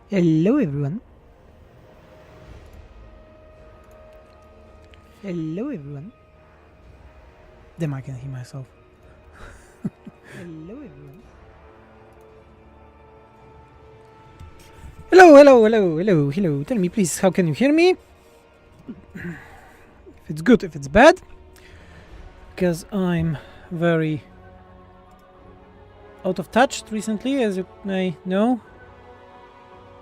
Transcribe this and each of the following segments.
Hello everyone. Hello everyone. Damn, I can hear myself. Hello everyone. Hello. Tell me please, how can you hear me? If it's good, if it's bad. Because I'm very out of touch recently, as you may know.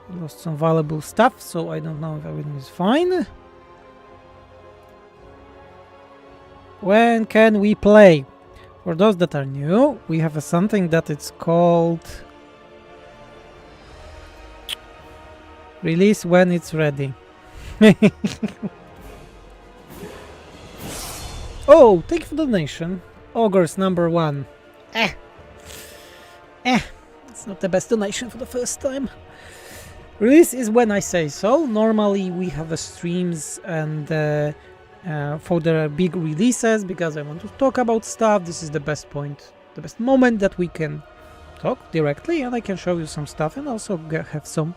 I lost some valuable stuff, so I don't know if everything is fine. When can we play? For those that are new, we have something that it's called release when it's ready. Oh, thank you for the donation. Ogres number 1. It's not the best donation for the first time. Release is when I say so. Normally we have streams and for the big releases, because I want to talk about stuff. This is the best point, the best moment that we can talk directly, and I can show you some stuff and also have some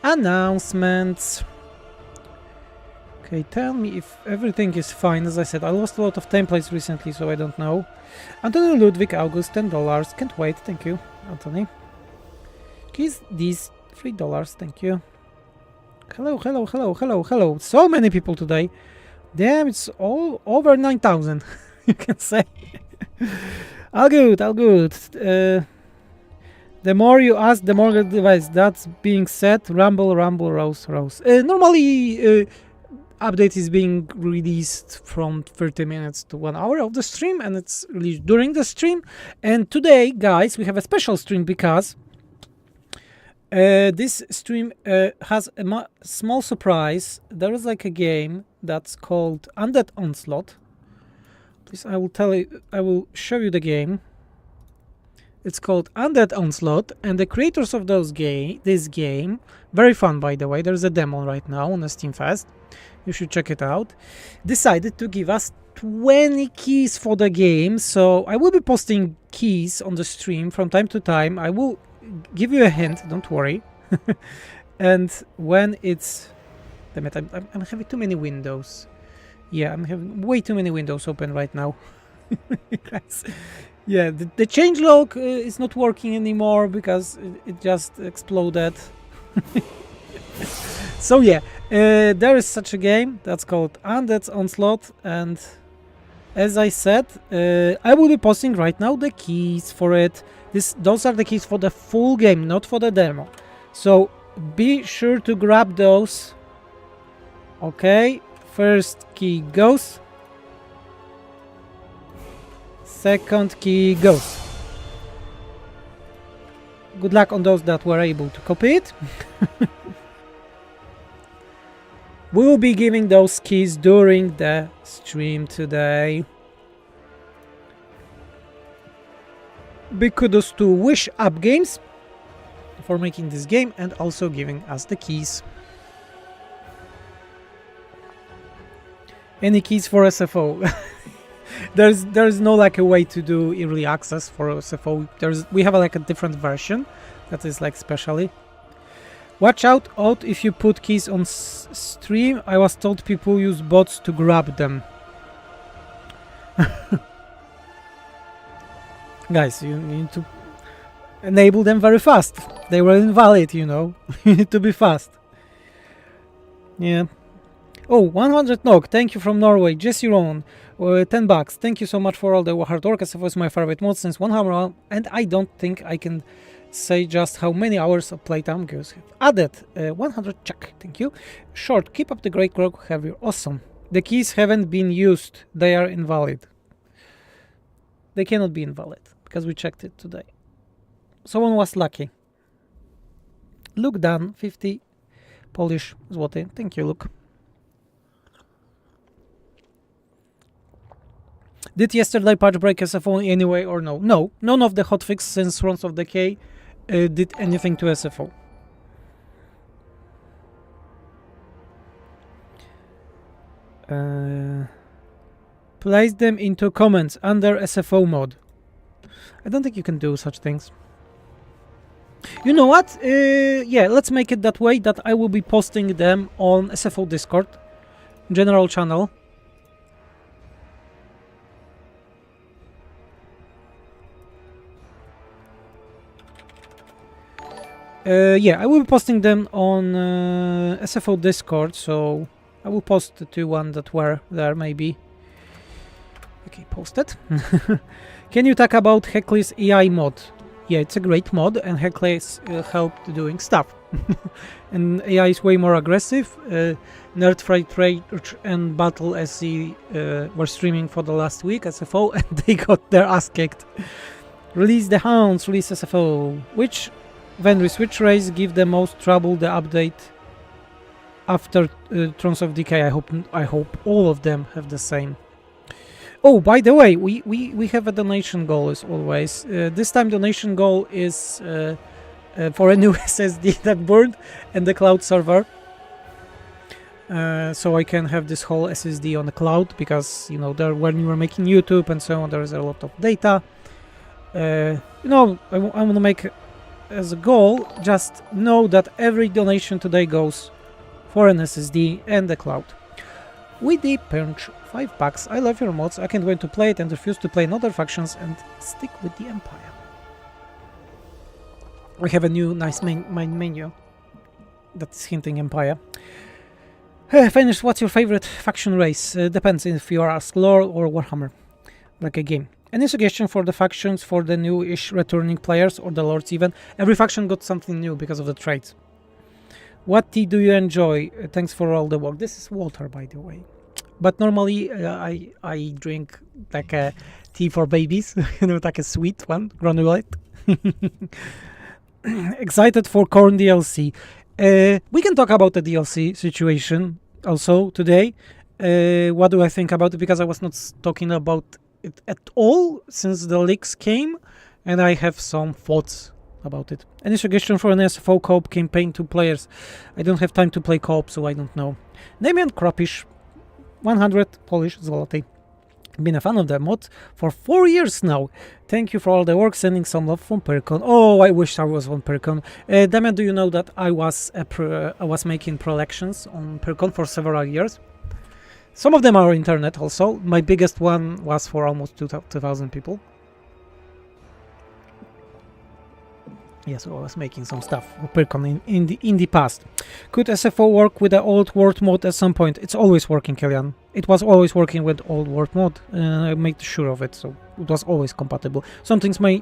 announcements. Okay, tell me if everything is fine. As I said, I lost a lot of templates recently, so I don't know. Anthony Ludwig August, $10. Can't wait. Thank you, Anthony. Keys, these $3. Thank you. Hello. So many people today. Damn, it's all over 9,000. You can say. All good. The more you ask, the more the device. That's being said, rumble, rose. Normally, update is being released from 30 minutes to 1 hour of the stream, and it's released during the stream. And today, guys, we have a special stream because this stream has a small surprise. There is like a game that's called Undead Onslaught. Please, I will show you the game. It's called Undead Onslaught, and the creators of this game, very fun by the way, there's a demo right now on the Steam Fest, you should check it out, decided to give us 20 keys for the game. So I will be posting keys on the stream from time to time. I will give you a hint, don't worry. And when it's... Damn it, I'm having too many windows. Yeah, I'm having way too many windows open right now. Guys. Yeah, the changelog is not working anymore because it just exploded. So yeah, there is such a game that's called Undead Onslaught, and as I said, I will be posting right now the keys for it. Those are the keys for the full game, not for the demo. So be sure to grab those. Okay, first key goes. Second key goes. Good luck on those that were able to copy it. We will be giving those keys during the stream today. Big kudos to Wish Up Games for making this game and also giving us the keys. Any keys for SFO? There's no like a way to do early access for SFO. We have like a different version that is like specially. Watch out if you put keys on stream. I was told people use bots to grab them. Guys, you need to enable them very fast. They were invalid, you know. You need to be fast. Yeah. Oh, 100 NOK. Thank you from Norway. Jesse Rowan. $10. Thank you so much for all the hard work. SFO is my favorite mod since Warhammer, and I don't think I can say just how many hours of playtime goes have added. 100 check. Thank you. Short. Keep up the great work. Have you awesome. The keys haven't been used. They are invalid. They cannot be invalid because we checked it today. Someone was lucky. Luke Dan, 50 Polish zloty. Thank you, Luke. Did yesterday patch break SFO in any way or no? No, none of the hotfix since Thrones of Decay did anything to SFO. Place them into comments under SFO mode. I don't think you can do such things. You know what? Yeah, let's make it that way that I will be posting them on SFO Discord, general channel. Yeah, I will be posting them on SFO Discord, so I will post the 2 that were there, maybe. Okay, posted. Can you talk about Heckly's AI mod? Yeah, it's a great mod, and Heckly's helped doing stuff. And AI is way more aggressive. Nerd Freight Rage and Battle SC were streaming for the last week, SFO, and they got their ass kicked. Release the Hounds, release SFO. Which race give the most trouble? The update after Thrones of Decay. I hope all of them have the same. Oh, by the way, we have a donation goal as always. This time donation goal is for a new SSD that burned and the cloud server. So I can have this whole SSD on the cloud because, you know, when you were making YouTube and so on, there is a lot of data. You know, I want to make as a goal, just know that every donation today goes for an SSD and the cloud. We did punch $5. I love your mods. I can't wait to play it and refuse to play other factions and stick with the Empire. We have a new nice main menu that's hinting Empire. Finish. What's your favorite faction race? Depends if you are a lore or Warhammer, like a game. Any suggestion for the factions for the new-ish returning players or the lords even? Every faction got something new because of the trades. What tea do you enjoy? Thanks for all the work. This is water, by the way. But normally I drink like a tea for babies, you know, like a sweet one, granulate. Excited for Corn DLC. We can talk about the DLC situation also today. What do I think about it? Because I was not talking about it at all since the leaks came, and I have some thoughts about it. Any suggestion for an SFO co-op campaign 2 players? I don't have time to play co-op, so I don't know. Damian Kropish, 100 Polish zloty. Been a fan of the mod for 4 years now. Thank you for all the work. Sending some love from Percon. Oh, I wish I was on Percon. Damian, do you know that I was making pro-elections on Percon for several years? Some of them are internet also. My biggest one was for almost 2,000 people. Yes, I was making some stuff for Percon in the past. Could SFO work with the old world mode at some point? It's always working, Kellyan. It was always working with old world mode. I made sure of it, so it was always compatible. Some things may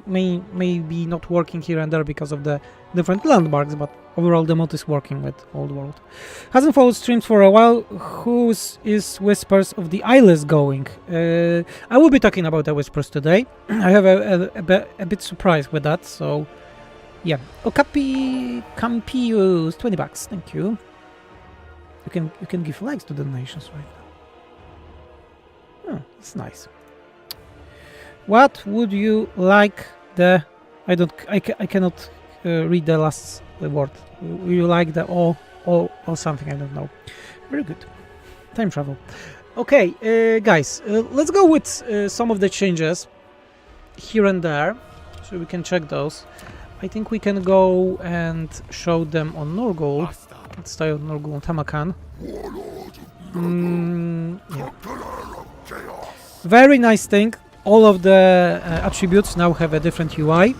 be not working here and there because of the different landmarks, but overall the mod is working with old world. Hasn't followed streams for a while. Whose is Whispers of the Eyeless going? I will be talking about the Whispers today. I have a bit surprised with that, so... yeah. Okapi Campius, $20. Thank you. You can give likes to the donations right now. Oh, that's nice. What would you like the? I cannot read the last word. Would you like the or something? I don't know. Very good. Time travel. Okay, guys. Let's go with some of the changes here and there, so we can check those. I think we can go and show them on Norgul. Let's start on Norgul on Tamakan. Yeah. Very nice thing. All of the attributes now have a different UI.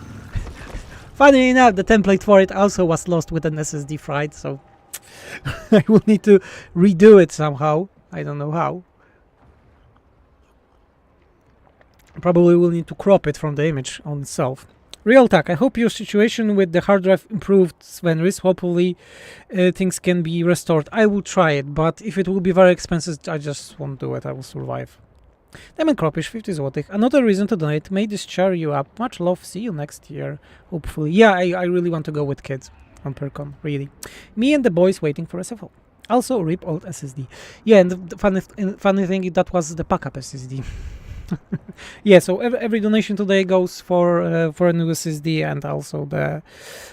Funny enough, the template for it also was lost with an SSD fried, so I will need to redo it somehow. I don't know how. Probably will need to crop it from the image on itself. Real talk, I hope your situation with the hard drive improved, Svenris. Hopefully things can be restored. I will try it, but if it will be very expensive, I just won't do it. I will survive. Diamond Kropish, 50 złotych. Another reason to donate. May this cheer you up. Much love. See you next year. Hopefully. Yeah, I really want to go with kids on Percon. Really. Me and the boys waiting for SFO. Also, rip old SSD. Yeah, and the funny thing, that was the backup SSD. Yeah, so every donation today goes for a new SSD and also the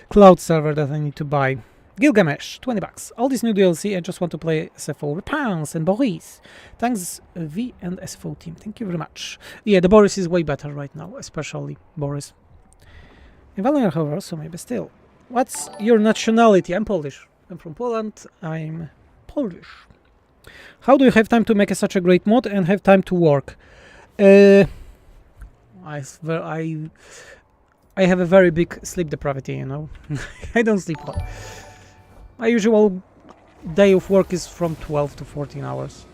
cloud server that I need to buy. Gilgamesh, $20. All this new DLC, I just want to play SFO Repens and Boris. Thanks V and SFO team. Thank you very much. Yeah, the Boris is way better right now, especially Boris. Evaluate, however, so maybe still. What's your nationality? I'm Polish. I'm from Poland. I'm Polish. How do you have time to make such a great mod and have time to work? I swear I have a very big sleep depravity, you know. I don't sleep well. My usual day of work is from 12 to 14 hours.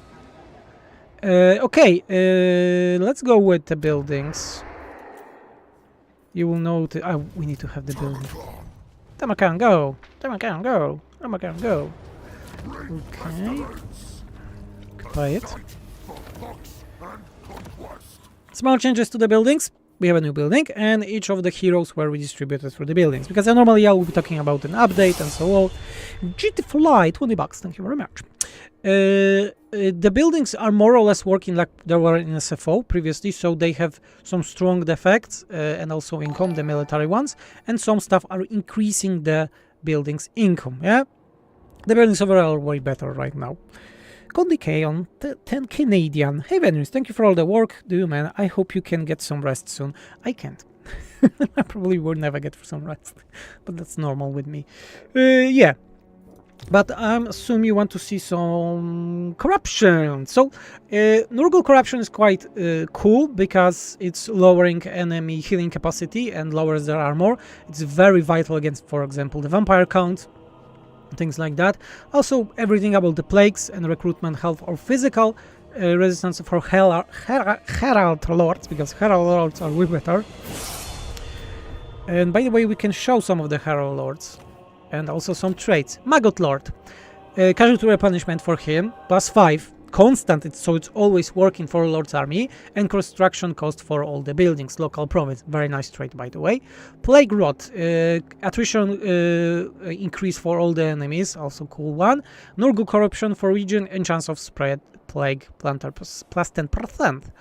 Okay, let's go with the buildings. You will know we need to have the building. Tamakan, go! Tamakan, go! Tamakan, go! Okay. Quiet. Small changes to the buildings. We have a new building, and each of the heroes were redistributed through the buildings. Because normally I will be talking about an update and so on. GT Fly, 20 bucks, thank you very much. The buildings are more or less working like they were in SFO previously, so they have some strong defects and also income, the military ones, and some stuff are increasing the building's income, yeah? The buildings overall are way better right now. Condy K on 10 Canadian. Hey Venus, thank you for all the work. Do you, man? I hope you can get some rest soon. I can't. I probably will never get some rest, but that's normal with me. Yeah. But I assume you want to see some corruption. So, Nurgle corruption is quite cool because it's lowering enemy healing capacity and lowers their armor. It's very vital against, for example, the vampire count, things like that. Also, everything about the plagues and recruitment, health or physical resistance for Herald Lords, because Herald Lords are way better. And by the way, we can show some of the Herald Lords. And also some traits. Maggot Lord. Casualty replenishment for him. +5. Constant, so it's always working for Lord's army. And construction cost for all the buildings. Local province. Very nice trait, by the way. Plague Rot. Attrition increase for all the enemies. Also cool one. Nurgle corruption for region and chance of spread. Plague planter +10%.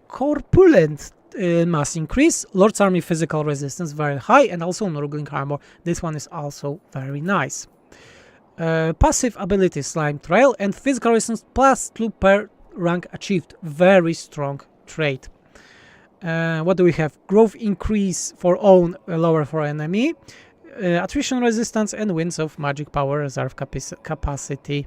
Corpulent. Mass increase, Lord's Army physical resistance very high, and also Nurgling armor. This one is also very nice. Passive ability Slime Trail and physical resistance +2 per rank achieved. Very strong trait. What do we have? Growth increase for own, lower for enemy. Attrition resistance and winds of magic power reserve capacity.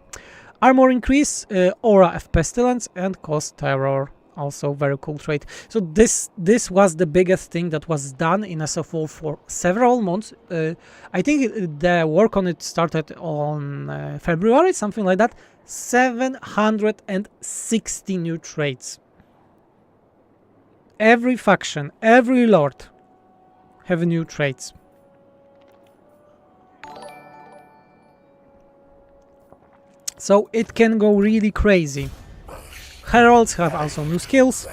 Armor increase, aura of pestilence and cost terror. Also very cool trait. So this was the biggest thing that was done in SFO for several months. I think the work on it started on February, something like that. 760 new traits. Every faction, every lord have new traits. So it can go really crazy. Heralds have also new skills.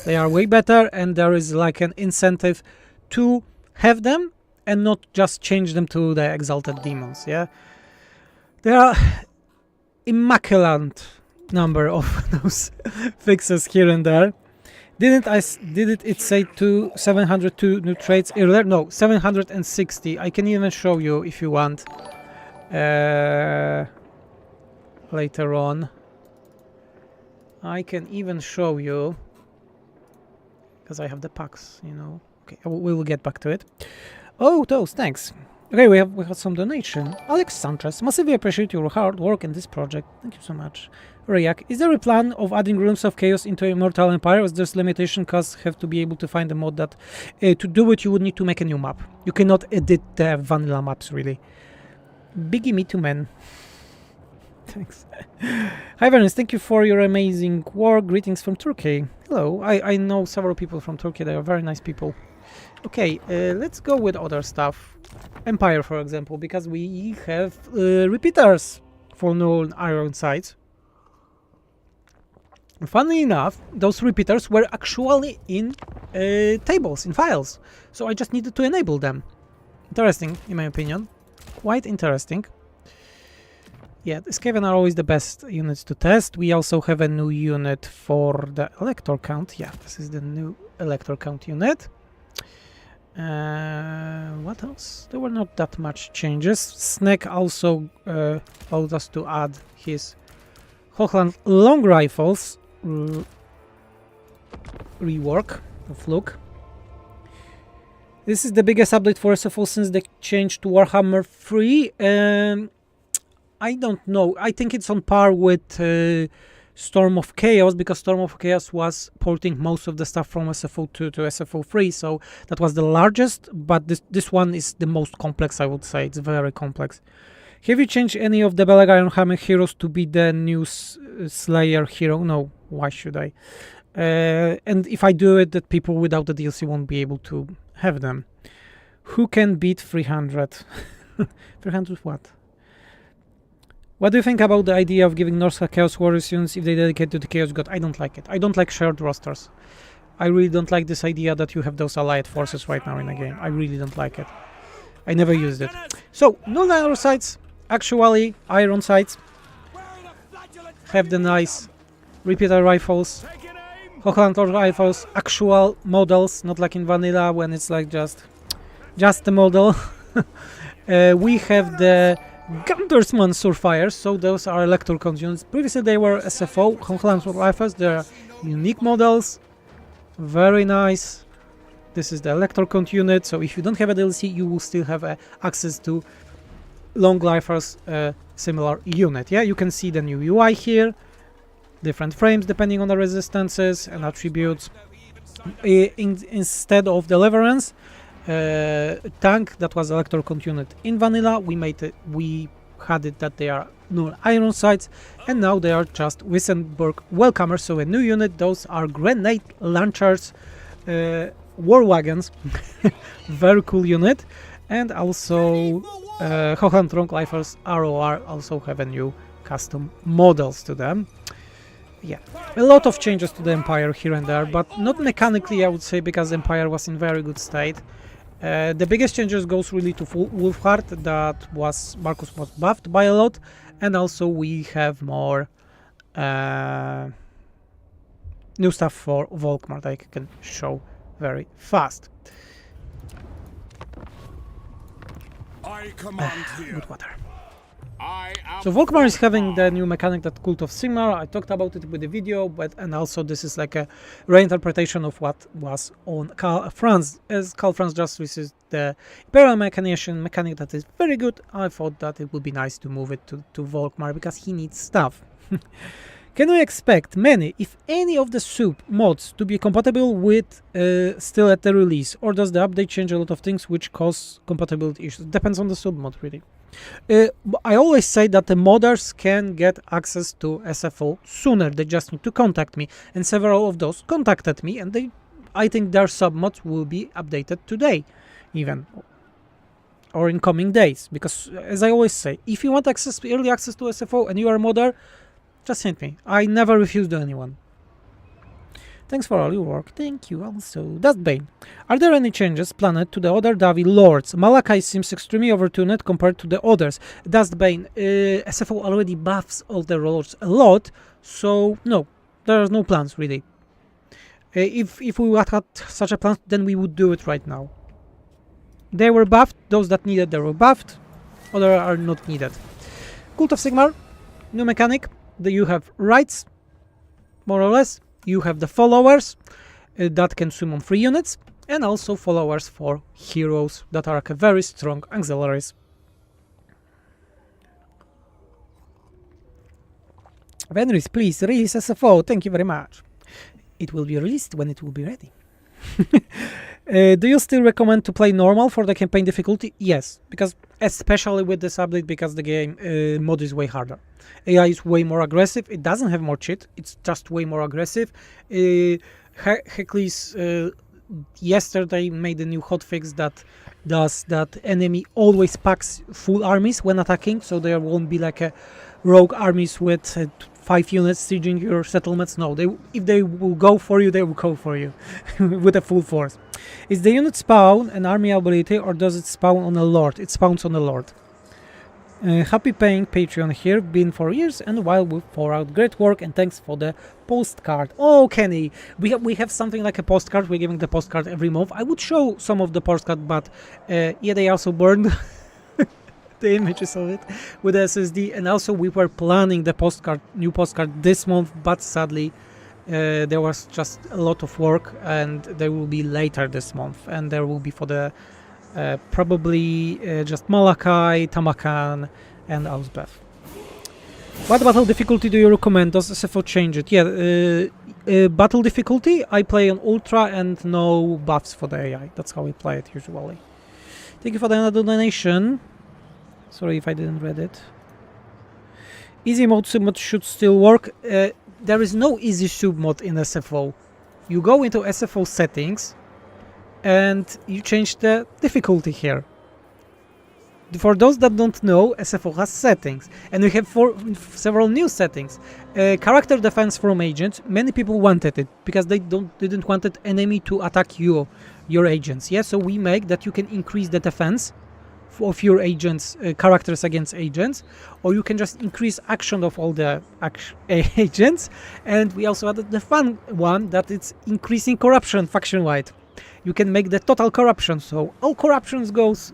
They are way better, and there is like an incentive to have them and not just change them to the exalted demons. Yeah, there are immaculate number of those fixes here and there. Did it say 702 new traits earlier? No, 760. I can even show you if you want later on. I can even show you, because I have the packs, you know. Okay, we will get back to it. Oh, those, thanks. Okay, we have some donation. Alex Sanchez, massively appreciate your hard work in this project. Thank you so much. Rayak, is there a plan of adding Rooms of Chaos into Immortal Empire? Or there's limitation because have to be able to find a mod that to do it you would need to make a new map. You cannot edit the vanilla maps really. Biggie me to men. Thanks. Hi Venice, thank you for your amazing work. Greetings from Turkey. Hello, I know several people from Turkey. They are very nice people. Okay, let's go with other stuff. Empire, for example, because we have repeaters for known iron sights. Funnily enough, those repeaters were actually in tables, in files. So I just needed to enable them. Interesting, in my opinion. Quite interesting. Yeah, the Skaven are always the best units to test. We also have a new unit for the Elector count. Yeah, this is the new Elector count unit. What else? There were not that much changes. Snake also allowed us to add his Hochland long rifles rework of look. This is the biggest update for SFO since they changed to Warhammer 3. I don't know. I think it's on par with Storm of Chaos, because Storm of Chaos was porting most of the stuff from SFO 2 to SFO 3, so that was the largest, but this one is the most complex, I would say. It's very complex. Have you changed any of the Belagarian Hammer heroes to be the new Slayer hero? No, why should I? And if I do it, that people without the DLC won't be able to have them. Who can beat 300? 300 what? What do you think about the idea of giving Norse Chaos Warriors units if they dedicate to the Chaos God? I don't like it. I don't like shared rosters. I really don't like this idea that you have those allied forces right now in the game. I really don't like it. I never used it. So, no iron sights. Actually, iron sights. Have the nice repeater rifles. Hochland rifles. Actual models, not like in vanilla when it's like just the model. We have the Gundersman Surfires, so those are Electro units. Previously they were SFO, Hochland rifles. They're unique models. Very nice. This is the Electro unit, so if you don't have a DLC, you will still have access to Long Lifers similar unit. Yeah, you can see the new UI here. Different frames depending on the resistances and attributes. Instead of Deliverance tank that was Electro unit in vanilla, we had it that they are no iron sights, and now they are just Wissenberg Welcomers, so a new unit. Those are grenade launchers, war wagons. Very cool unit. And also Hochland Lifers ROR also have a new custom models to them. Yeah, a lot of changes to the Empire here and there, but not mechanically, I would say, because Empire was in very good state. The biggest changes goes really to Wolfheart, that Marcus was buffed by a lot, and also we have more new stuff for Volkmar that I can show very fast. Good water. So Volkmar is having the new mechanic, that Cult of Sigmar. I talked about it with the video, and also this is like a reinterpretation of what was on Karl Franz. As Karl Franz just released the Imperial Mechanician mechanic that is very good, I thought that it would be nice to move it to Volkmar because he needs stuff. Can we expect many, if any, of the sub mods to be compatible with still at the release, or does the update change a lot of things which cause compatibility issues? Depends on the sub mod, really. I always say that the modders can get access to SFO sooner. They just need to contact me, and several of those contacted me, and I think their sub mods will be updated today, even, or in coming days. Because, as I always say, if you want early access to SFO and you are a modder, just hint me. I never refuse to anyone. Thanks for all your work. Thank you also. Dustbane. Are there any changes planned to the other Davi lords? Malachi seems extremely overtuned compared to the others. Dustbane. SFO already buffs all the lords a lot, so no, there are no plans really. If we had such a plan, then we would do it right now. They were buffed. Those that needed, they were buffed. Others are not needed. Cult of Sigmar. New mechanic. You have rights, more or less. You have the followers that can summon 3 units, and also followers for heroes that are like a very strong auxiliaries. Venris, please release SFO. Thank you very much. It will be released when it will be ready. Do you still recommend to play normal for the campaign difficulty? Yes, because especially with this update, because the game mod is way harder. AI is way more aggressive. It doesn't have more cheat. It's just way more aggressive. Heckles yesterday made a new hotfix that does that enemy always packs full armies when attacking, so there won't be like a rogue armies with 5 units sieging your settlements. No, if they will go for you, they will go for you with a full force. Is the unit spawn an army ability, or does it spawn on a lord? It spawns on a lord. Happy paying Patreon here, been for years, and while we pour out great work, and thanks for the postcard. Oh, Kenny, we have something like a postcard. We're giving the postcard every month. I would show some of the postcard, but yeah, they also burned the images of it with SSD, and also we were planning the new postcard this month, but sadly There was just a lot of work, and there will be later this month, and there will be for the probably just Malachi, Tamakan, and Ausbeth. What battle difficulty do you recommend? Does SFO change it? Yeah, battle difficulty, I play on Ultra and no buffs for the AI. That's how I play it usually. Thank you for the another donation. Sorry if I didn't read it. Easy mode submod should still work. There is no easy submod in SFO. You go into SFO settings and you change the difficulty here. For those that don't know, SFO has settings, and we have several new settings. Character defense from agents. Many people wanted it because they didn't want an enemy to attack your agents. Yeah, so we make that you can increase the defense of your agents, characters against agents, or you can just increase action of all the agents. And we also added the fun one that it's increasing corruption faction wide. You can make the total corruption, so all corruptions goes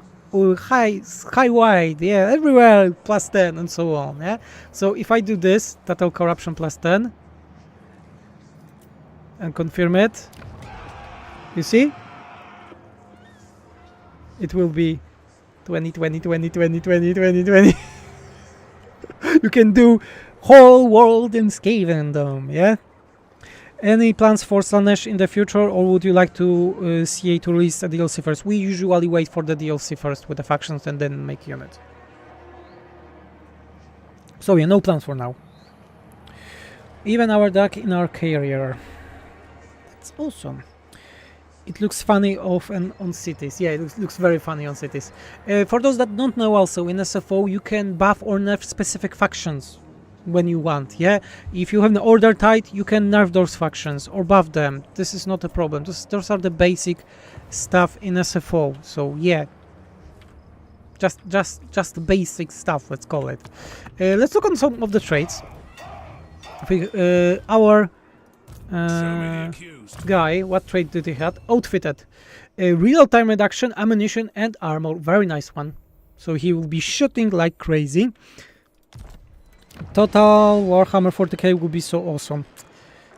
high wide, yeah, everywhere plus 10 and so on. Yeah, so if I do this total corruption plus 10 and confirm it, you see it will be 20 20 20 20 20 20 20. You can do whole world in Skavendom. Yeah. Any plans for Slanesh in the future, or would you like to CA to release a DLC first? We usually wait for the DLC first with the factions and then make units. So yeah, no plans for now. Even our duck in our carrier. That's awesome. It looks funny off and on cities. Yeah, it looks very funny on cities. For those that don't know, also in SFO you can buff or nerf specific factions when you want. Yeah, if you have the order tight, you can nerf those factions or buff them. This is not a problem. Those are the basic stuff in SFO. So yeah, just basic stuff, let's call it. Let's look on some of the traits. Our guy, what trait did he have? Outfitted, real time reduction, ammunition and armor. Very nice one. So he will be shooting like crazy. Total Warhammer 40k would be so awesome.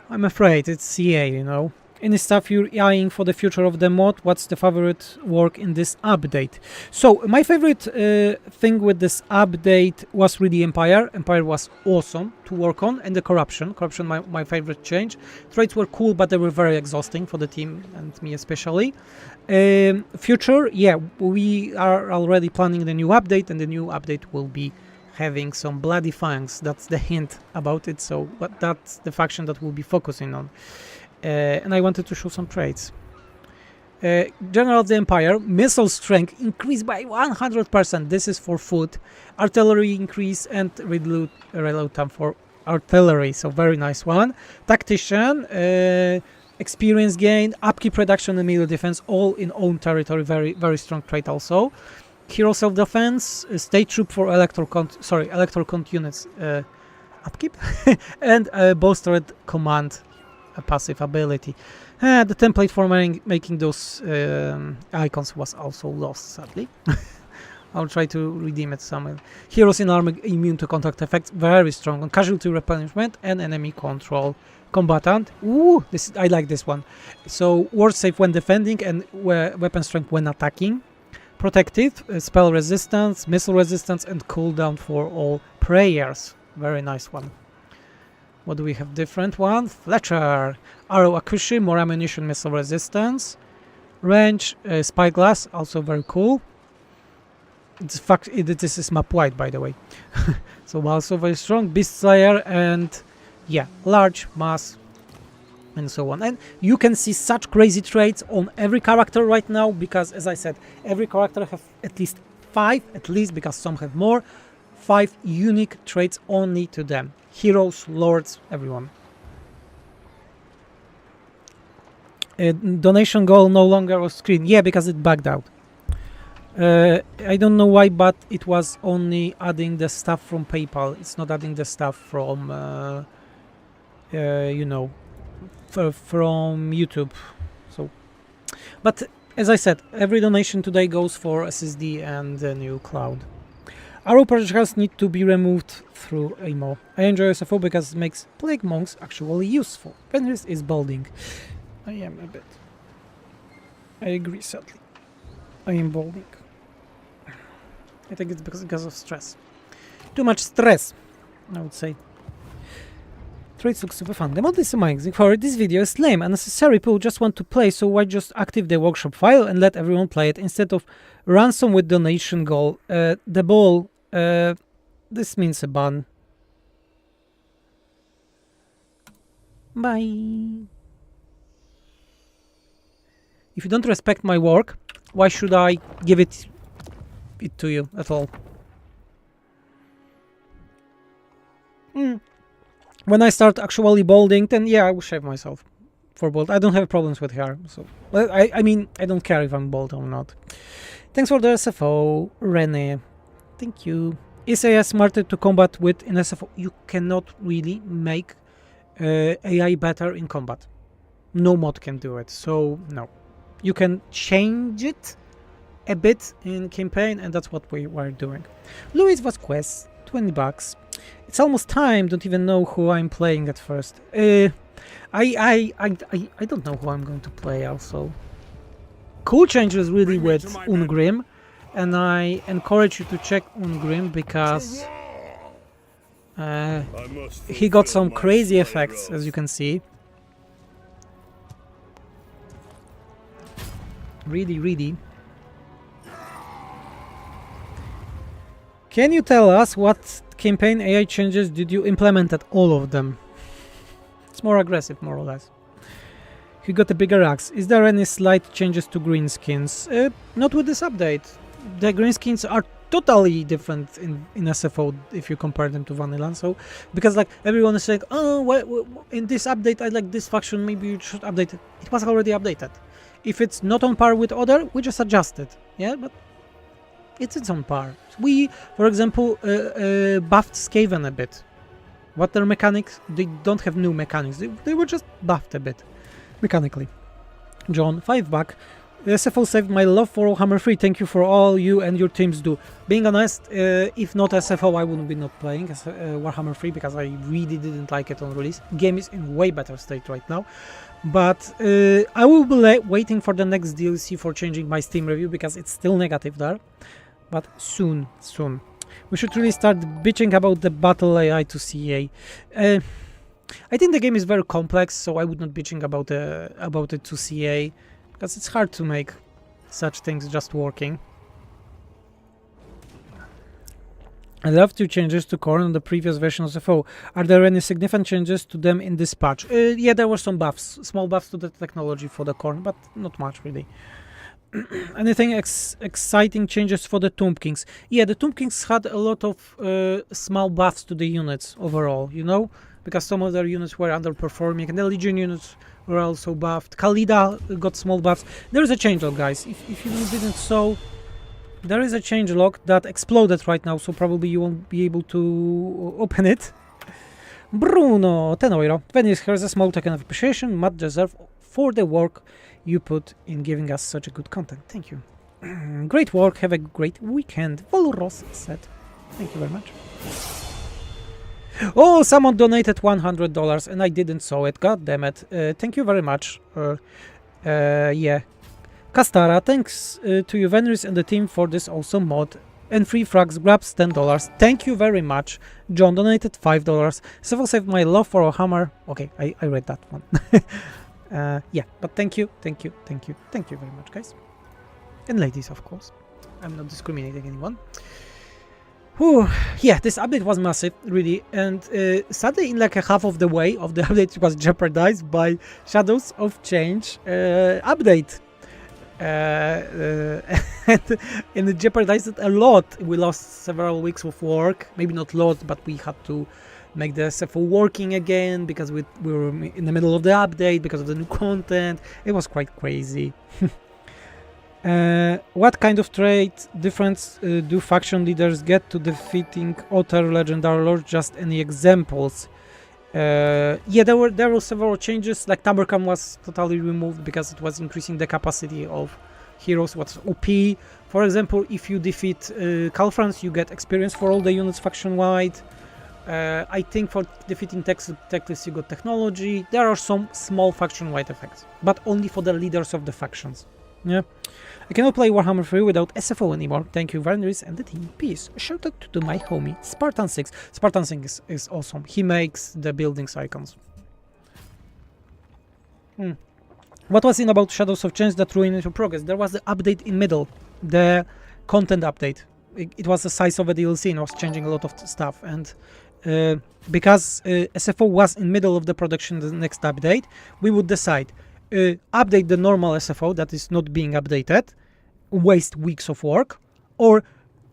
I'm afraid it's CA, you know. Any stuff you're eyeing for the future of the mod? What's the favorite work in this update? So my favorite thing with this update was really Empire. Empire was awesome to work on, and the corruption. My favorite change. Traits were cool, but they were very exhausting for the team and me especially. Future, yeah, we are already planning the new update, and the new update will be having some bloody fangs. That's the hint about it. So, but that's the faction that we'll be focusing on. And I wanted to show some traits. General of the Empire, missile strength increased by 100%. This is for foot. Artillery increase and reload time for artillery. So very nice one. Tactician, experience gain, upkeep reduction and melee defense, all in own territory. Very strong trait also. Hero self-defense, state troop for electro count units, upkeep, and bolstered command, a passive ability. The template for making those icons was also lost, sadly. I'll try to redeem it somewhere. Heroes in armor immune to contact effects, very strong on casualty replenishment and enemy control. Combatant, ooh, I like this one. So ward safe when defending and weapon strength when attacking. Protective, spell resistance, missile resistance, and cooldown for all prayers. Very nice one. What do we have? Different one. Fletcher, arrow accuracy, more ammunition, missile resistance, range, spyglass, also very cool. This is map wide, by the way. So also very strong. Beast Slayer and yeah, large mass. And so on. And you can see such crazy traits on every character right now, because as I said, every character have at least 5, because some have more, 5 unique traits only to them. Heroes, lords, everyone. Donation goal no longer on screen. Yeah, because it bugged out. I don't know why, but it was only adding the stuff from PayPal. It's not adding the stuff from, you know, from YouTube. So, but as I said, every donation today goes for SSD and the new cloud. Arrow projectiles need to be removed through ammo. I enjoy SFO because it makes plague monks actually useful. Fenris is balding. I am a bit. I agree, sadly. I am balding. I think it's because of stress. Too much stress, I would say. Trades look super fun. The mod is amazing. For this video is lame, unnecessary. People just want to play, so why just activate the workshop file and let everyone play it instead of ransom with donation goal. The ball. This means a ban. Bye. If you don't respect my work, why should I give it to you at all? When I start actually balding, then yeah, I will shave myself for bald. I don't have problems with hair, so I mean, I don't care if I'm bald or not. Thanks for the SFO, Rene. Thank you. Is AI smarter to combat with in SFO? You cannot really make AI better in combat. No mod can do it, so no. You can change it a bit in campaign, and that's what we were doing. Luis Vasquez, $20. It's almost time. Don't even know who I'm playing at first. I don't know who I'm going to play. Also, cool changes really with Ungrim, and I encourage you to check Ungrim because he got some crazy effects, as you can see. Really. Can you tell us what campaign AI changes did you implement at all of them? It's more aggressive, more or less. He got a bigger axe. Is there any slight changes to green skins? Not with this update. The green skins are totally different in SFO if you compare them to vanilla. So, because like everyone is saying, oh, in this update I like this faction, maybe you should update it. It was already updated. If it's not on par with other, we just adjust it. Yeah, but it's on par. We, for example, buffed Skaven a bit. What their mechanics? They don't have new mechanics. They were just buffed a bit mechanically. John, $5. SFO saved my love for Warhammer 3. Thank you for all you and your teams do. Being honest, if not SFO, I wouldn't be not playing Warhammer 3 because I really didn't like it on release. Game is in way better state right now. But I will be waiting for the next DLC for changing my Steam review because it's still negative there. But soon. We should really start bitching about the battle AI to CA. I think the game is very complex, so I would not bitching about it to CA because it's hard to make such things just working. I love two changes to Khorne on the previous version of SFO. Are there any significant changes to them in this patch? Yeah, there were some buffs, small buffs to the technology for the Khorne, but not much really. Anything exciting changes for the Tomb Kings? Yeah, the Tomb Kings had a lot of small buffs to the units overall, you know? Because some of their units were underperforming, and the Legion units were also buffed. Khalida got small buffs. There is a changelog, guys. If you didn't saw, there is a changelog that exploded right now, so probably you won't be able to open it. Bruno, €10. Venice, here's a small token of appreciation. Much deserved for the work you put in giving us such a good content. Thank you. Great work. Have a great weekend. Volros said. Thank you very much. Oh, someone donated $100 and I didn't saw it. God damn it. Thank you very much. Yeah. Castara, thanks to you, Venris, and the team for this awesome mod. And free frags grabs $10. Thank you very much. John donated $5. Several saved my love for Warhammer. Okay, I read that one. Yeah, but thank you very much, guys. And ladies, of course. I'm not discriminating anyone. Whew. Yeah, this update was massive, really, and sadly, in like a half of the way of the update, it was jeopardized by Shadows of Change update. And it jeopardized it a lot. We lost several weeks of work, maybe not lost, but we had to make the SFO working again because we were in the middle of the update because of the new content. It was quite crazy. What kind of trait difference do faction leaders get to defeating other legendary lords? Just any examples? Yeah, there were several changes. Like Taborkam was totally removed because it was increasing the capacity of heroes. What's OP For example, if you defeat Calfrans, you get experience for all the units faction-wide. I think for defeating Teclis you got technology. There are some small faction-wide effects, but only for the leaders of the factions. Yeah. I cannot play Warhammer 3 without SFO anymore. Thank you, Varnris and the team. Peace. A shout out to my homie, Spartan 6. Spartan 6 is awesome. He makes the buildings icons. What was in about Shadows of Change that ruined your progress? There was the update in middle, the content update. It was the size of a DLC and was changing a lot of stuff. And because SFO was in middle of the production, the next update, we would decide update the normal SFO that is not being updated, waste weeks of work, or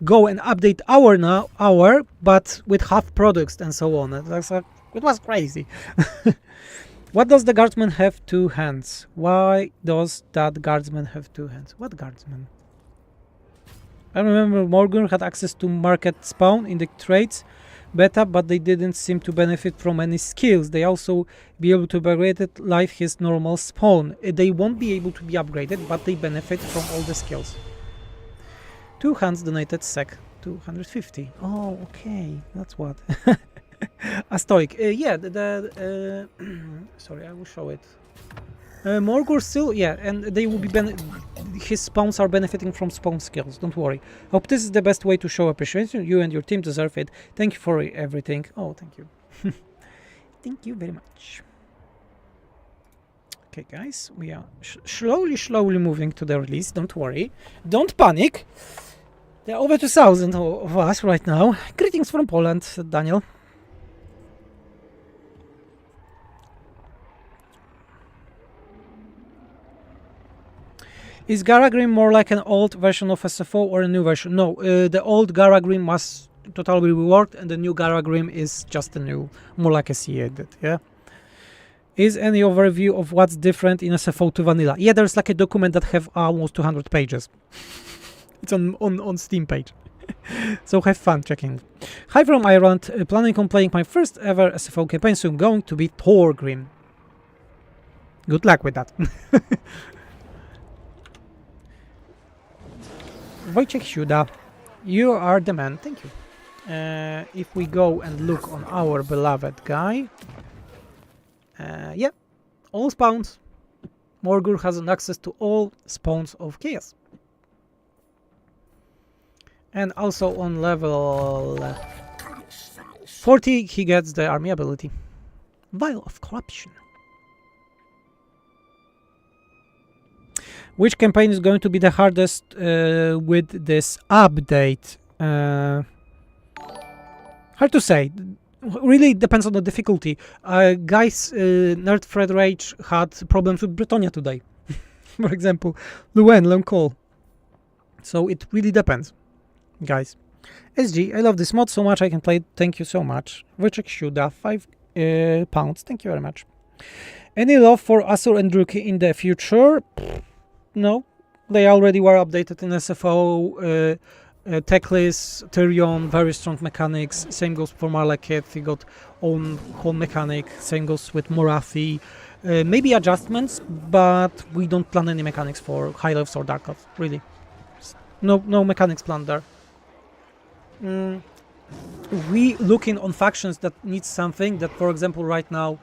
go and update our but with half products and so on. It was crazy. What does the guardsman have 2 hands? Why does that guardsman have 2 hands? What guardsman? I remember Morgan had access to market spawn in the trades beta, but they didn't seem to benefit from any skills. They also be able to upgrade it like his normal spawn. They won't be able to be upgraded, but they benefit from all the skills. 2 hands donated sec 250. Oh, okay, that's what. A stoic. Yeah, sorry, I will show it. Morgur still, yeah, and they will be his spawns are benefiting from spawn skills. Don't worry. Hope this is the best way to show appreciation. You and your team deserve it. Thank you for everything. Oh, thank you. Thank you very much. Okay, guys, we are slowly moving to the release. Don't worry. Don't panic. There are over 2,000 of us right now. Greetings from Poland, Daniel. Is Garagrim more like an old version of SFO or a new version? No, the old Garagrim was totally reworked and the new Garagrim is just a new, more like a CA did, yeah? Is any overview of what's different in SFO to vanilla? Yeah, there's like a document that have almost 200 pages. It's on Steam page. So have fun checking. Hi from Ireland, planning on playing my first ever SFO campaign, so I'm going to be Thorgrim. Good luck with that. Wojciech Siuda, you are the man. Thank you. If we go and look on our beloved guy, yeah, all spawns. Morgur has an access to all spawns of Chaos. And also on level 40, he gets the army ability. Vial of Corruption. Which campaign is going to be the hardest with this update? Hard to say. Really depends on the difficulty. Guys, Nerd Fred Rage had problems with Bretonia today. For example, Luen, Long Call. So it really depends, guys. SG, I love this mod so much I can play it. Thank you so much. Wojciech Siuda, £5. Thank you very much. Any love for Asur and Druki in the future? No, they already were updated in SFO. Teclis, Tyrion, very strong mechanics. Same goes for Malekith, he got own whole mechanic. Same goes with Morathi. Maybe adjustments, but we don't plan any mechanics for High Elves or Dark Elves, really. No mechanics planned there. We looking on factions that need something that, for example, right now,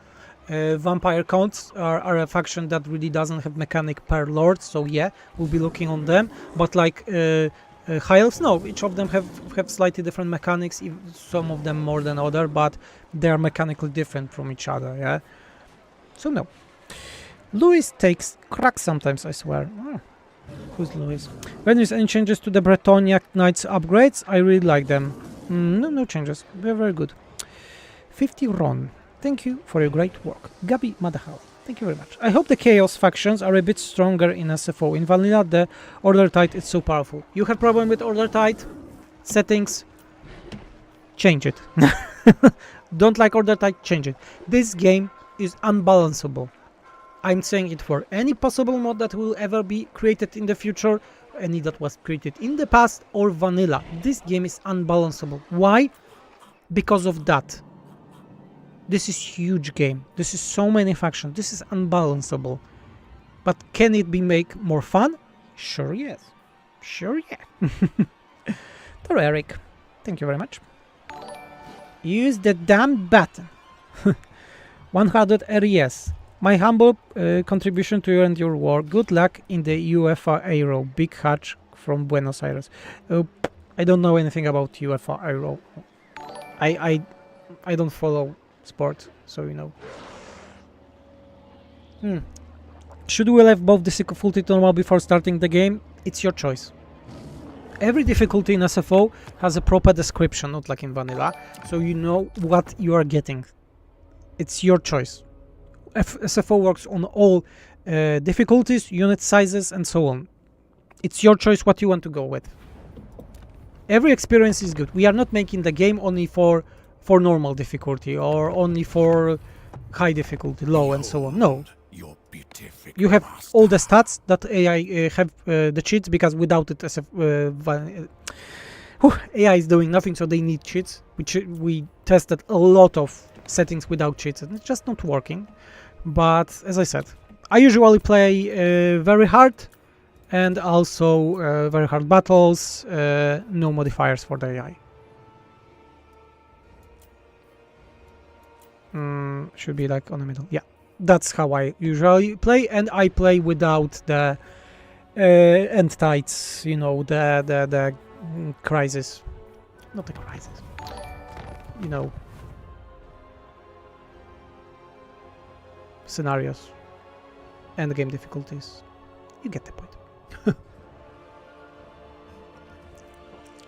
Vampire Counts are a faction that really doesn't have mechanic per lord, so yeah, we'll be looking on them. But like High Elves, no, each of them have slightly different mechanics, some of them more than other, but they are mechanically different from each other, yeah? So no. Louis takes cracks sometimes, I swear. Oh, who's Louis? When there's any changes to the Bretonia Knights upgrades, I really like them. No changes, they're very good. 50 Ron. Thank you for your great work. Gabi Madahal, thank you very much. I hope the Chaos factions are a bit stronger in SFO. In Vanilla, the Order Tide is so powerful. You have problem with Order Tide? Settings? Change it. Don't like Order Tide? Change it. This game is unbalanceable. I'm saying it for any possible mod that will ever be created in the future, any that was created in the past, or Vanilla. This game is unbalanceable. Why? Because of that. This is huge game. This is so many factions. This is unbalanceable. But can it be make more fun? Sure, yes. Sure, yeah. To Eric. Thank you very much. Use the damn button. 100 RES. My humble contribution to you and your work. Good luck in the UEFA Aero. Big hatch from Buenos Aires. I don't know anything about UEFA Aero. I don't follow sport, so you know. Should we leave both difficulty to normal before starting the game? It's your choice. Every difficulty in SFO has a proper description, not like in vanilla, so you know what you are getting. It's your choice. SFO works on all difficulties, unit sizes, and so on. It's your choice what you want to go with. Every experience is good. We are not making the game only for normal difficulty or only for high difficulty, low, and so on. No. You have all the stats that AI have the cheats, because without it, AI is doing nothing, so they need cheats. We tested a lot of settings without cheats, and it's just not working. But as I said, I usually play very hard, and also very hard battles, no modifiers for the AI. Should be like on the middle, yeah. That's how I usually play, and I play without the end tides, you know, the crisis. Not the crisis. You know, scenarios, end game difficulties. You get the point.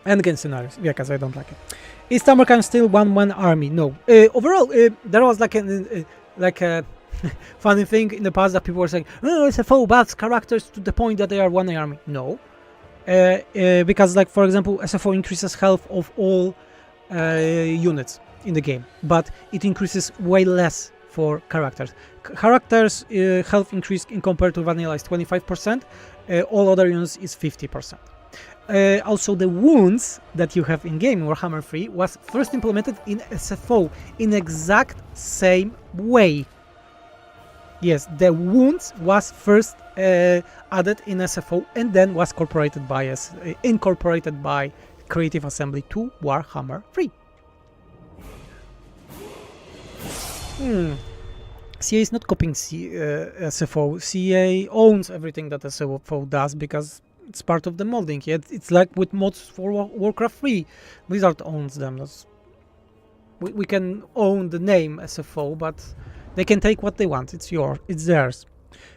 End game scenarios, yeah, because I don't like it. Is Tamarkan still 1-1 army? No. Overall, there was like a funny thing in the past that people were saying, oh, SFO buffs characters to the point that they are 1 army. No. Because, like, for example, SFO increases health of all units in the game, but it increases way less for characters. Characters' health increase in compared to vanilla is 25%, all other units is 50%. Also, the wounds that you have in game Warhammer 3 was first implemented in SFO in exact same way. Yes, the wounds was first added in SFO and then was incorporated by Creative Assembly to Warhammer 3. CA is not copying SFO. CA owns everything that SFO does because it's part of the modding. It's like with mods for Warcraft 3. Blizzard owns them. We can own the name SFO, but they can take what they want. It's theirs.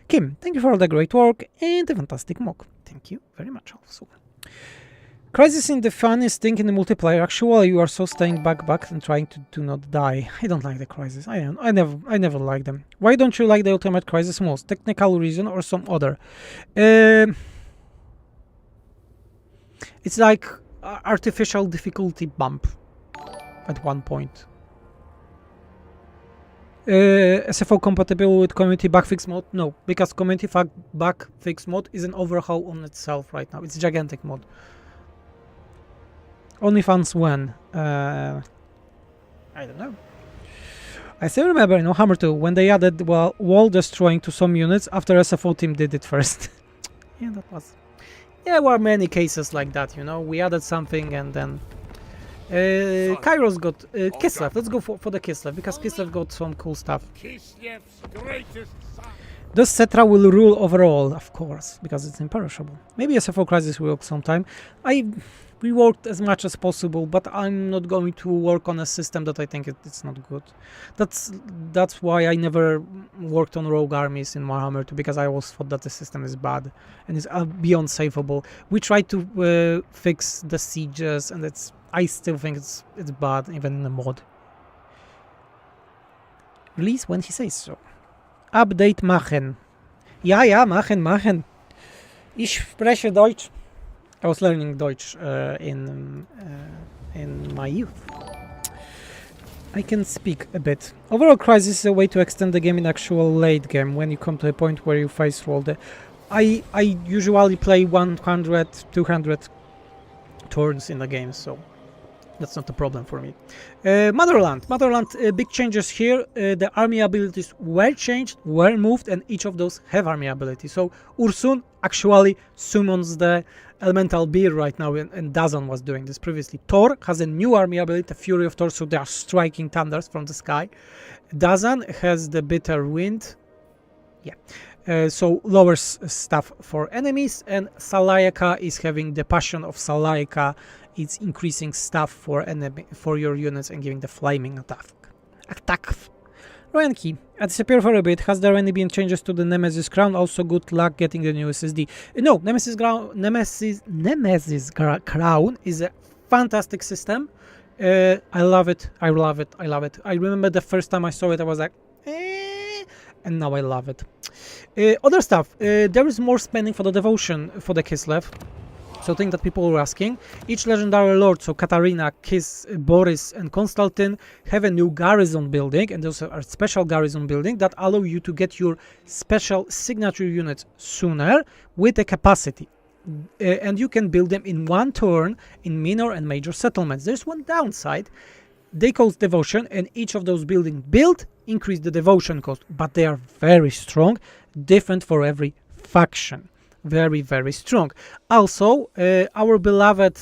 Kim, thank you for all the great work and the fantastic mock. Thank you very much also. Crisis in the funniest thing in the multiplayer. Actually, you are so staying back and trying to do not die. I don't like the Crisis. I never like them. Why don't you like the Ultimate Crisis most? Technical reason or some other? It's like artificial difficulty bump at one point. SFO compatible with community bug fix mode? No, because community bug fix mode is an overhaul on itself right now. It's a gigantic mod. Only fans when? I don't know. I still remember in Warhammer 2 when they added wall destroying to some units after SFO team did it first. Yeah, that was. Yeah, there were many cases like that, you know. We added something and then Kairos got Kislev. Let's go for the Kislev because Kislev got some cool stuff. Does Cetra will rule overall? Of course, because it's imperishable. Maybe SFO Crisis will sometime. I reworked as much as possible, but I'm not going to work on a system that I think it's not good. That's why I never worked on rogue armies in Warhammer 2, because I always thought that the system is bad and is beyond savable. We tried to fix the sieges, and I still think it's bad even in the mod. Release when he says so. Update machen. Ja, machen. Ich spreche Deutsch. I was learning Deutsch in my youth. I can speak a bit. Overall Crisis is a way to extend the game in actual late game when you come to a point where you face roll the... I usually play 100, 200 turns in the game, so that's not a problem for me. Motherland, big changes here. The army abilities were changed, were moved, and each of those have army ability. So Ursun actually summons the elemental beer right now, and Dazan was doing this previously. Thor has a new army ability, Fury of Thor, so they are striking thunders from the sky. Dazan has the bitter wind, so lowers stuff for enemies, and Salayaka is having the passion of Salayaka. It's increasing stuff for your units and giving the flaming attack. Roenki, disappear for a bit. Has there any been changes to the Nemesis crown? Also, good luck getting the new SSD. No, Nemesis crown is a fantastic system. I love it. I remember the first time I saw it, I was like, and now I love it. Other stuff. There is more spending for the devotion for the Kislev. So thing that people were asking. Each legendary lord, so Katarina, Boris, and Konstantin, have a new garrison building, and those are special garrison building that allow you to get your special signature units sooner with a capacity. And you can build them in one turn in minor and major settlements. There's one downside. They cost devotion, and each of those buildings built increase the devotion cost, but they are very strong, different for every faction. Very, very strong. Also, our beloved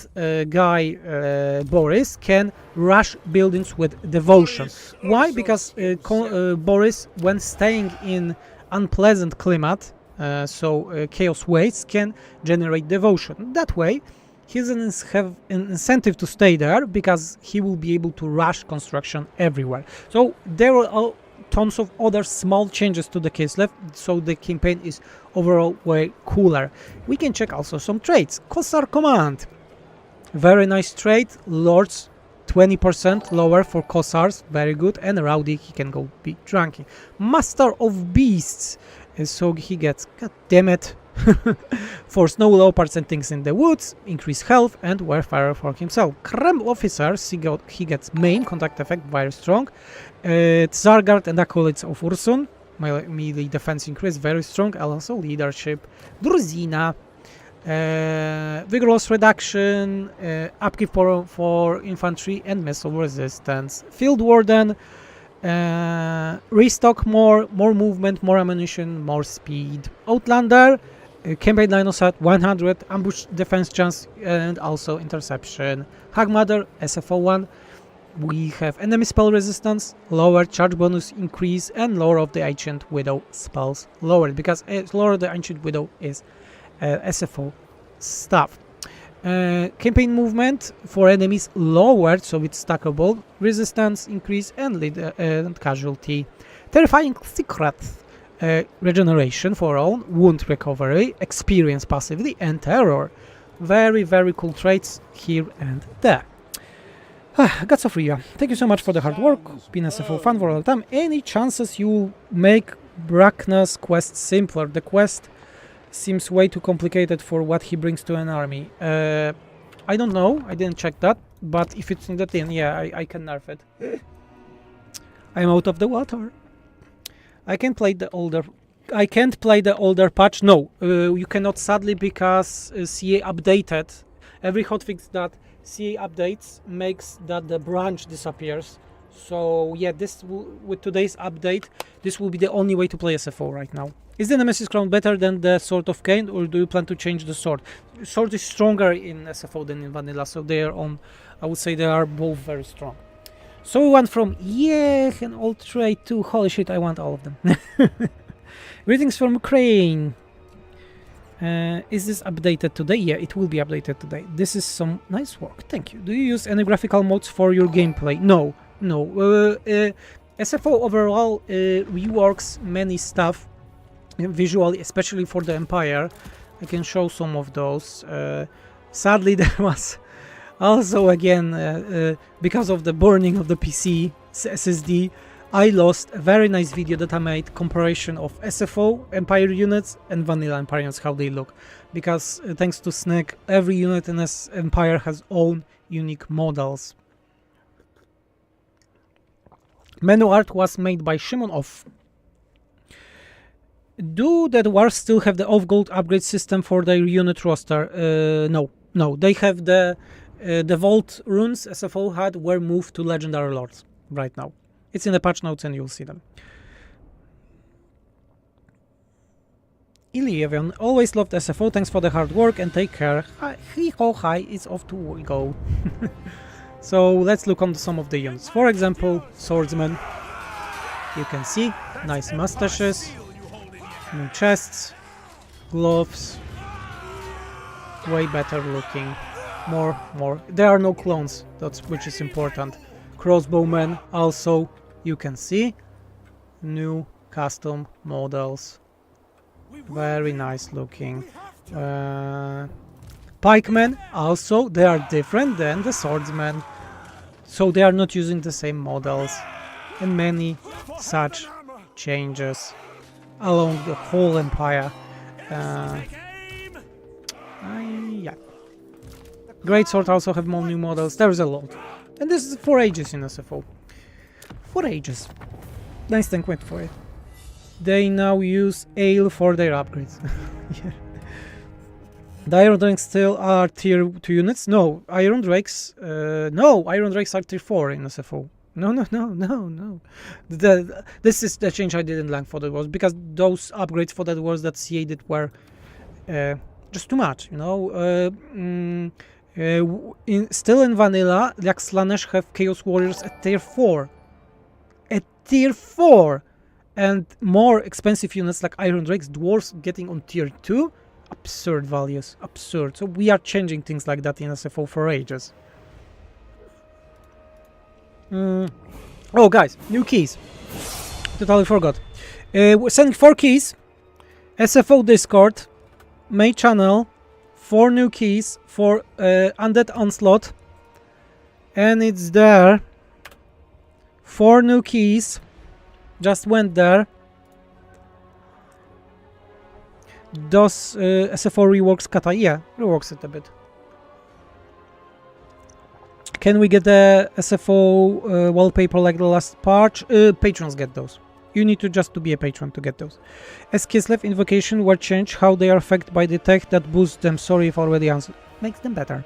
guy Boris can rush buildings with devotion. Why? Because Boris, when staying in unpleasant climate, chaos wastes, can generate devotion. That way, he doesn't have an incentive to stay there because he will be able to rush construction everywhere. So there are tons of other small changes to the Kislev, so the campaign is overall way cooler. We can check also some traits. Kossar Command, very nice trait. Lords 20% lower for Kossars, very good. And Rowdy, he can go be drunky. Master of Beasts, so he gets, god damn it, for snow leopards and things in the woods, increase health and warfare for himself. Krem officers, he gets main contact effect, very strong. Tsargard and acolytes of Ursun, melee defense increase, very strong. Also leadership. Druzina, vigorous reduction, upkeep for infantry and missile resistance. Field warden, restock more movement, more ammunition, more speed. Outlander, campaign line of sight 100, ambush defense chance, and also interception. Hagmother, SFO 1. We have enemy spell resistance, lower charge bonus increase, and lore of the Ancient Widow spells lowered, because lore of the Ancient Widow is SFO stuff. Campaign movement for enemies lowered, so it's stackable. Resistance increase and casualty. Terrifying secrets. Regeneration for own, wound recovery, experience passively, and terror. Very, very cool traits here and there. Gods of Ria, thank you so much for the hard work. Been SFO fun for all the time. Any chances you make Brackna's quest simpler? The quest seems way too complicated for what he brings to an army. I don't know, I didn't check that, but if it's in the tin, yeah, I can nerf it. I'm out of the water. I can't play the older patch. No, you cannot, sadly, because CA updated. Every hotfix that CA updates makes that the branch disappears. So yeah, with today's update, this will be the only way to play SFO right now. Is the Nemesis Crown better than the Sword of Cain, or do you plan to change the sword? Sword is stronger in SFO than in vanilla, so they are on. I would say they are both very strong. So we went from an old trade to holy shit, I want all of them. Greetings from Ukraine. Is this updated today? Yeah, it will be updated today. This is some nice work. Thank you. Do you use any graphical modes for your gameplay? No. SFO overall reworks many stuff visually, especially for the Empire. I can show some of those. Sadly, there was also, again, because of the burning of the PC SSD, I lost a very nice video that I made comparison of SFO Empire units and vanilla Empire units, how they look. Because thanks to Snake, every unit in this Empire has own unique models. Menu art was made by Shimonov. Do the Dwarfs still have the off-gold upgrade system for their unit roster? No. They have the Vault runes SFO had were moved to Legendary Lords right now. It's in the patch notes and you'll see them. Ilievion, always loved SFO, thanks for the hard work and take care. Hi, it's off to go. So let's look on some of the units. For example, Swordsmen. You can see, nice mustaches, new chests, gloves, way better looking. More. There are no clones, which is important. Crossbowmen also, you can see, new custom models. Very nice looking. Pikemen also, they are different than the swordsmen, so they are not using the same models, and many such changes along the whole empire. Yeah. Greatsword also have more new models. There's a lot, and this is for ages in SFO. For ages. Nice tank went for it. They now use ale for their upgrades. Yeah. The Iron Drakes still are tier 2 units? No, Iron Drakes are tier 4 in SFO. No. This is the change I didn't like for the wars, because those upgrades for that wars that CA did were just too much, you know. Still in vanilla, like Slanesh have Chaos Warriors at tier 4. At tier 4! And more expensive units like Iron Drakes, Dwarfs getting on tier 2. Absurd values, absurd. So we are changing things like that in SFO for ages. Oh guys, new keys. Totally forgot. We're sending 4 keys. SFO Discord, main channel, 4 new keys for Undead Onslaught. And it's there. 4 new keys. Just went there. Does SFO reworks kata? Yeah, reworks it a bit. Can we get the SFO wallpaper like the last patch? Patrons get those. You need to just to be a patron to get those. As Kislev invocation were changed, how they are affected by the tech that boosts them. Sorry if already answered. Makes them better.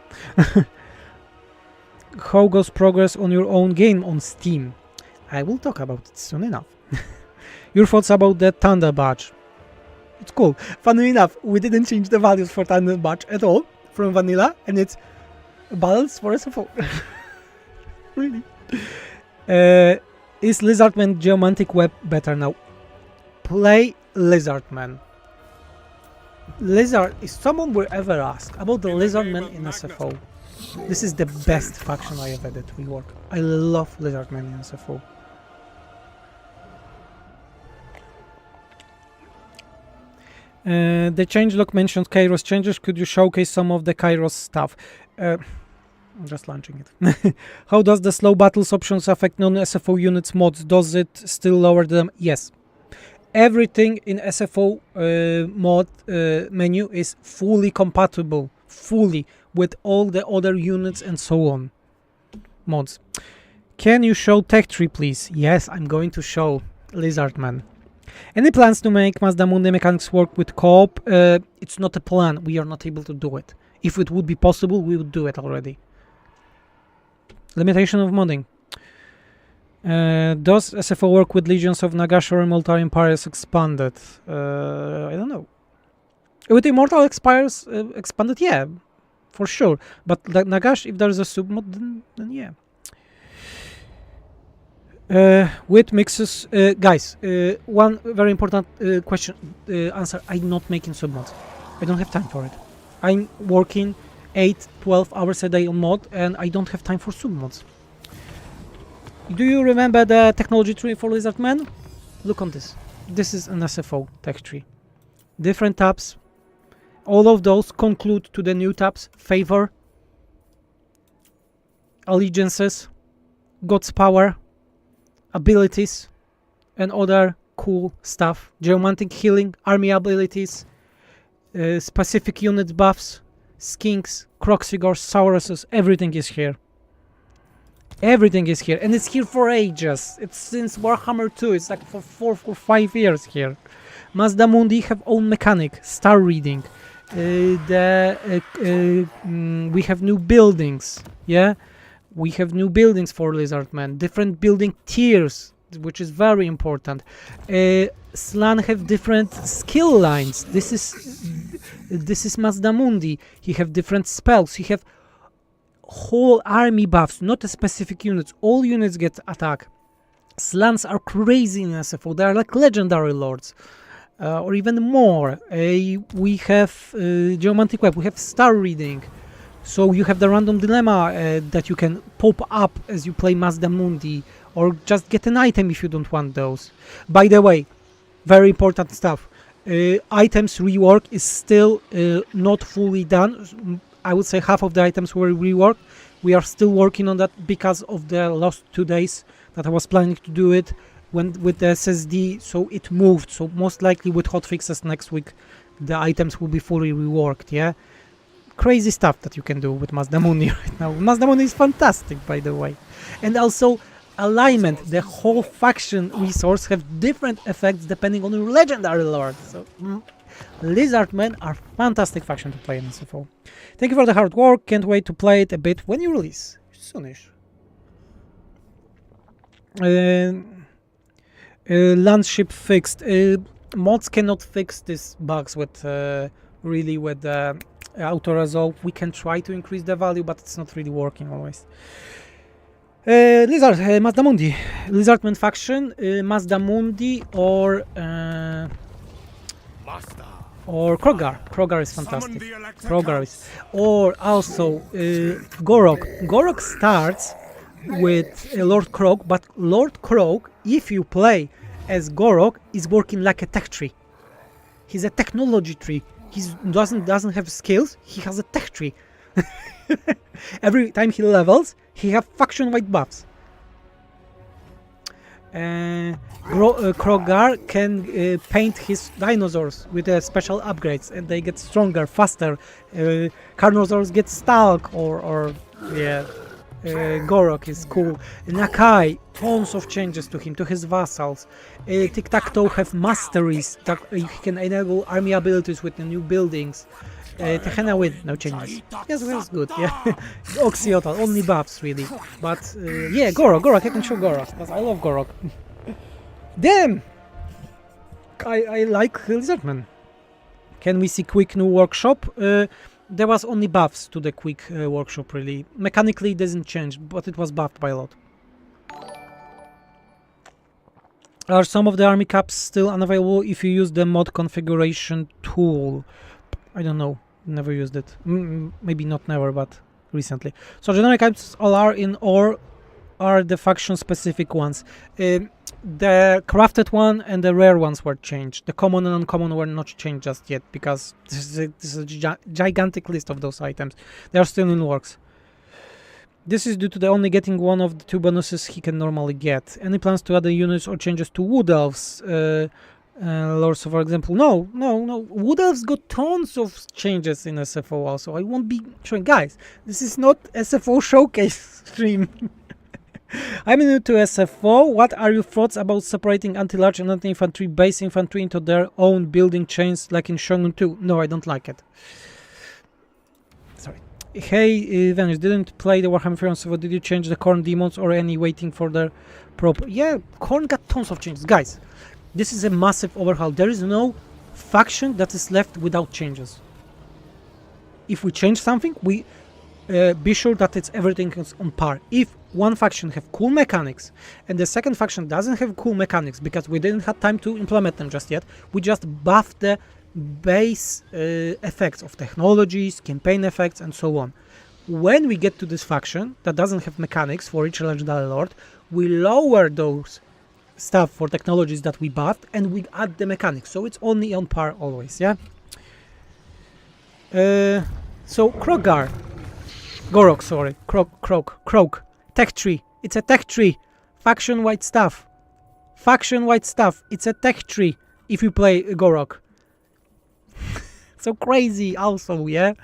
How goes progress on your own game on Steam? I will talk about it soon enough. Your thoughts about the Thunder badge? It's cool. Funny enough, we didn't change the values for Thunder badge at all from vanilla, and it's balanced for SFO. Really. Is Lizardmen Geomantic Web better now? Play Lizardmen. If someone will ever ask about the Lizardmen in SFO, this is the best faction I have added to rework. I love Lizardmen in SFO. The changelog mentioned Kairos changes. Could you showcase some of the Kairos stuff? I'm just launching it. How does the slow battles options affect non-SFO units mods? Does it still lower them? Yes. Everything in SFO mod menu is fully compatible, with all the other units and so on. Mods. Can you show tech tree, please? Yes, I'm going to show Lizardman. Any plans to make Mazdamundi mechanics work with co-op? It's not a plan. We are not able to do it. If it would be possible, we would do it already. Limitation of modding. Does SFO work with Legions of Nagash or Immortal Empires expanded? I don't know. With Immortal Empires expanded, yeah, for sure. But like Nagash, if there's a submod, then yeah. With mixes, guys, one very important answer. I'm not making submods. I don't have time for it. I'm working 8-12 hours a day on mod, and I don't have time for submods. Do you remember the technology tree for Lizardmen? Look on this. This is an SFO tech tree. Different tabs. All of those conclude to the new tabs: favor, allegiances, God's power, abilities, and other cool stuff. Geomantic healing, army abilities, specific unit buffs, skinks, Croxigors, Sauruses, everything is here. Everything is here, and it's here for ages. It's since Warhammer 2, it's like for 4 or 5 years here. Mazdamundi have own mechanic, star reading. We have new buildings, yeah? We have new buildings for Lizardmen, different building tiers which is very important. Slan have different skill lines. This is Mazdamundi. He have different spells. He have whole army buffs, not a specific units. All units get attack. Slans are crazy in SFO. They are like legendary lords, or even more. We have Geomantic Web. We have Star Reading. So you have the random dilemma that you can pop up as you play Mazdamundi, or just get an item if you don't want those. By the way, very important stuff. Items rework is still not fully done. I would say half of the items were reworked. We are still working on that because of the last 2 days that I was planning to do it with the SSD, so it moved. So most likely with hotfixes next week, the items will be fully reworked, yeah? Crazy stuff that you can do with Mazdamundi right now. Mazdamundi is fantastic, by the way. And also, alignment, the whole faction resource have different effects depending on your legendary lord. So, Lizardmen are fantastic faction to play in SFO. Thank you for the hard work. Can't wait to play it a bit when you release. Soonish. Landship fixed. Mods cannot fix these bugs with really with auto resolve. We can try to increase the value, but it's not really working always. Mazdamundi, Lizardmen faction, Mazdamundi or Krogar. Krogar is fantastic. Krogar is, or also Gorok. Gorok starts with Lord Krog, but Lord Krog, if you play as Gorok, is working like a tech tree. He's a technology tree. He doesn't have skills. He has a tech tree. Every time he levels, he have faction-wide buffs. Krogar can paint his dinosaurs with special upgrades, and they get stronger, faster. Carnosaurs get stuck, or yeah. Gorok is cool. Nakai, tons of changes to him, to his vassals. Tic-Tac-Toe have masteries that he can enable army abilities with the new buildings. Tehena with no changes. Yes, that's good, yeah. Oxyotl, only buffs really. But yeah, Gorok, I can show Gorok, because I love Gorok. Damn! I like Lizardmen. Can we see quick new workshop? There was only buffs to the quick workshop really. Mechanically it doesn't change, but it was buffed by a lot. Are some of the army caps still unavailable if you use the mod configuration tool? I don't know, never used it. Maybe not never, but recently. So generic caps all are in, or are the faction specific ones? The crafted one and the rare ones were changed. The common and uncommon were not changed just yet, because this is a gigantic list of those items. They are still in works. This is due to the only getting one of the 2 bonuses he can normally get. Any plans to add the units or changes to Wood Elves? Lords, for example. No. Wood Elves got tons of changes in SFO also. I won't be showing. Guys, this is not SFO showcase stream. I'm new to SFO. What are your thoughts about separating anti-large and anti-infantry base infantry into their own building chains like in Shogun 2? No, I don't like it. Sorry. Hey, Vanish, didn't play the Warhammer 40,000, did you change the Khorne demons or any waiting for their proper... Yeah, Khorne got tons of changes. Guys, this is a massive overhaul. There is no faction that is left without changes. If we change something, we be sure that everything is on par. If one faction have cool mechanics and the second faction doesn't have cool mechanics because we didn't have time to implement them just yet, we just buff the base effects of technologies, campaign effects, and so on. When we get to this faction that doesn't have mechanics for each legendary lord, we lower those stuff for technologies that we buffed and we add the mechanics, so it's only on par always, yeah? So Krogar, Gorok, sorry, Krog, tech tree, it's a tech tree, faction-wide stuff, it's a tech tree if you play Gorok. So crazy also, yeah?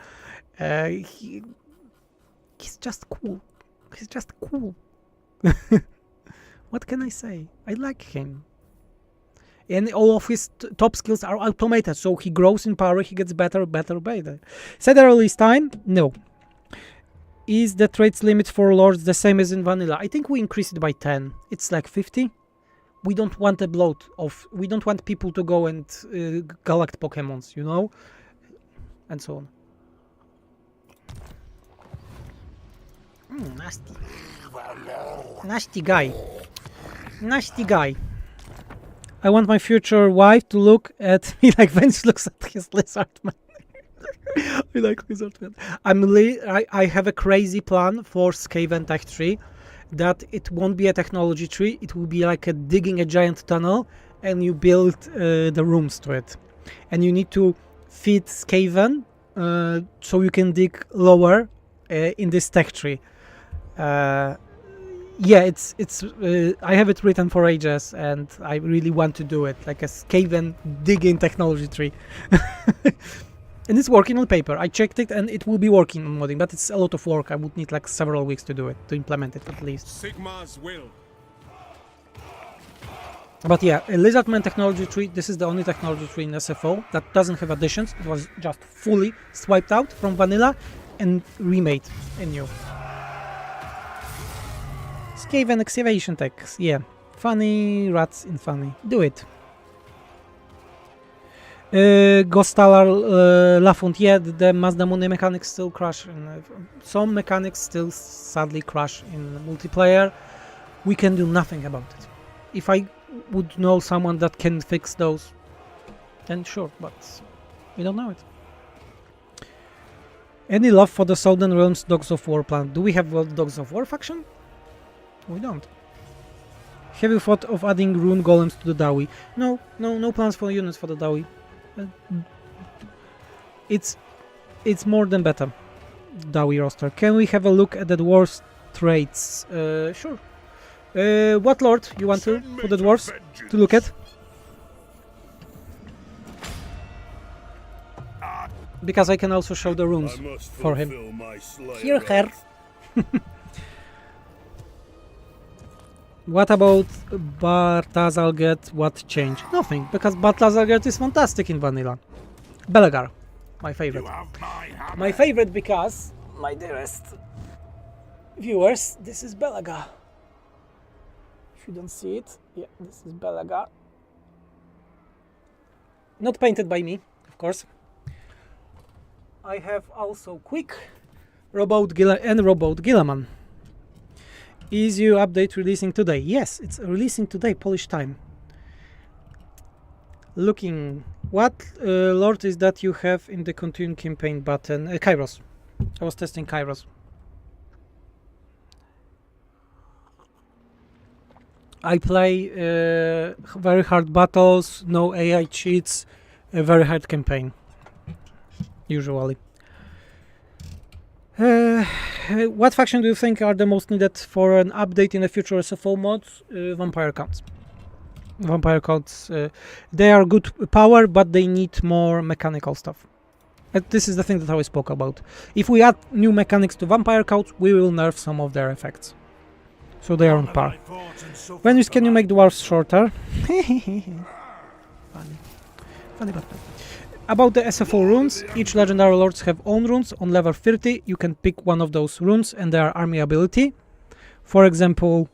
He's just cool, What can I say? I like him. And all of his top skills are automated, so he grows in power, he gets better. Set the release time? No. Is the traits limit for lords the same as in vanilla? I think we increased it by 10. It's like 50. we don't want a bloat of, we don't want people to go and collect Pokemons, you know, and so on. Nasty. Nasty guy. Nasty guy. I want my future wife to look at me like when she looks at his Lizardmen. I like Lizardmen. I have a crazy plan for Skaven Tech Tree, that it won't be a technology tree, it will be like digging a giant tunnel and you build the rooms to it. And you need to feed Skaven so you can dig lower in this tech tree. Yeah, it's I have it written for ages and I really want to do it, like a Skaven digging technology tree. And it's working on paper. I checked it and it will be working on modding, but it's a lot of work. I would need like several weeks to do it, to implement it at least. Sigma's will. But yeah, a Lizardman technology tree, this is the only technology tree in SFO that doesn't have additions. It was just fully swiped out from vanilla and remade anew. Skaven excavation techs, yeah. Funny rats in funny. Do it. Ghostalar Lafont, yeah, the Mazda Money mechanics still crash. And some mechanics still sadly crash in multiplayer. We can do nothing about it. If I would know someone that can fix those, then sure, but we don't know it. Any love for the Southern Realms Dogs of War plan? Do we have a Dogs of War faction? We don't. Have you thought of adding rune golems to the Dawi? No plans for units for the Dawi. It's more than better. Dawi roster. Can we have a look at the dwarves traits? Sure. What lord you want to put the dwarves to look at? Because I can also show the runes for him. Here, her. What about Bartazalget? What changed? Nothing, because Bartazalget is fantastic in vanilla. Belagar, my favorite. My favorite because, my dearest viewers, this is Belagar. If you don't see it, yeah, this is Belagar. Not painted by me, of course. I have also Quick, Robot Gillaman. Is your update releasing today? Yes, it's releasing today, Polish time. Looking, what lord is that you have in the continue campaign button? Kairos. I was testing Kairos. I play very hard battles, no AI cheats, a very hard campaign. Usually. What faction do you think are the most needed for an update in the future SFO mods? Vampire counts. Vampire counts, they are good power, but they need more mechanical stuff. This is the thing that I spoke about. If we add new mechanics to vampire counts, we will nerf some of their effects. So they are on par. When can you make dwarves shorter? Funny but about the SFO runes, each legendary lords have own runes. On level 30, you can pick one of those runes and their army ability. For example,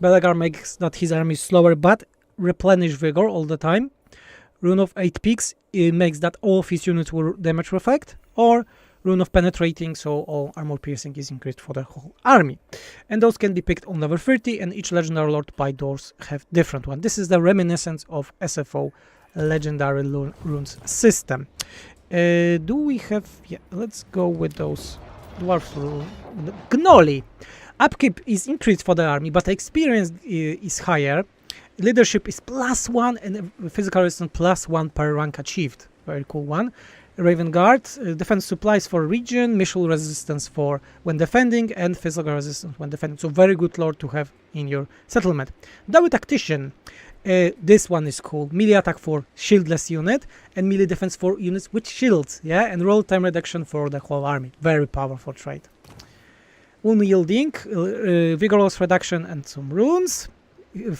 Belagar makes that his army is slower but replenish vigor all the time. Rune of 8 peaks, it makes that all of his units will damage reflect. Or Rune of penetrating, so all armor piercing is increased for the whole army. And those can be picked on level 30, and each legendary lord by doors have different one. This is the reminiscence of SFO legendary runes system. Do we have... yeah, let's go with those dwarf Gnoli. Upkeep is increased for the army, but experience is higher. Leadership is +1 and physical resistance +1 per rank achieved. Very cool one. Raven Guard, defense supplies for region, missile resistance for when defending, and physical resistance when defending. So very good lord to have in your settlement. Dawi Tactician. This one is cool. Melee attack for shieldless unit and melee defense for units with shields. Yeah, and roll time reduction for the whole army. Very powerful trait. Wound yielding, vigorous reduction and some runes.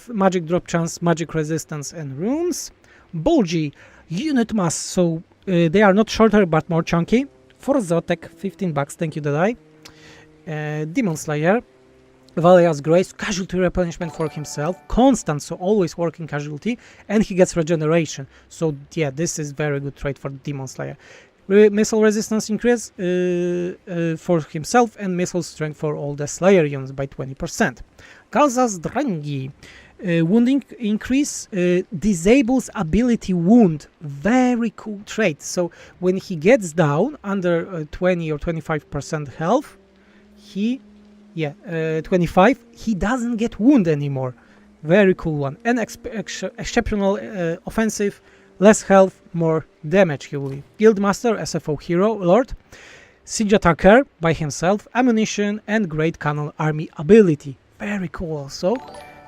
Magic drop chance, magic resistance and runes. Bulgy, unit mass, so they are not shorter but more chunky. For Zotek, $15, thank you Dadai. Demon Slayer, Valia's Grace, casualty replenishment for himself, constant, so always working casualty, and he gets regeneration. So yeah, this is very good trait for Demon Slayer. Missile resistance increase for himself, and missile strength for all the Slayer units by 20%. Galza's Drengi, wounding increase, disables ability wound, very cool trait. So when he gets down under 20 or 25% health, he 25, he doesn't get wound anymore. Very cool one. And exceptional offensive, less health, more damage he will be. Guildmaster, SFO Hero Lord, Siege Attacker by himself, ammunition and Great Cannon Army ability. Very cool also.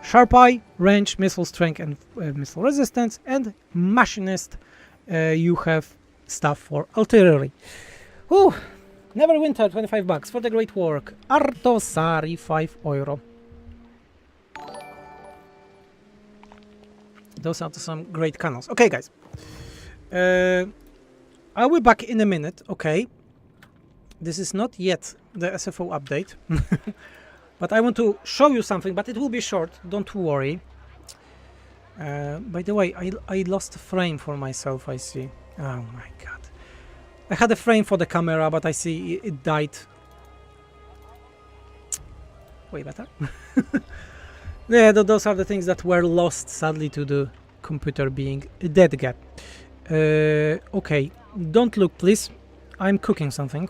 Sharp Eye, range, missile strength and missile resistance, and Machinist, you have stuff for artillery. Whew. Neverwinter, 25 bucks for the great work. Artosari, 5 euro. Those are some great cannons. Okay, guys. I'll be back in a minute, okay? This is not yet the SFO update. But I want to show you something, but it will be short, don't worry. By the way, I lost a frame for myself, I see. Oh my god. I had a frame for the camera, but I see it died. Way better. Yeah, those are the things that were lost, sadly, to the computer being a dead gap. Okay, don't look, please. I'm cooking something.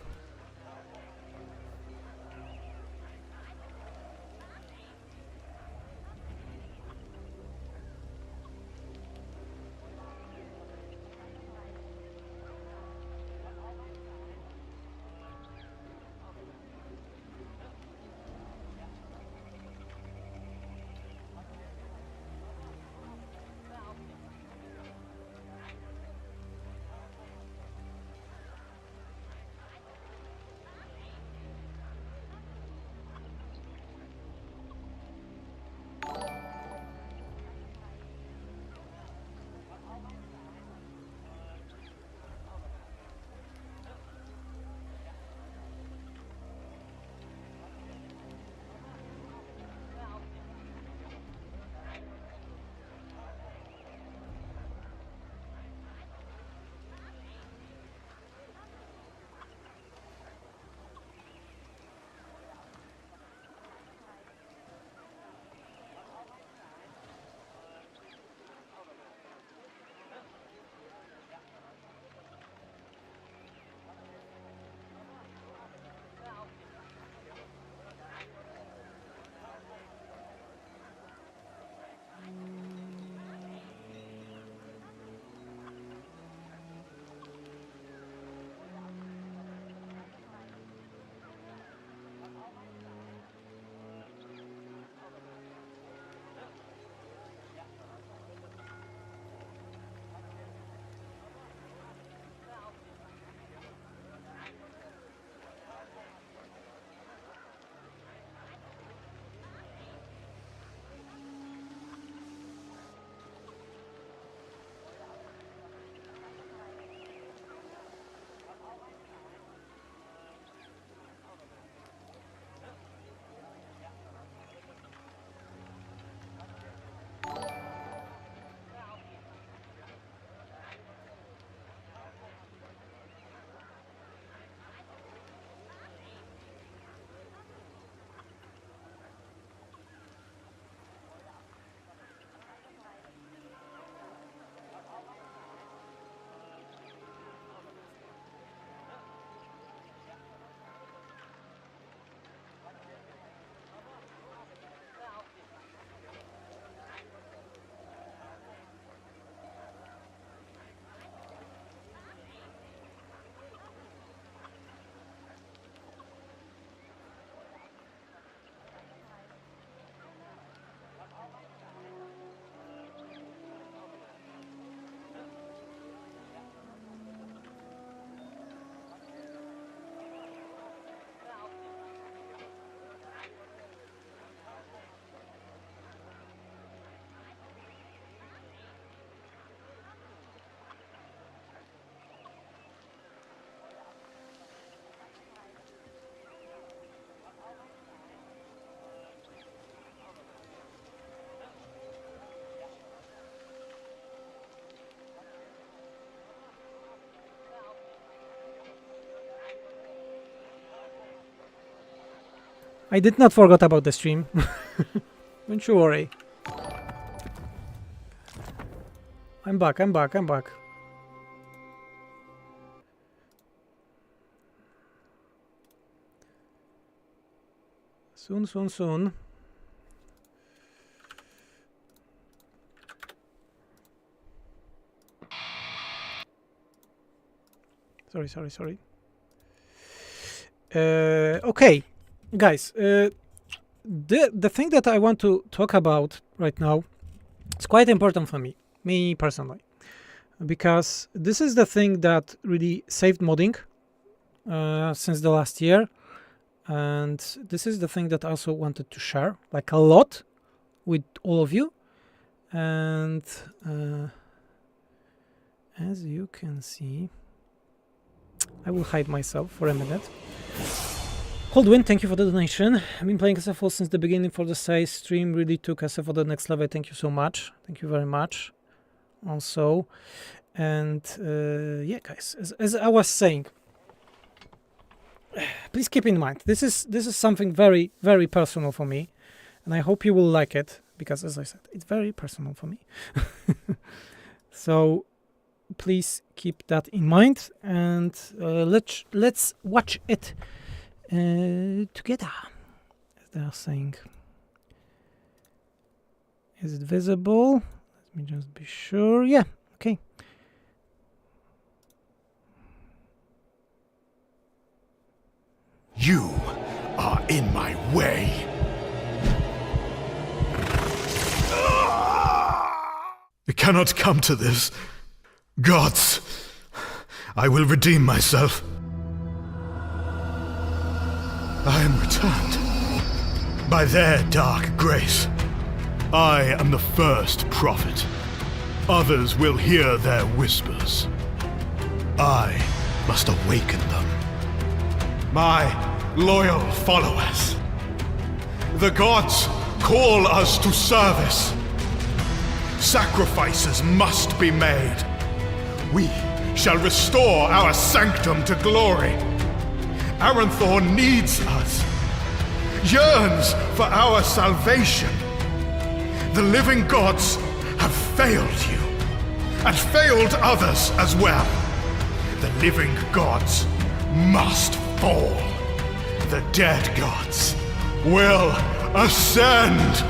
I did not forget about the stream. Don't you worry. I'm back, I'm back, I'm back. Soon, soon, soon. Sorry. Okay, guys. The thing that I want to talk about right now is quite important for me personally, because this is the thing that really saved modding since the last year, and this is the thing that I also wanted to share like a lot with all of you. And as you can see, I will hide myself for a minute. Coldwind, thank you for the donation. I've been playing SFO since the beginning for the say stream. Really took SFO to the next level. Thank you so much. Thank you very much. Also, and yeah, guys, as I was saying, please keep in mind this is something very, very personal for me, and I hope you will like it, because as I said, it's very personal for me. So please keep that in mind, and let's watch it together, as they are saying. Is it visible? Let me just be sure. Yeah, okay. You are in my way. It cannot come to this. Gods, I will redeem myself. I am returned by their dark grace. I am the first prophet. Others will hear their whispers. I must awaken them. My loyal followers, the gods call us to service. Sacrifices must be made. We shall restore our sanctum to glory. Aranthor needs us, yearns for our salvation. The living gods have failed you, and failed others as well. The living gods must fall. The dead gods will ascend.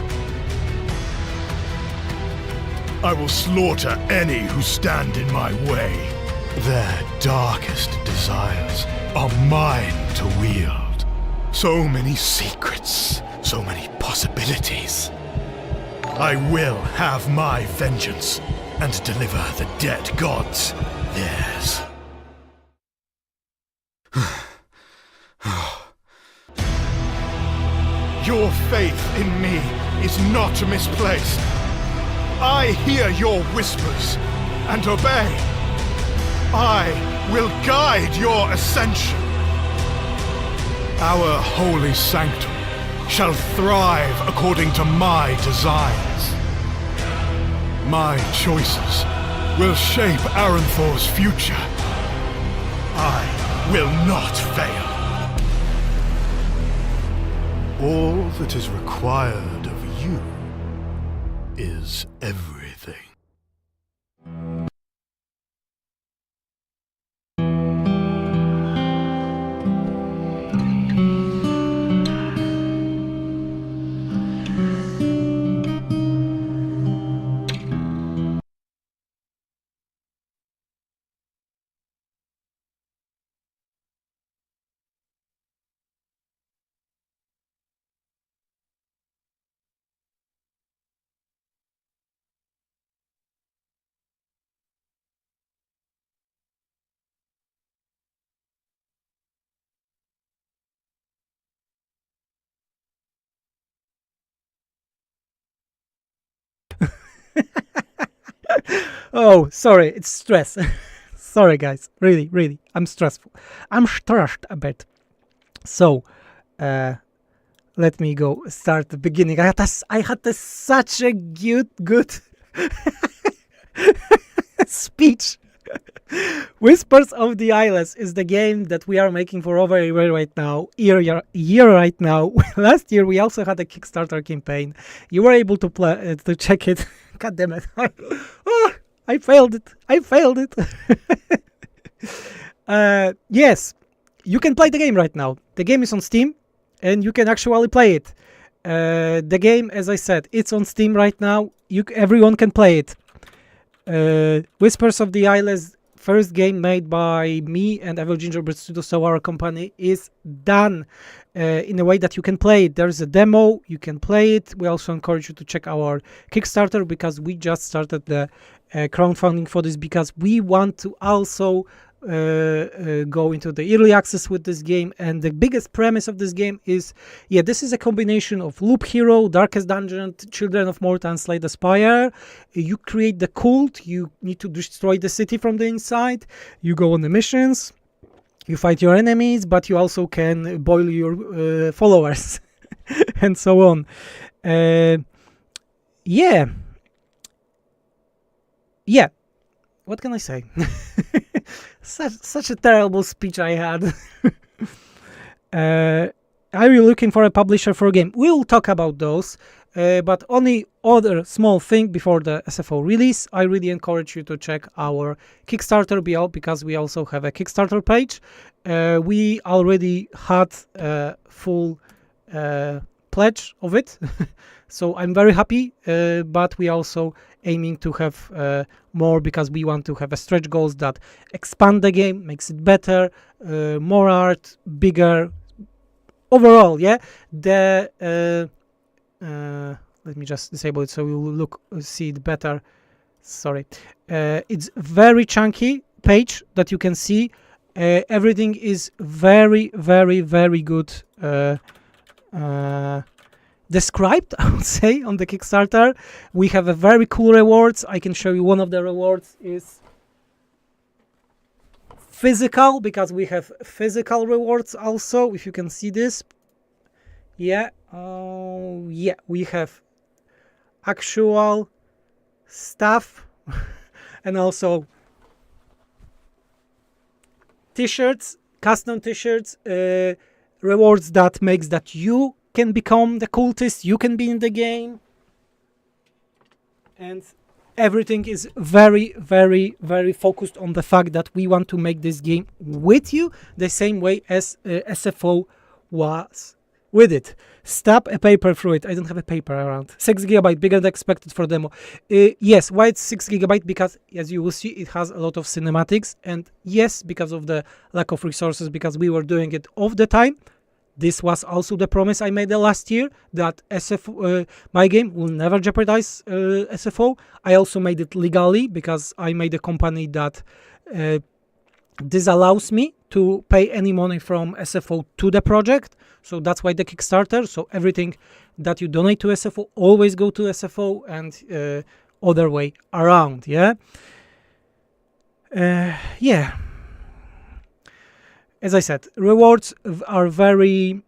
I will slaughter any who stand in my way. Their darkest desires are mine to wield. So many secrets, so many possibilities. I will have my vengeance and deliver the dead gods theirs. Your faith in me is not misplaced. I hear your whispers and obey. I will guide your ascension. Our holy sanctum shall thrive according to my designs. My choices will shape Aranthor's future. I will not fail. All that is required of you is everything. Oh, sorry, it's stress. Sorry, guys. Really, I'm stressful. I'm stressed a bit. So, let me go start the beginning. I had such a good speech Whispers of the Eyeless is the game that we are making for over a year right now. Year right now. Last year we also had a Kickstarter campaign. You were able to play to check it. God damn it! I failed it. I failed it. Yes, you can play the game right now. The game is on Steam, and you can actually play it. The game, as I said, it's on Steam right now. Everyone can play it. Whispers of the Eyeless, first game made by me and Evil Gingerbread Studios, so our company, is done in a way that you can play it. There's a demo, you can play it. We also encourage you to check our Kickstarter, because we just started the crowdfunding for this, because we want to also go into the early access with this game. And the biggest premise of this game is, this is a combination of Loop Hero, Darkest Dungeon, Children of Morta, and Slay the Spire. You create the cult, you need to destroy the city from the inside, you go on the missions, you fight your enemies, but you also can boil your followers and so on. What can I say? Such a terrible speech I had. Are you looking for a publisher for a game? We'll talk about those, but only other small thing before the SFO release. I really encourage you to check our Kickstarter BL, because we also have a Kickstarter page. We already had a full pledge of it, so I'm very happy, but we also aiming to have more, because we want to have a stretch goals that expand the game, makes it better, more art, bigger overall. The let me just disable it so you will see it better. Sorry, it's very chunky page that you can see. Everything is very, very, very good described, I would say, on the Kickstarter. We have a very cool rewards. I can show you one of the rewards is physical, because we have physical rewards also, if you can see this. We have actual stuff and also t-shirts, custom t-shirts, rewards that makes that you can become the cultist, you can be in the game, and everything is very, very, very focused on the fact that we want to make this game with you the same way as SFO was with it. Stab a paper through it. I don't have a paper around. 6 GB, bigger than expected for demo. Yes, why it's 6 GB? Because as you will see, it has a lot of cinematics, and yes, because of the lack of resources, because we were doing it all the time. This was also the promise I made last year, that my game will never jeopardize SFO. I also made it legally, because I made a company that disallows me to pay any money from SFO to the project. So that's why the Kickstarter. So everything that you donate to SFO always go to SFO, and other way around. As I said, rewards are very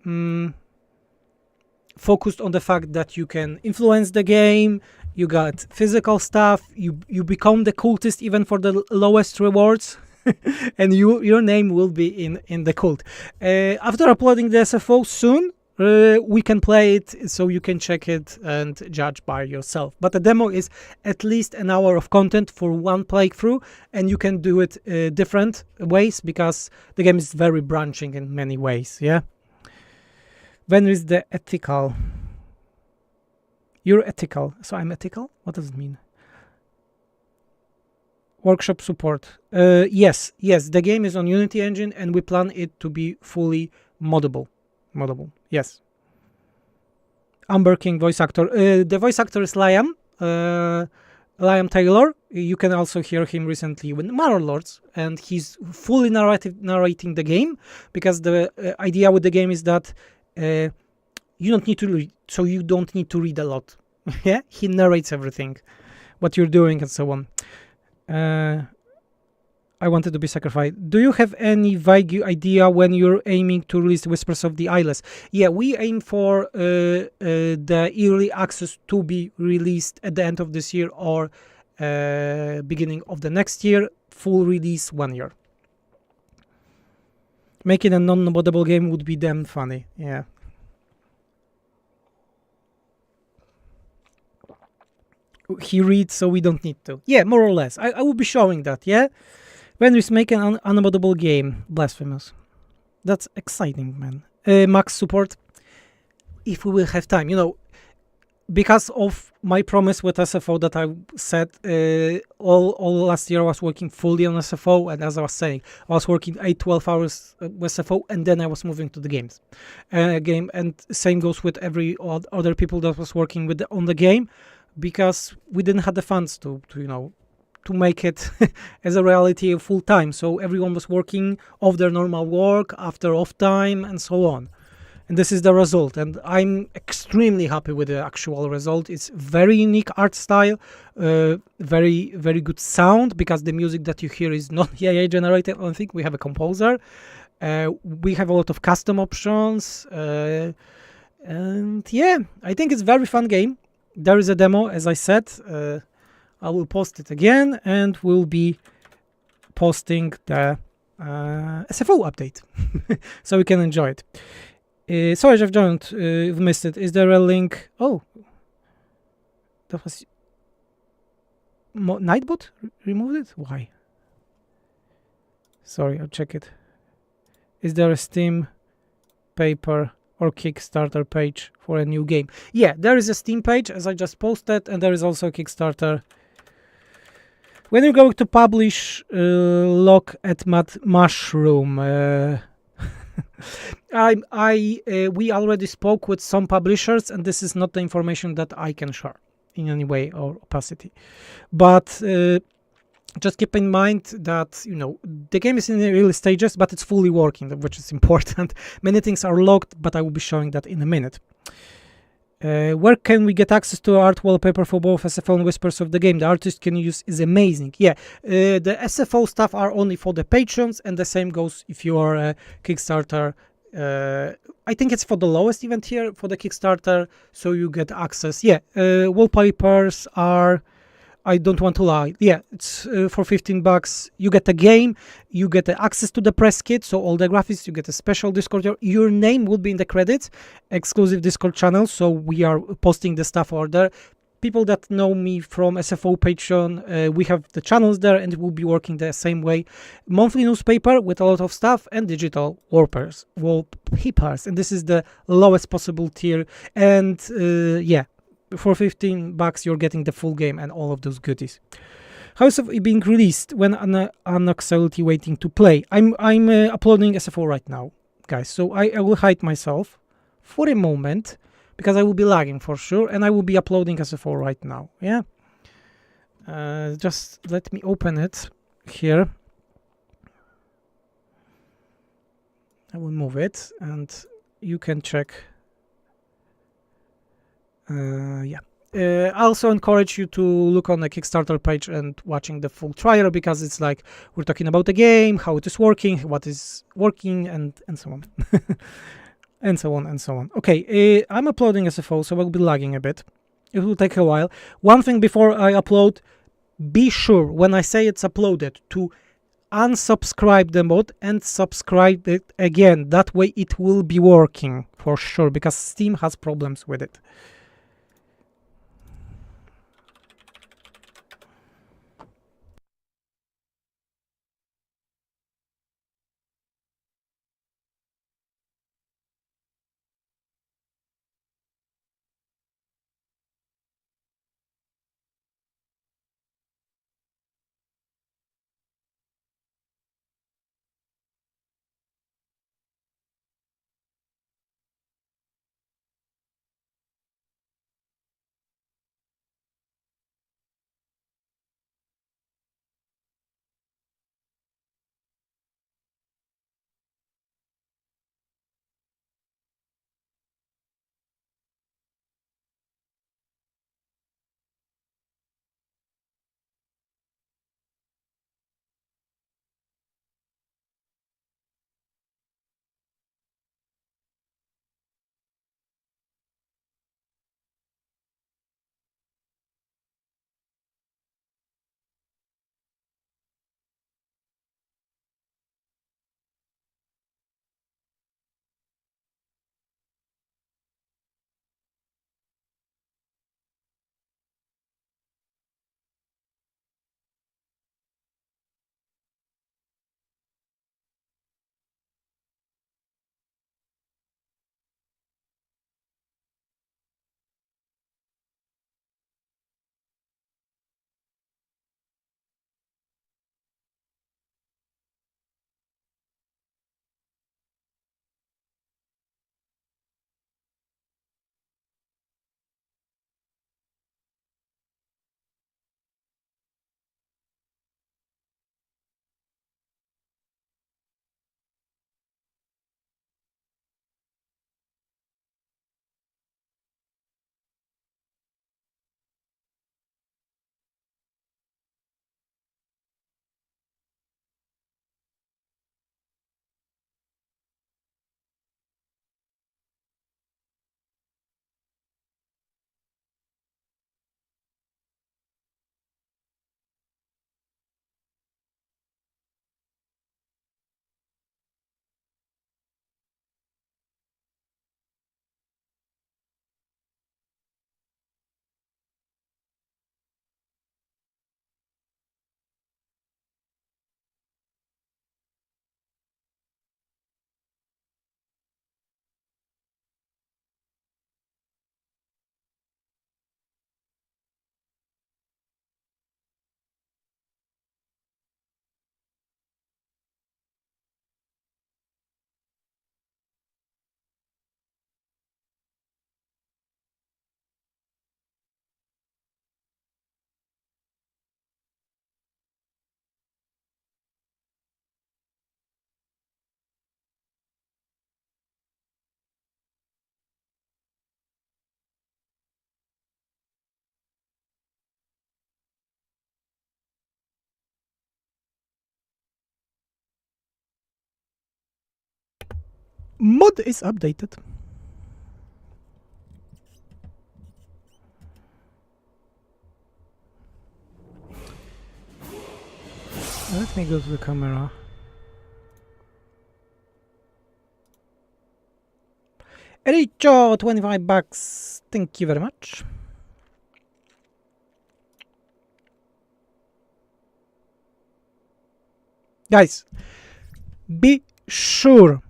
focused on the fact that you can influence the game. You got physical stuff. You become the cultist even for the lowest rewards, and your name will be in the cult. After uploading the SFO soon, we can play it, so you can check it and judge by yourself. But the demo is at least an hour of content for one playthrough, and you can do it different ways, because the game is very branching in many ways. When is the ethical? You're ethical, so I'm ethical? What does it mean? Workshop support. Yes, the game is on Unity engine, and we plan it to be fully moddable. Yes. Amber King voice actor. The voice actor is Liam Taylor. You can also hear him recently with Mirror Lords, and he's fully narrating the game, because the idea with the game is that you don't need to read, so you don't need to read a lot. He narrates everything, what you're doing, and so on. I wanted to be sacrificed. Do you have any vague idea when you're aiming to release Whispers of the Eyeless? We aim for the early access to be released at the end of this year or beginning of the next year, full release 1 year. Making a non-moddable game would be damn funny, yeah. He reads, so we don't need to. Yeah, more or less. I will be showing that, yeah? When we make an unmoddable game, blasphemous. That's exciting, man. Max support, if we will have time, you know, because of my promise with SFO that I said all last year I was working fully on SFO, and as I was saying, I was working 8-12 hours with SFO, and then I was moving to the game, and same goes with every other people that was working with on the game, because we didn't have the funds to you know, to make it as a reality full time. So everyone was working off their normal work after off time and so on. And this is the result, and I'm extremely happy with the actual result. It's very unique art style, very good sound, because the music that you hear is not AI generated. I don't think we have a composer. We have a lot of custom options, and yeah, I think it's a very fun game. There is a demo, as I said. I will post it again, and we'll be posting the SFO update so we can enjoy it. Sorry, I've joined. You've missed it. Is there a link? Oh, that was Nightbot removed it. Why? Sorry, I'll check it. Is there a Steam paper or Kickstarter page for a new game? Yeah, there is a Steam page, as I just posted, and there is also a Kickstarter. When you're going to publish Lock at Mushroom, we already spoke with some publishers, and this is not the information that I can share in any way or opacity. But just keep in mind that, you know, the game is in the early stages, but it's fully working, which is important. Many things are locked, but I will be showing that in a minute. Where can we get access to art wallpaper for both SFO and Whispers of the game? The artist can use is amazing. Yeah, the SFO stuff are only for the patrons, and the same goes if you are a Kickstarter. I think it's for the lowest event here for the Kickstarter, so you get access. Yeah, wallpapers are, I don't want to lie. Yeah, it's for $15. You get a game, you get access to the press kit, so all the graphics, you get a special Discord. Your name will be in the credits, exclusive Discord channel, so we are posting the stuff over there. People that know me from SFO Patreon, we have the channels there, and we'll be working the same way. Monthly newspaper with a lot of stuff, and digital wallpapers, and this is the lowest possible tier. And yeah, for $15 you're getting the full game and all of those goodies. How is it being released when Anoxality waiting to play? I'm uploading SFO right now, guys, so I will hide myself for a moment because I will be lagging for sure, and I will be uploading SFO right now. Yeah, just let me open it here. I will move it and you can check. Yeah. I also encourage you to look on the Kickstarter page and watching the full trial, because it's like we're talking about the game, how it is working, what is working, and so on. and so on and so on. Okay, I'm uploading SFO, so I'll be lagging a bit. It will take a while. One thing before I upload, be sure when I say it's uploaded to unsubscribe the mod and subscribe it again. That way it will be working for sure, because Steam has problems with it. mod is updated. Let me go to the camera. Richo, 25 bucks. Thank you very much. Guys, be sure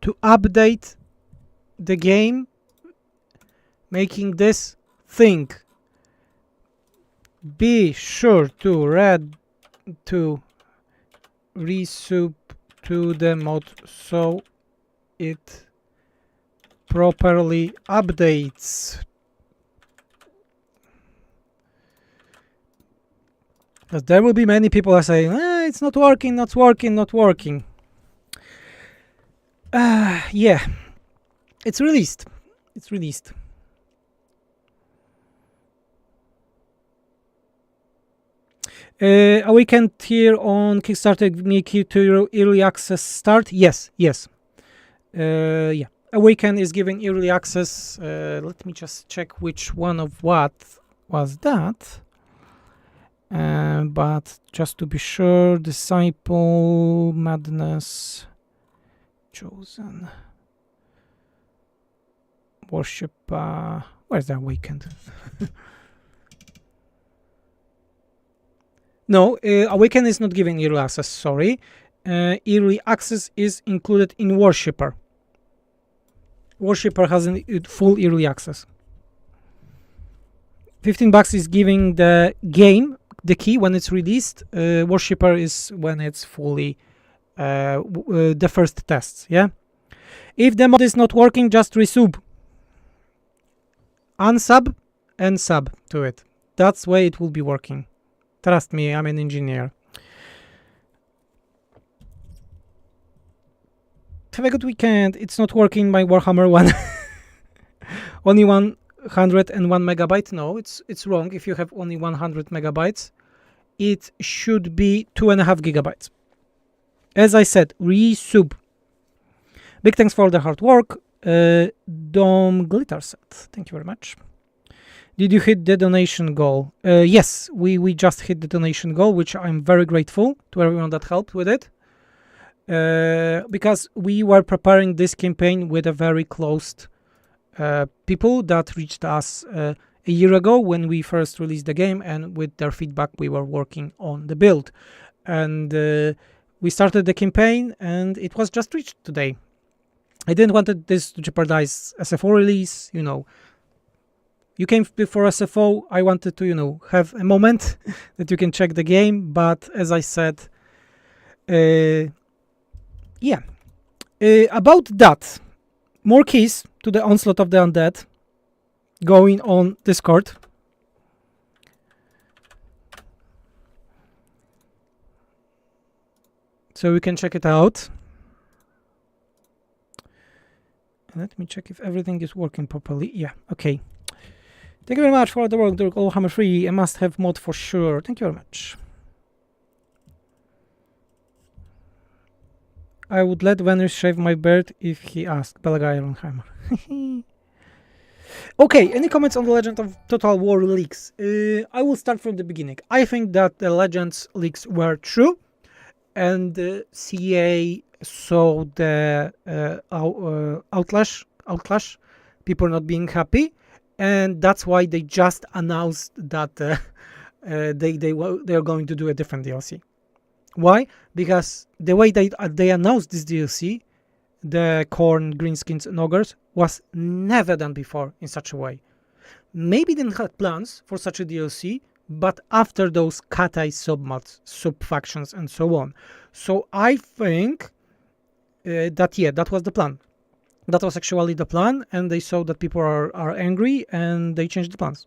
to update the game, making this thing. Be sure to resub to the mod so it properly updates. Because there will be many people that say, it's not working, not working, not working. Yeah, it's released. It's released. Awakened here on Kickstarter make it to early access start. Yes. Yeah. Awaken is giving early access. Let me just check which one of what was that. But just to be sure, Disciple, Madness, Chosen, Worship. Where's the Awakened? No, Awaken is not giving early access, sorry. Early access is included in Worshipper. Worshipper has full early access. 15 bucks is giving the game the key when it's released. Worshipper is when it's fully the first tests, yeah? If the mod is not working, just resub. Unsub and sub to it. That's the way it will be working. Trust me, I'm an engineer. Have a good weekend. It's not working, my Warhammer 1. Only 101 megabyte. No, it's wrong. If you have only 100 megabytes, it should be 2.5 gigabytes. As I said, resub. Big thanks for the hard work. Dom Glitter set. Thank you very much. Did you hit the donation goal? Yes, we just hit the donation goal, which I'm very grateful to everyone that helped with it. Because we were preparing this campaign with a very closed people that reached us a year ago when we first released the game, and with their feedback we were working on the build. And we started the campaign and it was just reached today. I didn't want this to jeopardize SFO release, you know. You came before SFO, I wanted to, you know, have a moment that you can check the game, but as I said, yeah. About that, more keys to the onslaught of the undead going on Discord. So we can check it out. Let me check if everything is working properly. Yeah, okay. Thank you very much for the work, Warhammer 3. A must-have mod for sure. Thank you very much. I would let Venus shave my beard if he asked. Belagay Grimhammer. Okay, any comments on the Legend of Total War leaks? I will start from the beginning. I think that the Legends leaks were true, and CA saw the outclash, people not being happy, and that's why they just announced that they are going to do a different DLC. Why? Because the way they announced this DLC, the Khorne, Greenskins, and Ogres, was never done before in such a way. Maybe they didn't have plans for such a DLC, but after those Katai submods, sub-factions, and so on. So I think that was the plan. That was actually the plan, and they saw that people are angry, and they changed the plans.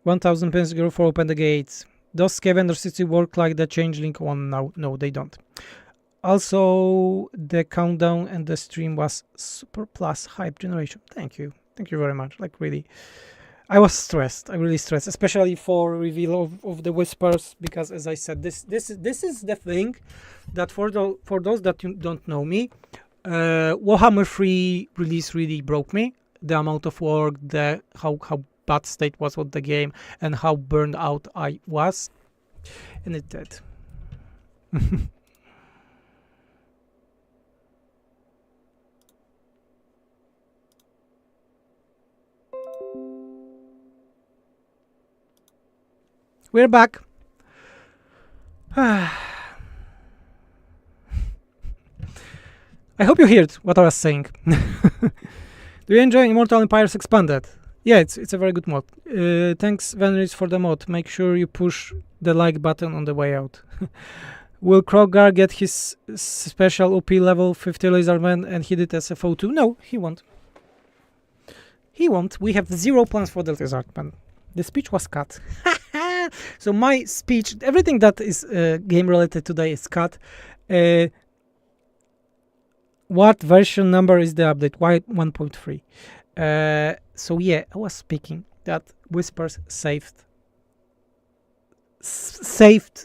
£1,000 euro for open the gates. Does Scavenger City work like the Changeling one now? No, they don't. Also, the countdown and the stream was super plus hype generation. Thank you very much. Like really, I was stressed. I really stressed, especially for reveal of the whispers, because as I said, this is the thing that for those that don't know me, Warhammer 3 release really broke me. The amount of work, the how bad state was with the game, and how burned out I was, and it did. We're back. I hope you heard what I was saying. Do you enjoy Immortal Empires Expanded? Yeah, it's a very good mod. Thanks, Venris, for the mod. Make sure you push the like button on the way out. Will Krogar get his special OP level 50 Lizardmen and he did SFO 2? No, he won't. He won't. We have zero plans for the Lizardmen. The speech was cut. So my speech, everything that is game related today is cut. What version number is the update? Why 1.3? So yeah, I was speaking that Whispers saved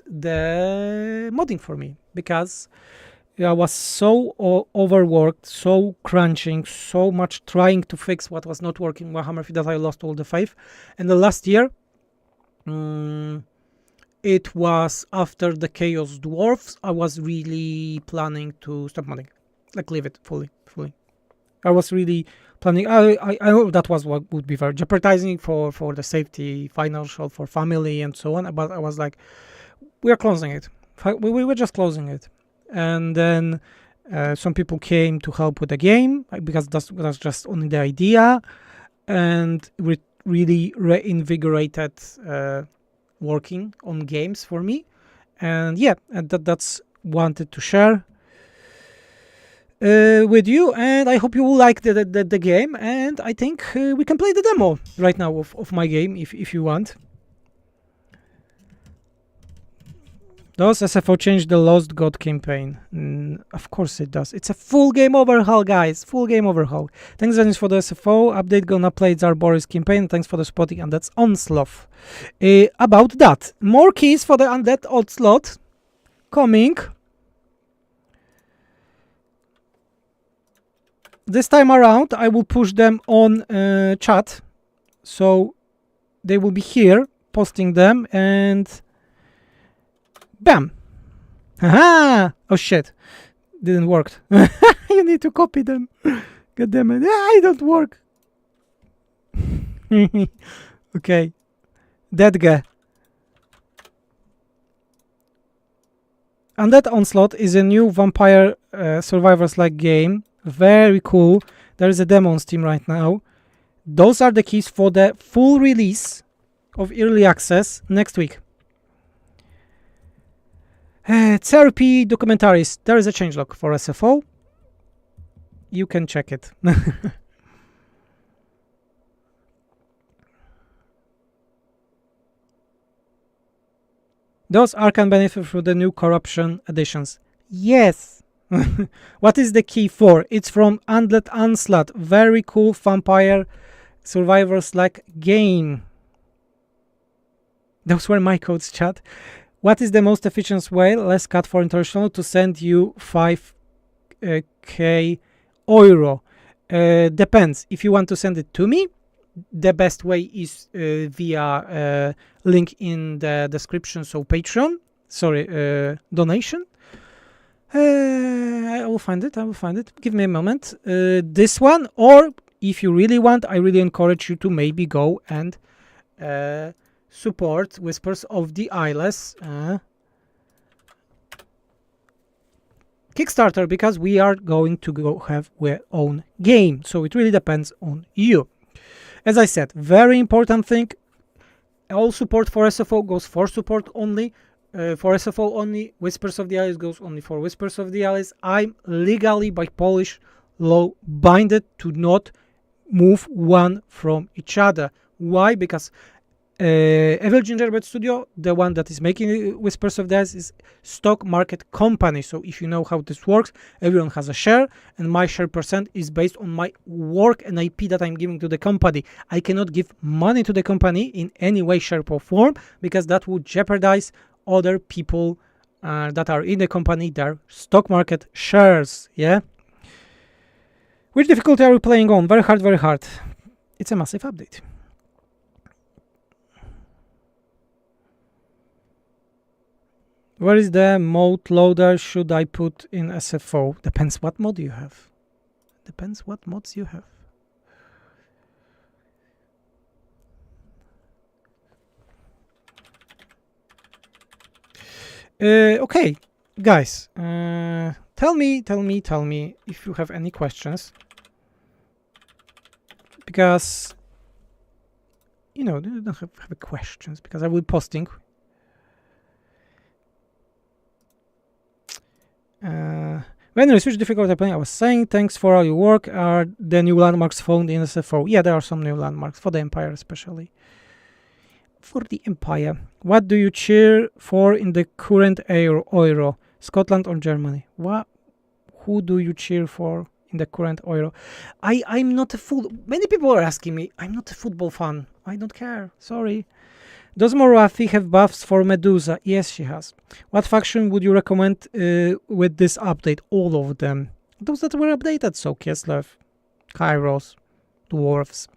the modding for me, because I was so overworked, so crunching, so much trying to fix what was not working in Warhammer 3 that I lost all the faith. And the last year, it was after the Chaos Dwarfs, I was really planning to stop modding, like leave it fully. I was really planning. I know that was what would be very jeopardizing for the safety, financial, for family, and so on. But I was like, we are closing it. We were just closing it, and then some people came to help with the game, because that's just only the idea, and we really reinvigorated working on games for me. And yeah, and that's wanted to share with you, and I hope you will like the game. And I think we can play the demo right now of my game if you want. Does SFO change the Lost God campaign? Of course it does. It's a full game overhaul, guys. Full game overhaul. Thanks, Dennis, for the SFO update. Gonna play Zarboris campaign. Thanks for the spotting, and that's Onslaught. About that, more keys for the Undead Onslaught coming. This time around, I will push them on chat, so they will be here posting them, and bam! Haha! Oh shit! Didn't work. You need to copy them. God damn it! I don't work. Okay, that guy. Undead Onslaught is a new vampire survivors-like game. Very cool. There is a demo on Steam right now. Those are the keys for the full release of early access next week. Therapy documentaries. There is a changelog for SFO. You can check it. Those Arcan benefit from the new corruption additions. Yes. What is the key for? It's from Undead Onslaught. Very cool vampire survivors like game. Those were my codes, chat. What is the most efficient way, less cut for international, to send you 5k euro? Depends. If you want to send it to me, the best way is via link in the description, so Patreon. Sorry, donation. I will find it. Give me a moment. This one, or if you really want, I really encourage you to maybe go and support Whispers of the Eyeless Kickstarter, because we are going to go have our own game. So it really depends on you. As I said, very important thing. All support for SFO goes for support only. For SFO only, Whispers of the Eyeless goes only for Whispers of the Eyeless. I'm legally, by Polish law, binded to not move one from each other. Why? Because Evil Gingerbread Studio, the one that is making Whispers of the Eyes, is stock market company. So if you know how this works, everyone has a share, and my share percent is based on my work and IP that I'm giving to the company. I cannot give money to the company in any way, shape, or form, because that would jeopardize other people that are in the company, their stock market shares. Yeah. Which difficulty are you playing on? Very hard, very hard. It's a massive update. Where is the mode loader should I put in SFO? Depends what mod you have. Depends what mods you have. Okay, guys, tell me if you have any questions, because you know, you don't have questions, because I will be posting. When we switch difficulty playing, I was saying thanks for all your work. Are the new landmarks found in SFO? Yeah, there are some new landmarks for the Empire, especially for the Empire. What do you cheer for in the current Euro? Scotland or Germany? Who do you cheer for in the current Euro? I'm not a fool. Many people are asking me. I'm not a football fan. I don't care. Sorry. Does Morathi have buffs for Medusa? Yes, she has. What faction would you recommend with this update? All of them. Those that were updated. So Kislev, Kairos, Dwarfs.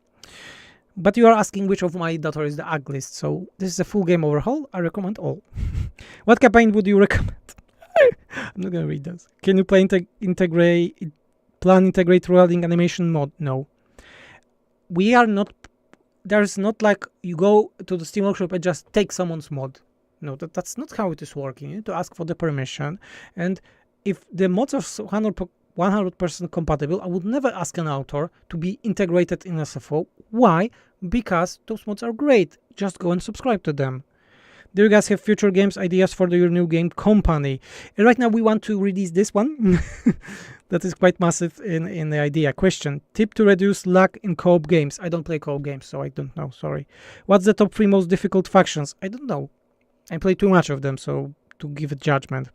But you are asking which of my daughter is the ugliest. So this is a full game overhaul. I recommend all. What campaign would you recommend? I'm not going to read those. Can you integrate welding animation mod? No. We are not. There's not like you go to the Steam Workshop and just take someone's mod. No, that's not how it is working. You need to ask for the permission. And if the mods are 100% compatible, I would never ask an author to be integrated in SFO. Why? Because those mods are great. Just go and subscribe to them. Do you guys have future games ideas for your new game company? And right now we want to release this one. That is quite massive in the idea. Question. Tip to reduce lag in co-op games. I don't play co-op games, so I don't know. Sorry. What's the top 3 most difficult factions? I don't know. I play too much of them, so to give a judgment.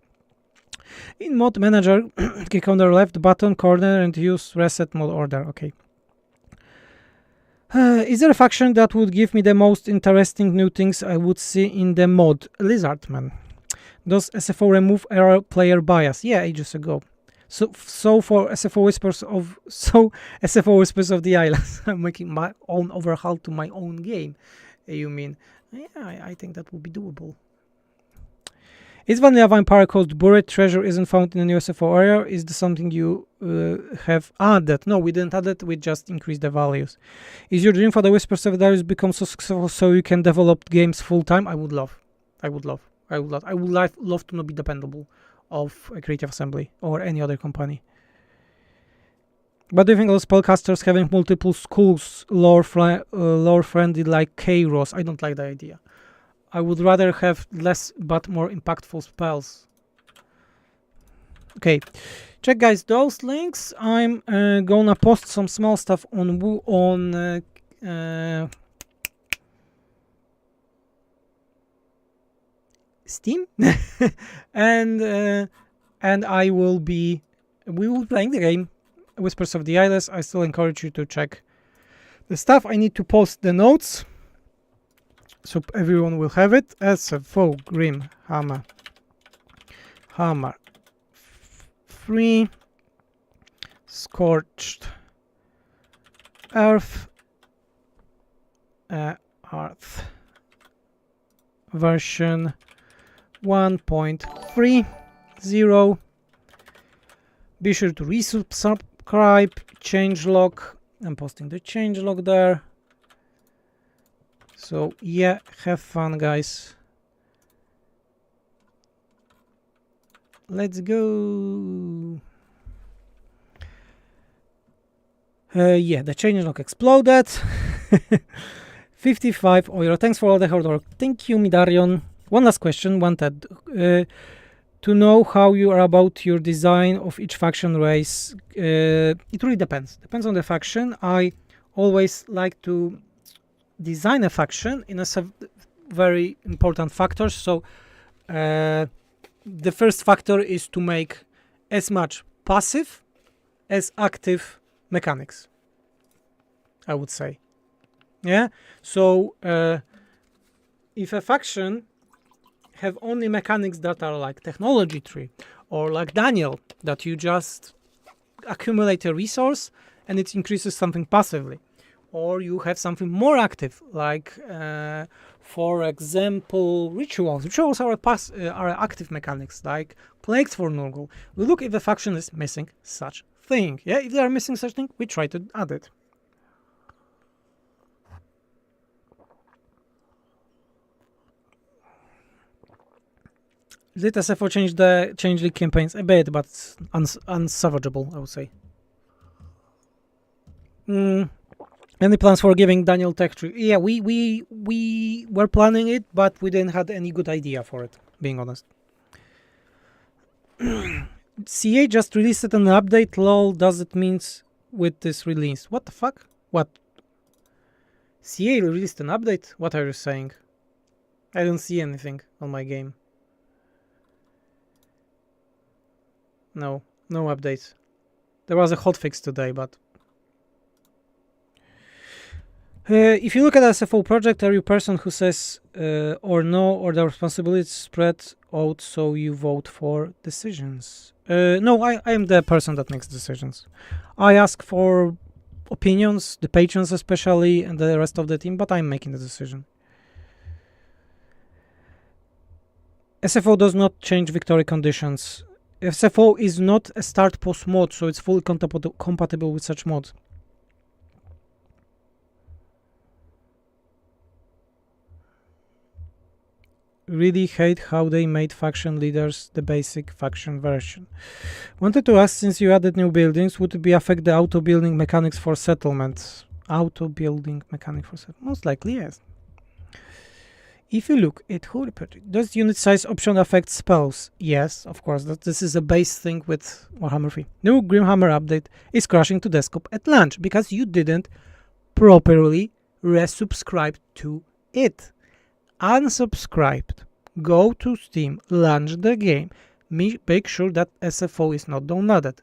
In mod manager, click on the left button corner and use reset mod order. Okay. Is there a faction that would give me the most interesting new things I would see in the mod? Lizardmen. Does SFO remove error player bias? Yeah, ages ago. So for SFO Whispers of the Eyeless, I'm making my own overhaul to my own game. You mean? Yeah, I think that would be doable. Is Vanilla Vampire Coast buried treasure isn't found in the new SFO area? Is this something you have added? No, we didn't add it. We just increased the values. Is your dream for the Whispers of the Eyeless become so successful so you can develop games full time? I would love to not be dependable of a Creative Assembly or any other company. But do you think those spellcasters having multiple schools lore friendly like Kairos? I don't like the idea. I would rather have less but more impactful spells. Okay, check guys those links. I'm gonna post some small stuff on Steam, and we will be playing the game Whispers of the Eyeless. I still encourage you to check the stuff. I need to post the notes so everyone will have it. SFO Grimhammer Hammer 3 Scorched Earth version 1.30. Be sure to resubscribe. Changelog. I'm posting the changelog there. So yeah, have fun guys. Let's go. Yeah, the changelog exploded. 55 euro. Thanks for all the hard work. Thank you, Midarion. One last question, wanted to know how you are about your design of each faction race. It really depends. Depends on the faction. I always like to design a faction in a very important factors. So the first factor is to make as much passive as active mechanics, I would say. Yeah, so if a faction have only mechanics that are like technology tree, or like Daniel, that you just accumulate a resource and it increases something passively, or you have something more active, like for example rituals. Rituals are active mechanics, like plagues for Nurgle. We look if the faction is missing such thing. Yeah, if they are missing such thing, we try to add it. Did SFO change the campaigns a bit, but unsavageable, I would say. Any plans for giving Daniel tech tree? Yeah, we were planning it, but we didn't have any good idea for it, being honest. CA just released it an update. Lol, does it means with this release? What the fuck? What? CA released an update? What are you saying? I don't see anything on my game. No updates. There was a hotfix today, but if you look at SFO project, are you a person who says or no, or the responsibility spread out so you vote for decisions? No, I am the person that makes decisions. I ask for opinions, the patrons especially, and the rest of the team, but I'm making the decision. SFO does not change victory conditions. SFO is not a start post mod, so it's fully compatible with such mods. Really hate how they made faction leaders the basic faction version. Wanted to ask, since you added new buildings, would it be affect the auto building mechanics for settlements? Auto building mechanic for settlement? Most likely, yes. If you look at Holy Project, does unit size option affect spells? Yes, of course. This is a base thing with Warhammer 3. New Grimhammer update is crashing to desktop at launch because you didn't properly resubscribe to it. Unsubscribed. Go to Steam, launch the game, make sure that SFO is not downloaded.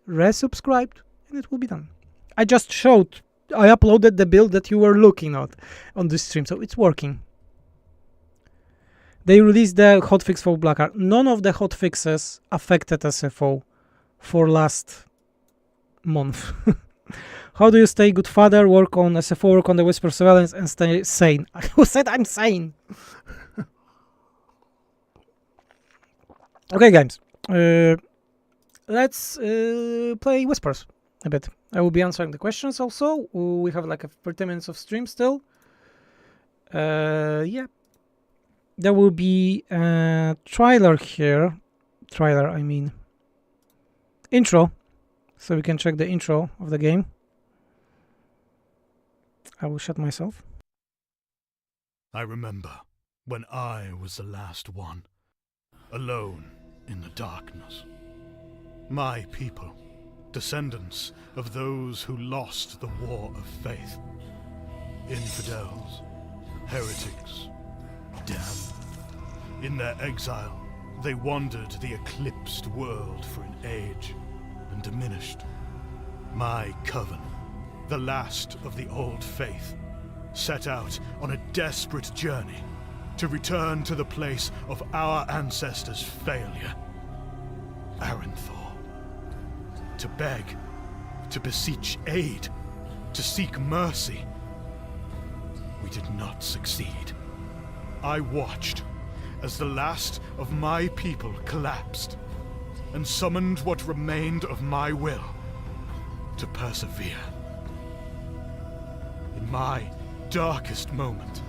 Resubscribed, and it will be done. I uploaded the build that you were looking at on the stream, so it's working. They released the hotfix for Blackheart. None of the hotfixes affected SFO for last month. How do you stay good father, work on SFO, work on the Whisper surveillance, and stay sane? Who said I'm sane? Okay, guys. Let's play Whispers a bit. I will be answering the questions also. We have like 30 minutes of stream still. Yeah. There will be a trailer here. I mean intro. So we can check the intro of the game. I will shut myself. I remember when I was the last one, alone in the darkness. My people, descendants of those who lost the war of faith. Infidels, heretics, damned. In their exile, they wandered the eclipsed world for an age and diminished. My coven, the last of the old faith, set out on a desperate journey to return to the place of our ancestors' failure, Aranthor. To beg, to beseech aid, to seek mercy. We did not succeed. I watched as the last of my people collapsed and summoned what remained of my will to persevere. In my darkest moment,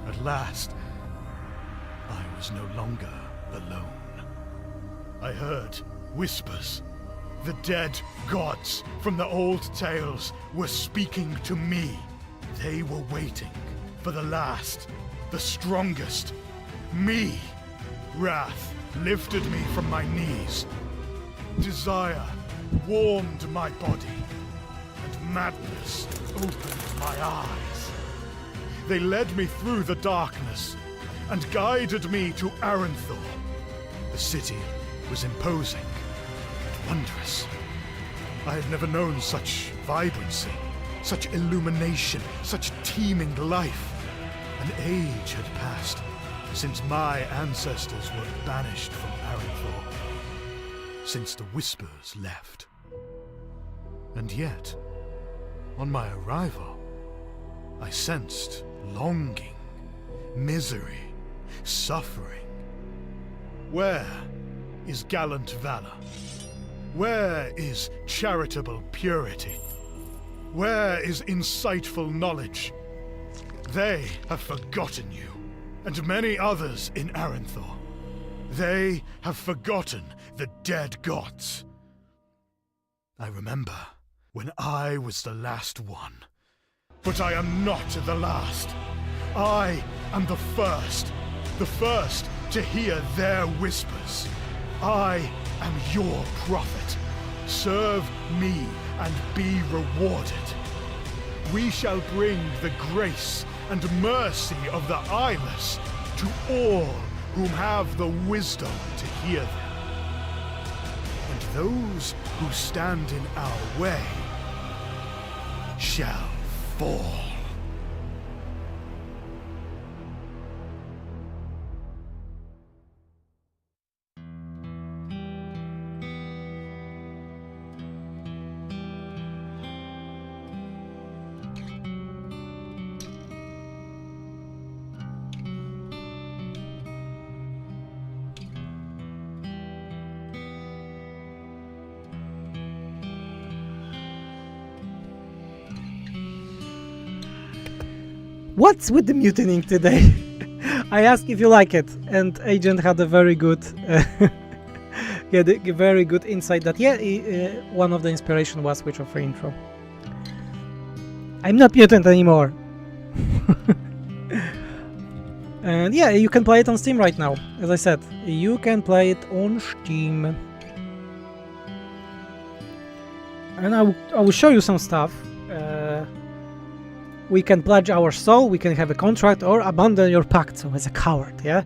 at last, I was no longer alone. I heard whispers. The dead gods from the old tales were speaking to me. They were waiting for the last, the strongest, me. Wrath lifted me from my knees. Desire warmed my body, and madness opened my eyes. they led me through the darkness and guided me to Aranthor. The city was imposing and wondrous. I had never known such vibrancy, such illumination, such teeming life. An age had passed since my ancestors were banished from Aranthor, since the Whispers left. And yet, on my arrival, I sensed longing, misery, suffering. Where is gallant valor? Where is charitable purity? Where is insightful knowledge? They have forgotten you, and many others in Aranthor. They have forgotten the dead gods. I remember when I was the last one. But I am not the last. I am the first to hear their whispers. I am your prophet. Serve me and be rewarded. We shall bring the grace and mercy of the Eyeless to all whom have the wisdom to hear them. And those who stand in our way shall fall. What's with the mutinying today? I asked if you like it, and Agent had a very good, very good insight that one of the inspiration was Witcher 3 intro. I'm not mutant anymore. And yeah, you can play it on Steam right now. As I said, you can play it on Steam. And I will show you some stuff. We can pledge our soul, we can have a contract, or abandon your pact, so as a coward, yeah?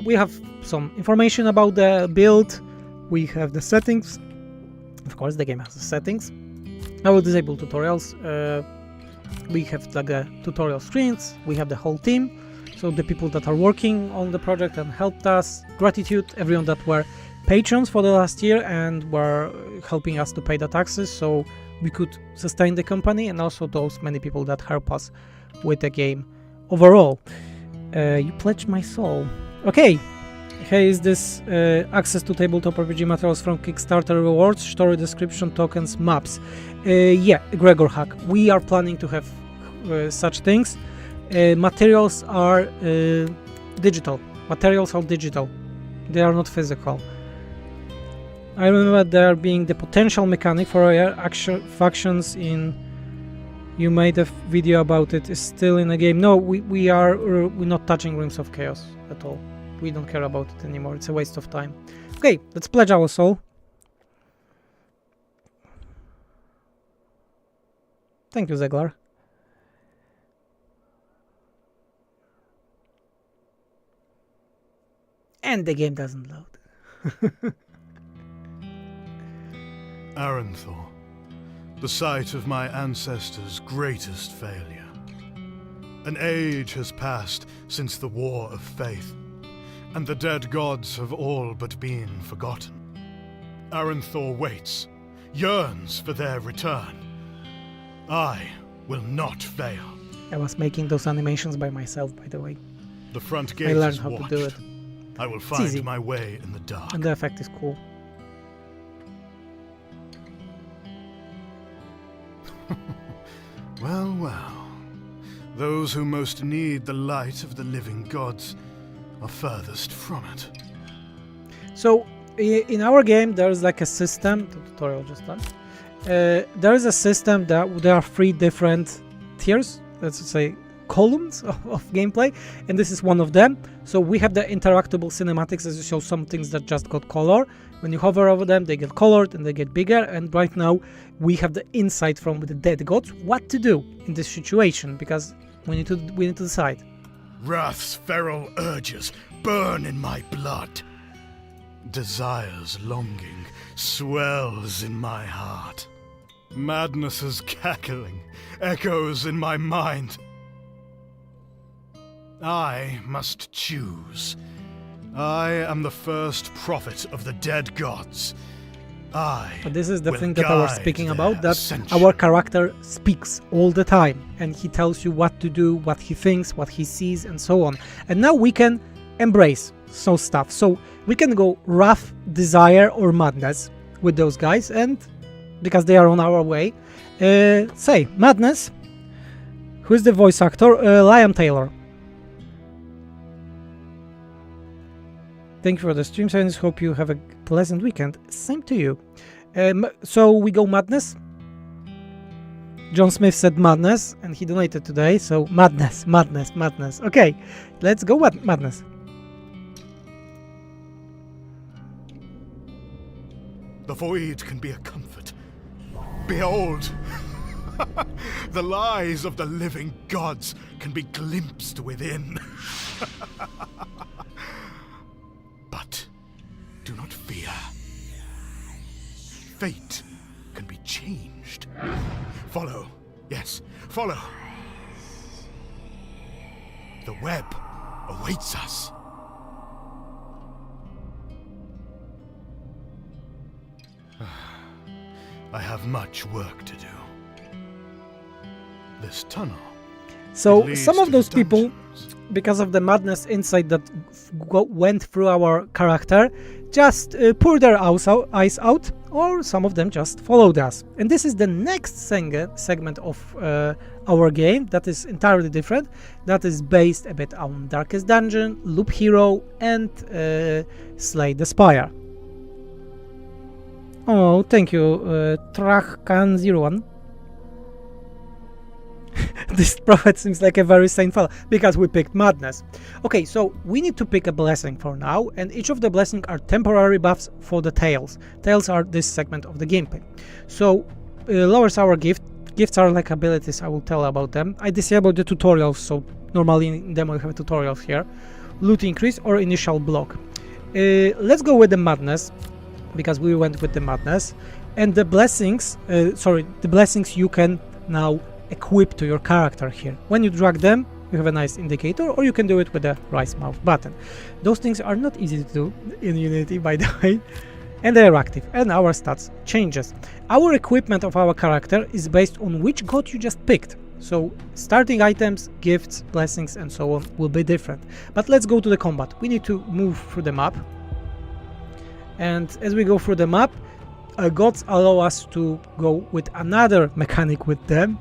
We have some information about the build, we have the settings. Of course, the game has the settings. I will disable tutorials. We have like the tutorial screens, we have the whole team, so the people that are working on the project and helped us. Gratitude, everyone that were patrons for the last year and were helping us to pay the taxes, so we could sustain the company, and also those many people that help us with the game overall. You pledged my soul. Okay, here is this access to tabletop RPG materials from Kickstarter rewards, story description, tokens, maps. Yeah, Gregor Hack. We are planning to have such things. Materials are digital. Materials are digital. They are not physical. I remember there being the potential mechanic for factions in. You made a video about it. Is still in the game. No, we're not touching Rings of Chaos at all. We don't care about it anymore. It's a waste of time. Okay, let's pledge our soul. Thank you, Zeglar. And the game doesn't load. Aranthor, the site of my ancestors' greatest failure. An age has passed since the War of Faith, and the dead gods have all but been forgotten. Aranthor waits, yearns for their return. I will not fail. I was making those animations by myself, by the way. The front gate I learned is how watched. to do it. I will find my way in the dark. And the effect is cool. Well, well. Those who most need the light of the living gods are furthest from it. So, in our game, there's like a system. The tutorial just done. There is a system that there are 3 different tiers. Let's say columns of gameplay, and this is one of them. So we have the interactable cinematics, as you show some things that just got color. When you hover over them, they get colored and they get bigger. And right now we have the insight from the dead gods what to do in this situation, because We need to decide. Wrath's feral urges burn in my blood. Desire's longing swells in my heart. Madness's cackling echoes in my mind. I must choose. I am the first prophet of the dead gods. But this is the will thing that I was guide speaking their about, that ascension. our character speaks all the time, and he tells you what to do, what he thinks, what he sees, and so on. And now we can embrace some stuff. So we can go wrath, desire, or madness with those guys, and because they are on our way, say madness. Who is the voice actor? Liam Taylor. Thank you for the stream, Science. Hope you have a pleasant weekend. Same to you. So we go madness. John Smith said madness, and he donated today. So madness, madness, madness. Okay, let's go madness. The void can be a comfort. Behold! The lies of the living gods can be glimpsed within. But do not fear. Fate can be changed. Follow. Yes, follow. The web awaits us. I have much work to do. This tunnel. So some of those people, because of the madness insight that went through our character, just poured their eyes out, or some of them just followed us. And this is the next segment of our game that is entirely different, that is based a bit on Darkest Dungeon, Loop Hero, and Slay the Spire. Oh, thank you, Trachkan01. This prophet seems like a very sane fellow, because we picked madness. Okay, so we need to pick a blessing for now, and each of the blessings are temporary buffs for the tails. Tails are this segment of the gameplay. So lowers our gift. Gifts are like abilities, I will tell about them. I disabled the tutorials, so normally in demo you have tutorials here. Loot increase or initial block. Let's go with the madness, because we went with the madness. And the blessings, the blessings you can now equip to your character here. When you drag them, you have a nice indicator, or you can do it with the right mouse button. Those things are not easy to do in Unity, by the way, and they are active, and our stats changes. Our equipment of our character is based on which god you just picked. So starting items, gifts, blessings, and so on will be different. But let's go to the combat. We need to move through the map, and as we go through the map, gods allow us to go with another mechanic with them.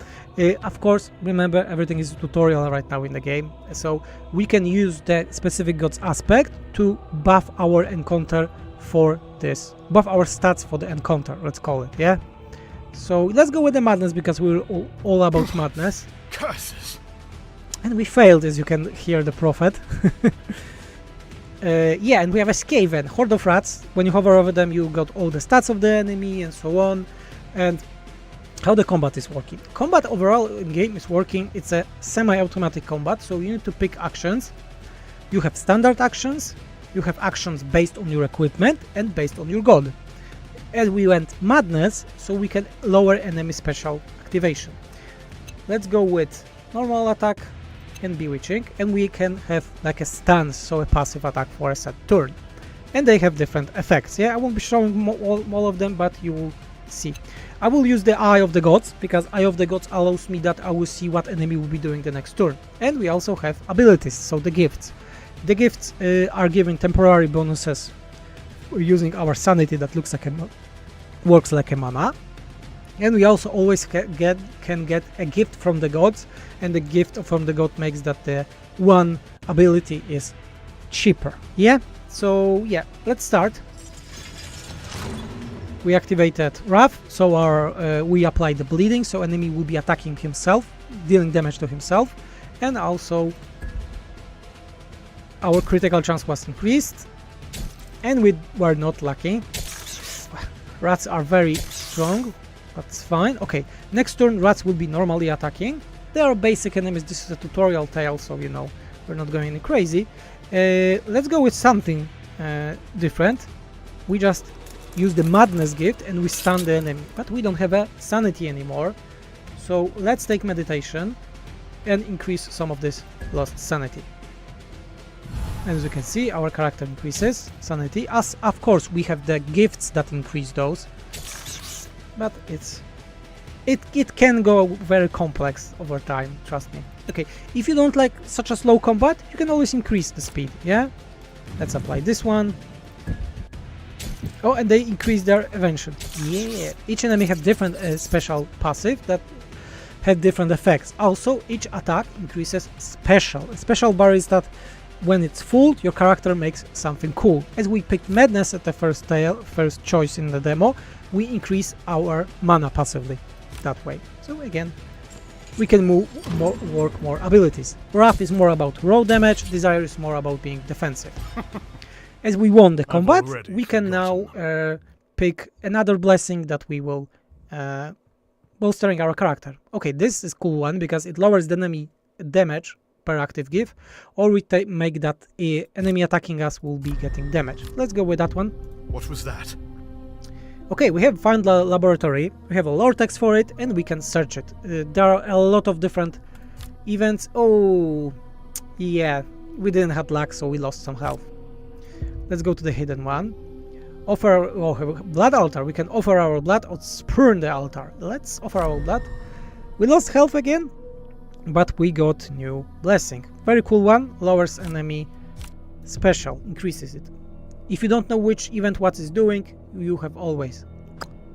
Of course, remember, everything is a tutorial right now in the game, so we can use the specific god's aspect to buff our encounter for this, buff our stats for the encounter, let's call it, yeah? So let's go with the madness, because we're all about madness. Curses! And we failed, as you can hear the prophet. Yeah, and we have a Skaven, Horde of Rats. When you hover over them, you got all the stats of the enemy and so on. And how the combat is working. Combat overall in game is working. It's a semi-automatic combat, so you need to pick actions. You have standard actions, you have actions based on your equipment and based on your god. As we went madness, so we can lower enemy special activation. Let's go with normal attack and bewitching, and we can have like a stance, so a passive attack for a set turn. And they have different effects. Yeah, I won't be showing all of them, but you will see. I will use the Eye of the Gods, because Eye of the Gods allows me that I will see what enemy will be doing the next turn. And we also have abilities, so the gifts. The gifts are giving temporary bonuses using our sanity that looks like works like a mana. And we also always can get a gift from the gods, and the gift from the god makes that the one ability is cheaper. Yeah, so yeah, let's start. We activated Wrath, so we apply the bleeding, so enemy will be attacking himself, dealing damage to himself, and also our critical chance was increased, and we were not lucky. Rats are very strong, that's fine. Okay, next turn rats will be normally attacking, They are basic enemies. This is a tutorial tale, so you know we're not going any crazy. Let's go with something different. We just use the madness gift and we stun the enemy, but we don't have a sanity anymore. So let's take meditation and increase some of this lost sanity. As you can see, our character increases sanity, as of course we have the gifts that increase those, but it can go very complex over time, trust me. Okay, if you don't like such a slow combat, you can always increase the speed, yeah? Let's apply this one. Oh, and they increase their evasion. Yeah, each enemy has different special passive that have different effects. Also, each attack increases special. A special bar is that when it's full, your character makes something cool. As we picked Madness at the first choice in the demo, we increase our mana passively that way. So again, we can work more abilities. Wrath is more about raw damage, Desire is more about being defensive. As we won the combat, we can now pick another blessing that we will bolstering our character. Okay, this is cool one because it lowers the enemy damage per active gift, or we make that enemy attacking us will be getting damage. Let's go with that one. What was that? Okay, we have found the laboratory, we have a lore text for it, and we can search it. There are a lot of different events. Oh, yeah, we didn't have luck, so we lost some health. Let's go to the hidden one. Offer blood altar. We can offer our blood or spurn the altar. Let's offer our blood. We lost health again, but we got new blessing. Very cool one. Lowers enemy special, increases it. If you don't know which event what is doing, you have always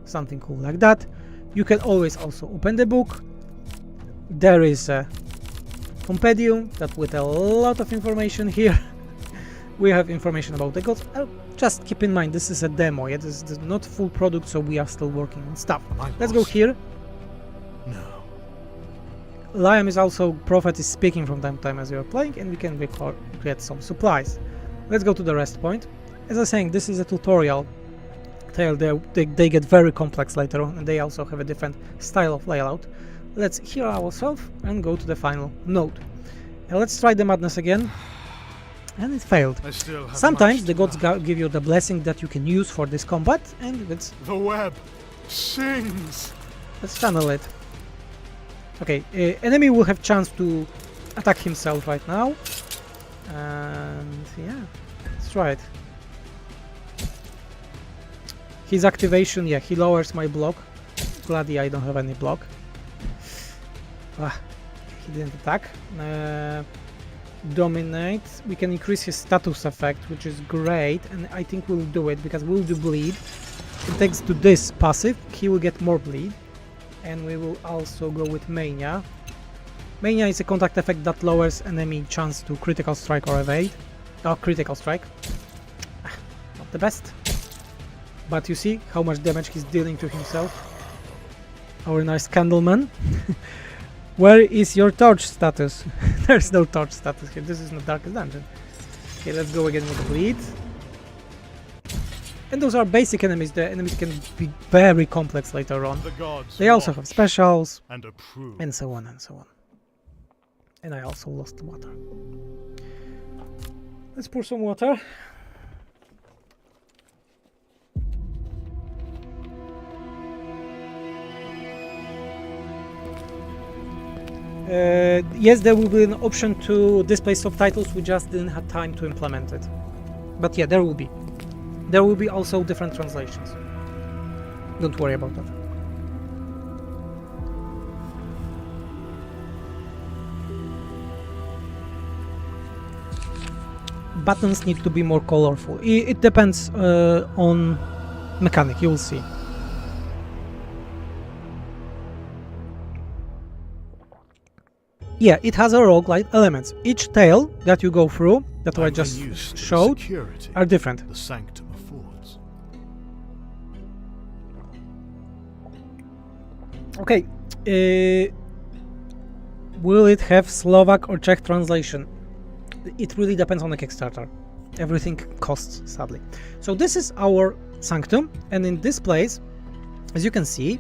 something cool like that. You can always also open the book. There is a compendium that with a lot of information here. We have information about the gods. Just keep in mind, this is a demo, yeah? This is not full product, so we are still working on stuff. Let's go here. No. Liam is also, Prophet is speaking from time to time as we are playing, and we can get some supplies. Let's go to the rest point. As I was saying, this is a tutorial tale. They get very complex later on, and they also have a different style of layout. Let's heal ourselves and go to the final node. Now let's try the madness again. And it failed. Sometimes the gods give you the blessing that you can use for this combat, and it's... The web sings! Let's channel it. Okay, enemy will have chance to attack himself right now. And yeah, let's try it. His activation, yeah, he lowers my block. Glad I don't have any block. He didn't attack. Dominate, we can increase his status effect, which is great, and I think we'll do it because we'll do bleed. It takes to this passive, he will get more bleed, and we will also go with mania. Mania is a contact effect that lowers enemy chance to critical strike or evade. Critical strike. Not the best, but you see how much damage he's dealing to himself. Our nice Candleman. Where is your torch status? There's no torch status here. This is not Darkest Dungeon. Okay, let's go again with the bleed. And those are basic enemies. The enemies can be very complex later on. They also have specials, and so on and so on. And I also lost water. Let's pour some water. Yes, there will be an option to display subtitles, we just didn't have time to implement it. But yeah, there will be. There will be also different translations. Don't worry about that. Buttons need to be more colorful. It depends on mechanic, you will see. Yeah, it has a roguelite elements. Each tale that you go through, that I just showed, are different. The sanctum affords. Okay, will it have Slovak or Czech translation? It really depends on the Kickstarter. Everything costs, sadly. So this is our sanctum, and in this place, as you can see,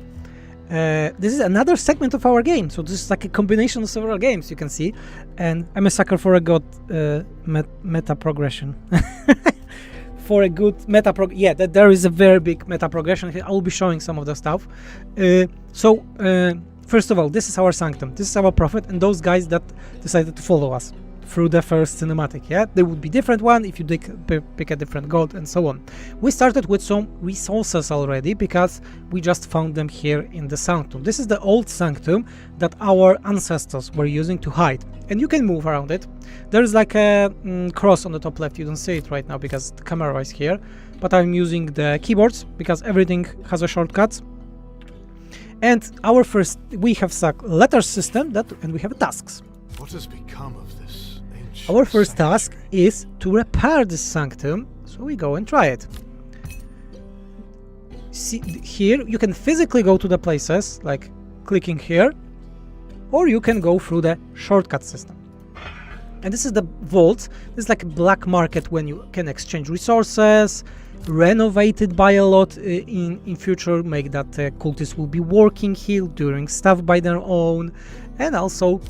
This is another segment of our game, so this is like a combination of several games, you can see. And I'm a sucker for a good meta progression. For a good yeah, that there is a very big meta progression here. I will be showing some of the stuff. First of all, this is our sanctum, this is our prophet, and those guys that decided to follow us through the first cinematic. Yeah, there would be different one if you pick a different god and so on. We started with some resources already because we just found them here in the sanctum. This is the old sanctum that our ancestors were using to hide, and you can move around it. There is like a cross on the top left. You don't see it right now because the camera is here, but I'm using the keyboards because everything has a shortcut. And we have letter system and we have tasks. What has become of this ancient Our first sanctuary? task is to repair this sanctum, so we go and try it. See, here you can physically go to the places, like clicking here, or you can go through the shortcut system. And this is the vault. This is like a black market when you can exchange resources, renovate it by a lot in future, make that cultists will be working here, doing stuff by their own, and also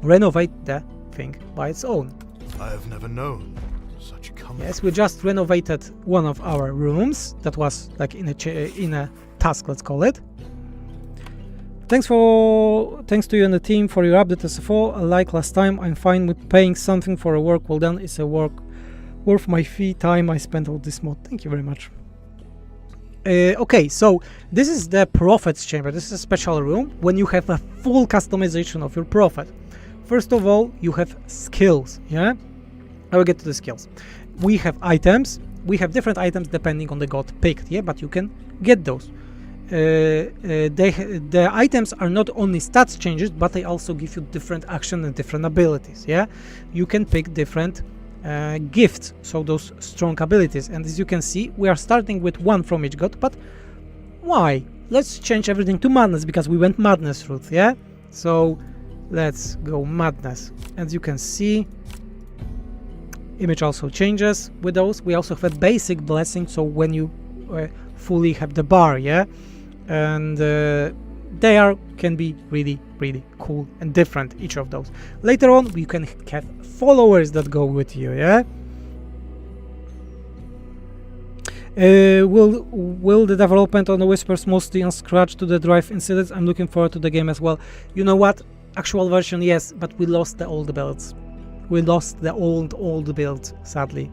renovate the thing by its own. I have never known such comfort. Yes, we just renovated one of our rooms that was like in a task, let's call it. Thanks to you and the team for your update, SFO. Like last time, I'm fine with paying something for a work well done. It's a work worth my fee time I spent on this mod. Thank you very much. Okay, so this is the prophet's chamber. This is a special room when you have a full customization of your prophet. First of all, you have skills. Yeah, I will get to the skills. We have items. We have different items depending on the god picked. Yeah, but you can get those. The items are not only stats changes, but they also give you different action and different abilities. Yeah, you can pick different gifts, so those strong abilities. And as you can see, we are starting with one from each god. But why? Let's change everything to madness because we went madness route. Yeah, so let's go madness. As you can see, image also changes with those. We also have a basic blessing, so when you fully have the bar, yeah, and they can be really cool and different, each of those. Later on you can have followers that go with you. Yeah, will the development on the Whispers mostly on scratch to the drive incidents? I'm looking forward to the game as well. You know what, actual version yes, but we lost the old builds. We lost the old build, sadly.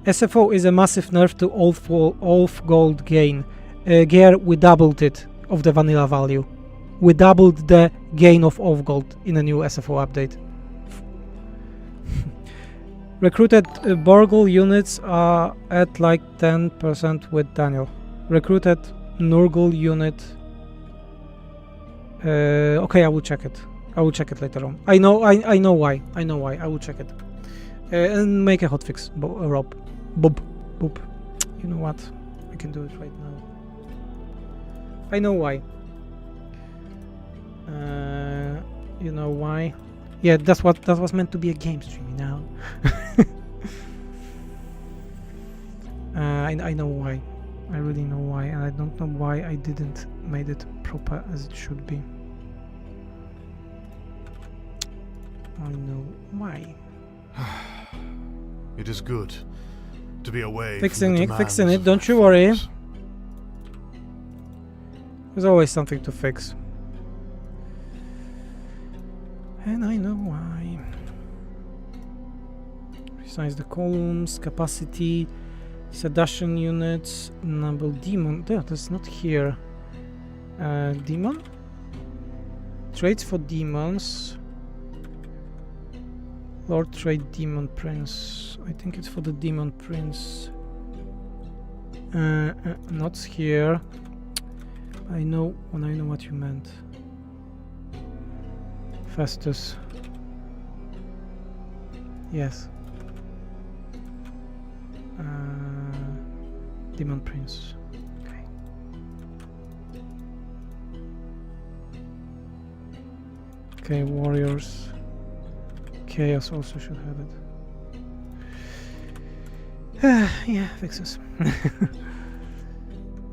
SFO is a massive nerf to Olf gold gain. Gear, we doubled it of the vanilla value. We doubled the gain of Olf gold in a new SFO update. Recruited Borgul units are at like 10% with Daniel. Recruited Nurgle unit. Okay, I will check it. I will check it later on. I know why. I will check it. And make a hotfix, Rob. Bob. You know what? I can do it right now. I know why. You know why? Yeah, that was meant to be a game stream, you know. I know why. I really know why, and I don't know why I didn't made it proper as it should be. I know why. It is good to be away Fixing from the it, fixing demands it, of don't my you worry. foes. There's always something to fix. And I know why. Resize the columns, capacity, seduction units, number demon. That's not here. Demon? Traits for demons. Lord Trade Demon Prince. I think it's for the Demon Prince. Not here. I know what you meant. Festus. Yes. Demon Prince. Okay. Okay, warriors. Chaos also should have it. Yeah, fixes.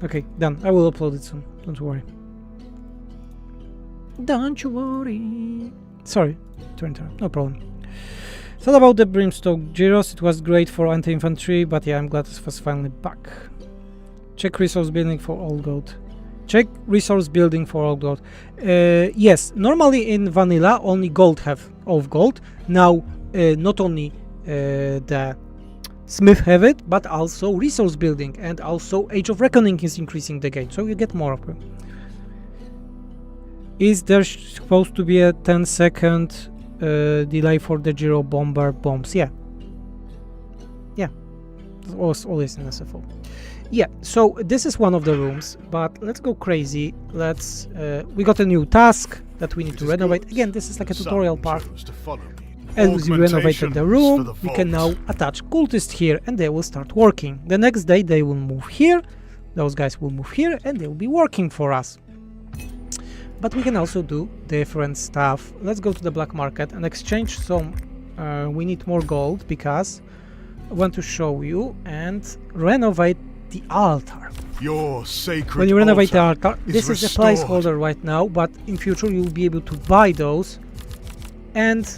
Okay, done. I will upload it soon. Don't worry. Don't you worry. Sorry, turn. No problem. Thought about the Brimstone Gyros. It was great for anti-infantry, but yeah, I'm glad it was finally back. Check resource building for all gold. Check resource building for all gold. Yes, normally in vanilla only gold have of gold. Now, not only the Smith have it, but also resource building, and also Age of Reckoning is increasing the game, so you get more of them. Is there supposed to be a 10-second delay for the Gyro Bomber bombs? Yeah. It's always in SFO. Yeah, so this is one of the rooms, but let's go crazy. We got a new task that we need to renovate. Again, this is like a tutorial part. As we renovated the room, we can now attach cultists here and they will start working. The next day they will move here, those guys will move here and they will be working for us. But we can also do different stuff. Let's go to the black market and exchange some. We need more gold because I want to show you and renovate the altar. Your sacred when you renovate the altar, is this is the placeholder right now, but in future you'll be able to buy those and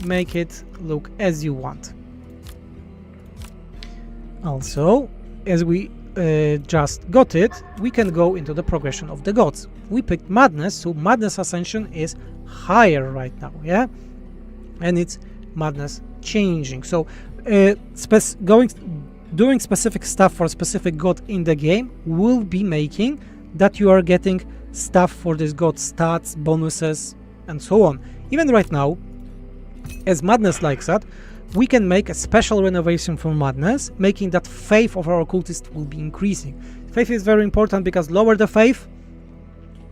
make it look as you want. Also, as we just got it, we can go into the progression of the gods. We picked Madness, so Madness Ascension is higher right now, yeah? And it's Madness changing. So doing specific stuff for a specific god in the game will be making that you are getting stuff for this god, stats, bonuses, and so on. Even right now, as Madness likes that, we can make a special renovation for Madness, making that faith of our occultist will be increasing. Faith is very important because lower the faith,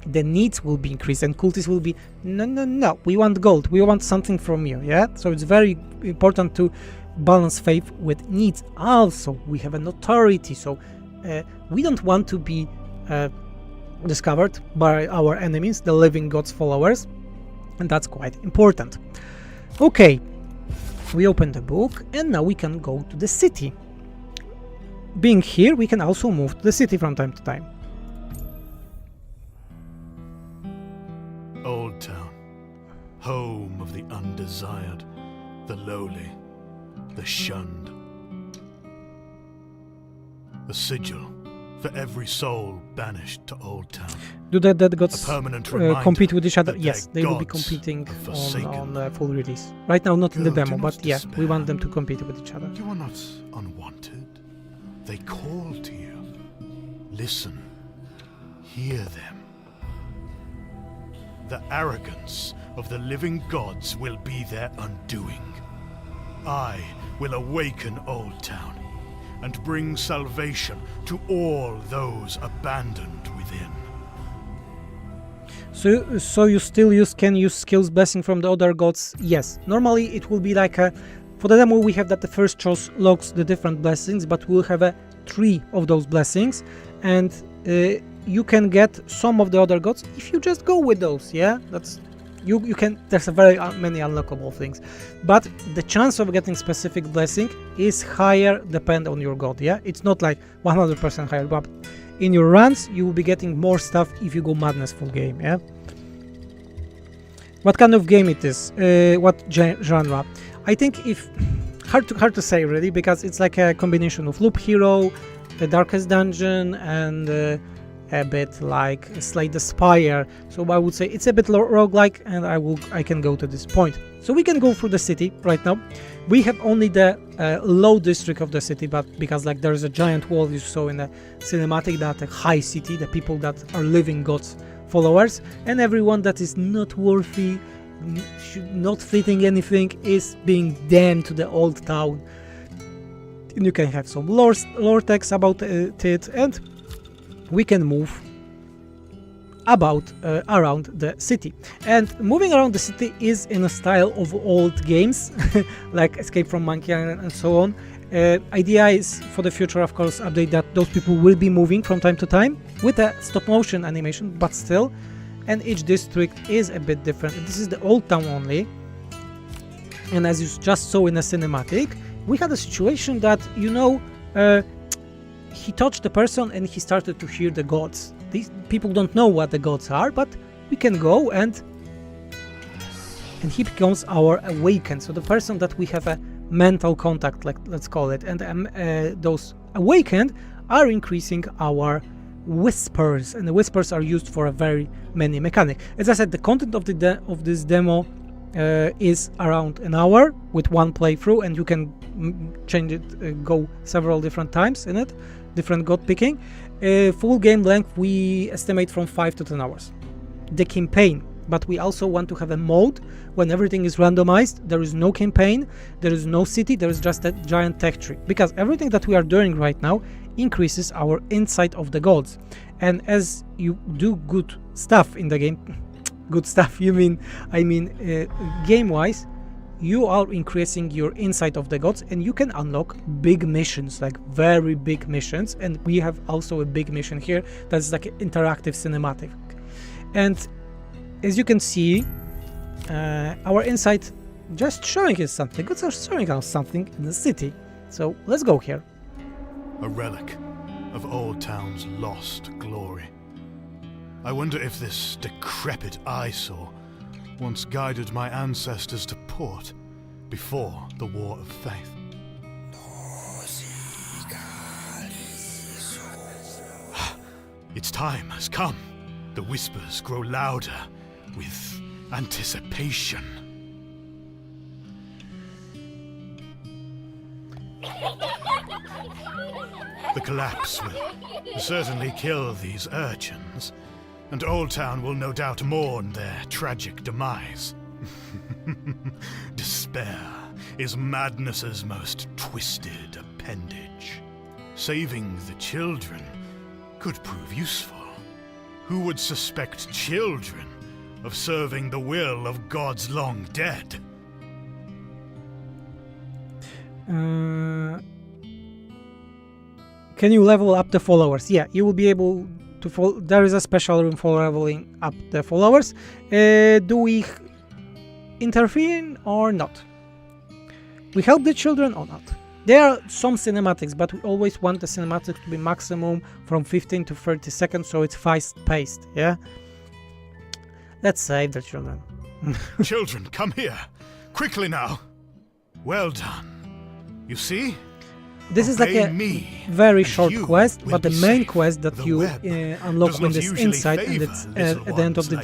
the needs will be increased, and cultists will be, no, we want gold, we want something from you, yeah? So it's very important to balance faith with needs. Also, we have an authority, so we don't want to be discovered by our enemies, the living god's followers, and that's quite important. Okay, we open the book and now we can go to the city. Being here, we can also move to the city from time to time. Old Town, home of the undesired, the lowly, the shunned. A sigil for every soul banished to Old Town. Do that gods compete with each other? that Yes, they will be competing on the full release. Right now, not in the Go, demo, do but not yeah, despair. we want them to compete with each other. You are not unwanted. They call to you. Listen. Hear them. The arrogance of the living gods will be their undoing. I will awaken Old Town and bring salvation to all those abandoned within. So you still can use skills blessing from the other gods? Yes. Normally it will be like for the demo we have that the first choice locks the different blessings, but we'll have 3 of those blessings, and you can get some of the other gods if you just go with those, yeah? That's you can, there's a very many unlockable things, but the chance of getting specific blessing is higher depend on your god, yeah? It's not like 100% higher, but in your runs you will be getting more stuff if you go Madness full game, yeah? What kind of game it is? What genre? I think if hard to say really, because it's like a combination of Loop Hero, the Darkest Dungeon, and a bit like Slay the Spire. So I would say it's a bit roguelike, and I can go to this point. So we can go through the city right now. We have only the low district of the city, but because like there's a giant wall you saw in the cinematic, that a high city, the people that are living gods followers, and everyone that is not worthy, not fitting anything, is being damned to the old town. And you can have some lore text about it, and we can move about around the city. And moving around the city is in a style of old games like Escape from Monkey Island and so on. Idea is for the future, of course, update that those people will be moving from time to time with a stop motion animation, but still, and each district is a bit different. This is the old town only, and as you just saw in the cinematic, we had a situation that, you know, he touched the person and he started to hear the gods. These people don't know what the gods are, but we can go and he becomes our awakened. So the person that we have a mental contact, like let's call it, and those awakened are increasing our whispers, and the whispers are used for a very many mechanic. As I said, the content of this demo is around an hour with one playthrough, and you can change it, go several different times in it, different god picking. Full game length we estimate from 5 to 10 hours. The campaign, but we also want to have a mode when everything is randomized. There is no campaign, there is no city, there is just a giant tech tree, because everything that we are doing right now increases our insight of the gods. And as you do good stuff in the game, good stuff, I mean game wise, you are increasing your insight of the gods, and you can unlock big missions, like very big missions. And we have also a big mission here that's like an interactive cinematic. And as you can see, our insight just showing us something. The gods are showing us something in the city. So let's go here. A relic of Old Town's lost glory. I wonder if this decrepit eyesore once guided my ancestors to port before the War of Faith. Its time has come. The whispers grow louder with anticipation. The collapse will certainly kill these urchins, and Old Town will no doubt mourn their tragic demise. Despair is madness's most twisted appendage. Saving the children could prove useful. Who would suspect children of serving the will of gods long dead? Can you level up the followers? Yeah, you will be able to there is a special room for leveling up the followers. Do we intervene or not? We help the children or not? There are some cinematics, but we always want the cinematics to be maximum from 15 to 30 seconds, so it's fast-paced, yeah? Let's save the children. Children, come here. Quickly now. Well done. You see? This is like a very short quest, but the main quest that you unlock when this inside and it's at the end of the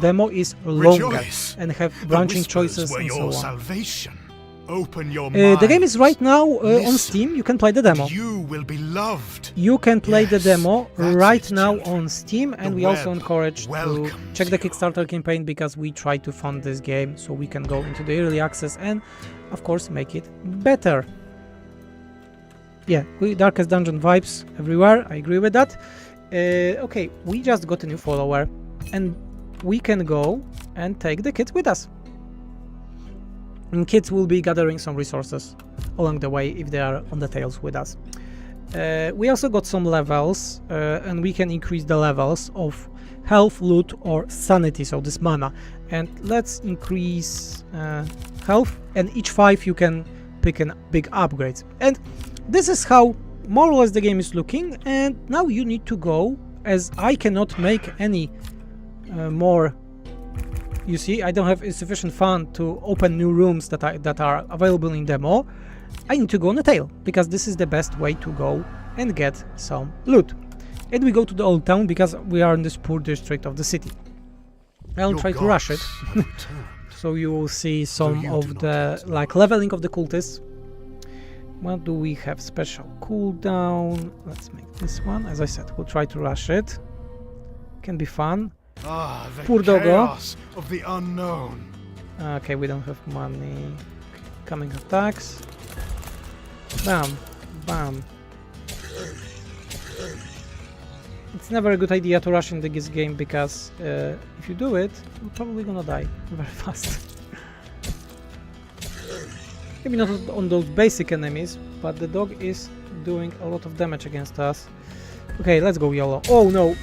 demo is longer and have branching choices and so on. Open your mind. The game is right now on Steam. You can play the demo. You will be loved. You can play the demo right now on Steam, and we also encourage to check the Kickstarter campaign, because we try to fund this game so we can go into the early access and, of course, make it better. Yeah, Darkest Dungeon vibes everywhere. I agree with that. Okay, we just got a new follower, and we can go and take the kids with us. And kids will be gathering some resources along the way if they are on the tails with us. We also got some levels, and we can increase the levels of health, loot, or sanity, so this mana. And let's increase health, and each 5 you can pick a big upgrade. And this is how more or less the game is looking. And now you need to go, as I cannot make any more. You see, I don't have sufficient fund to open new rooms that are available in demo. I need to go on the tail, because this is the best way to go and get some loot. And we go to the Old Town, because we are in this poor district of the city. I'll try to rush it. So you will see some of the leveling of the cultists. What do we have? Special cooldown. Let's make this one. As I said, we'll try to rush it. Can be fun. Ah, the Poor doggo. chaos of the unknown. Okay, we don't have money. Coming attacks. Bam, bam. It's never a good idea to rush in this game, because if you do it, you're probably gonna die very fast. Maybe not on those basic enemies, but the dog is doing a lot of damage against us. Okay, let's go YOLO. Oh no!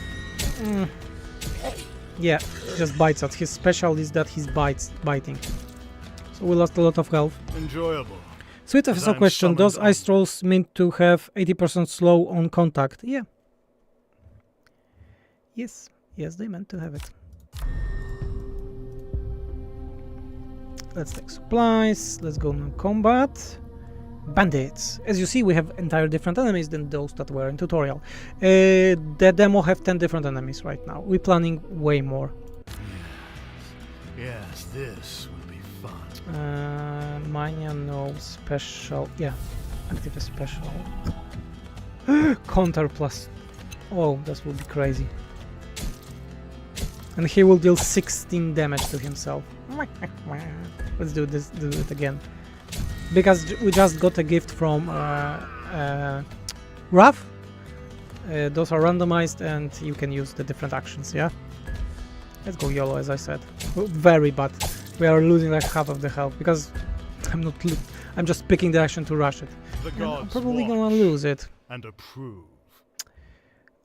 Yeah, just bites us. His special is that he's biting. So we lost a lot of health. Enjoyable. Sweet SFO question, does ice trolls mean to have 80% slow on contact? Yeah. Yes, they meant to have it. Let's take supplies, let's go on combat. Bandits. As you see, we have entire different enemies than those that were in tutorial. The demo have 10 different enemies right now. We're planning way more. Yes, this will be fun. Mania no special. Yeah, active special. Counter plus. Oh, that will be crazy. And he will deal 16 damage to himself. Let's do this. Do it again. Because we just got a gift from Raf. Those are randomized and you can use the different actions, yeah? Let's go YOLO, as I said. Very bad. We are losing like half of the health because I'm just picking the action to rush it. I'm probably gonna lose it. And approve.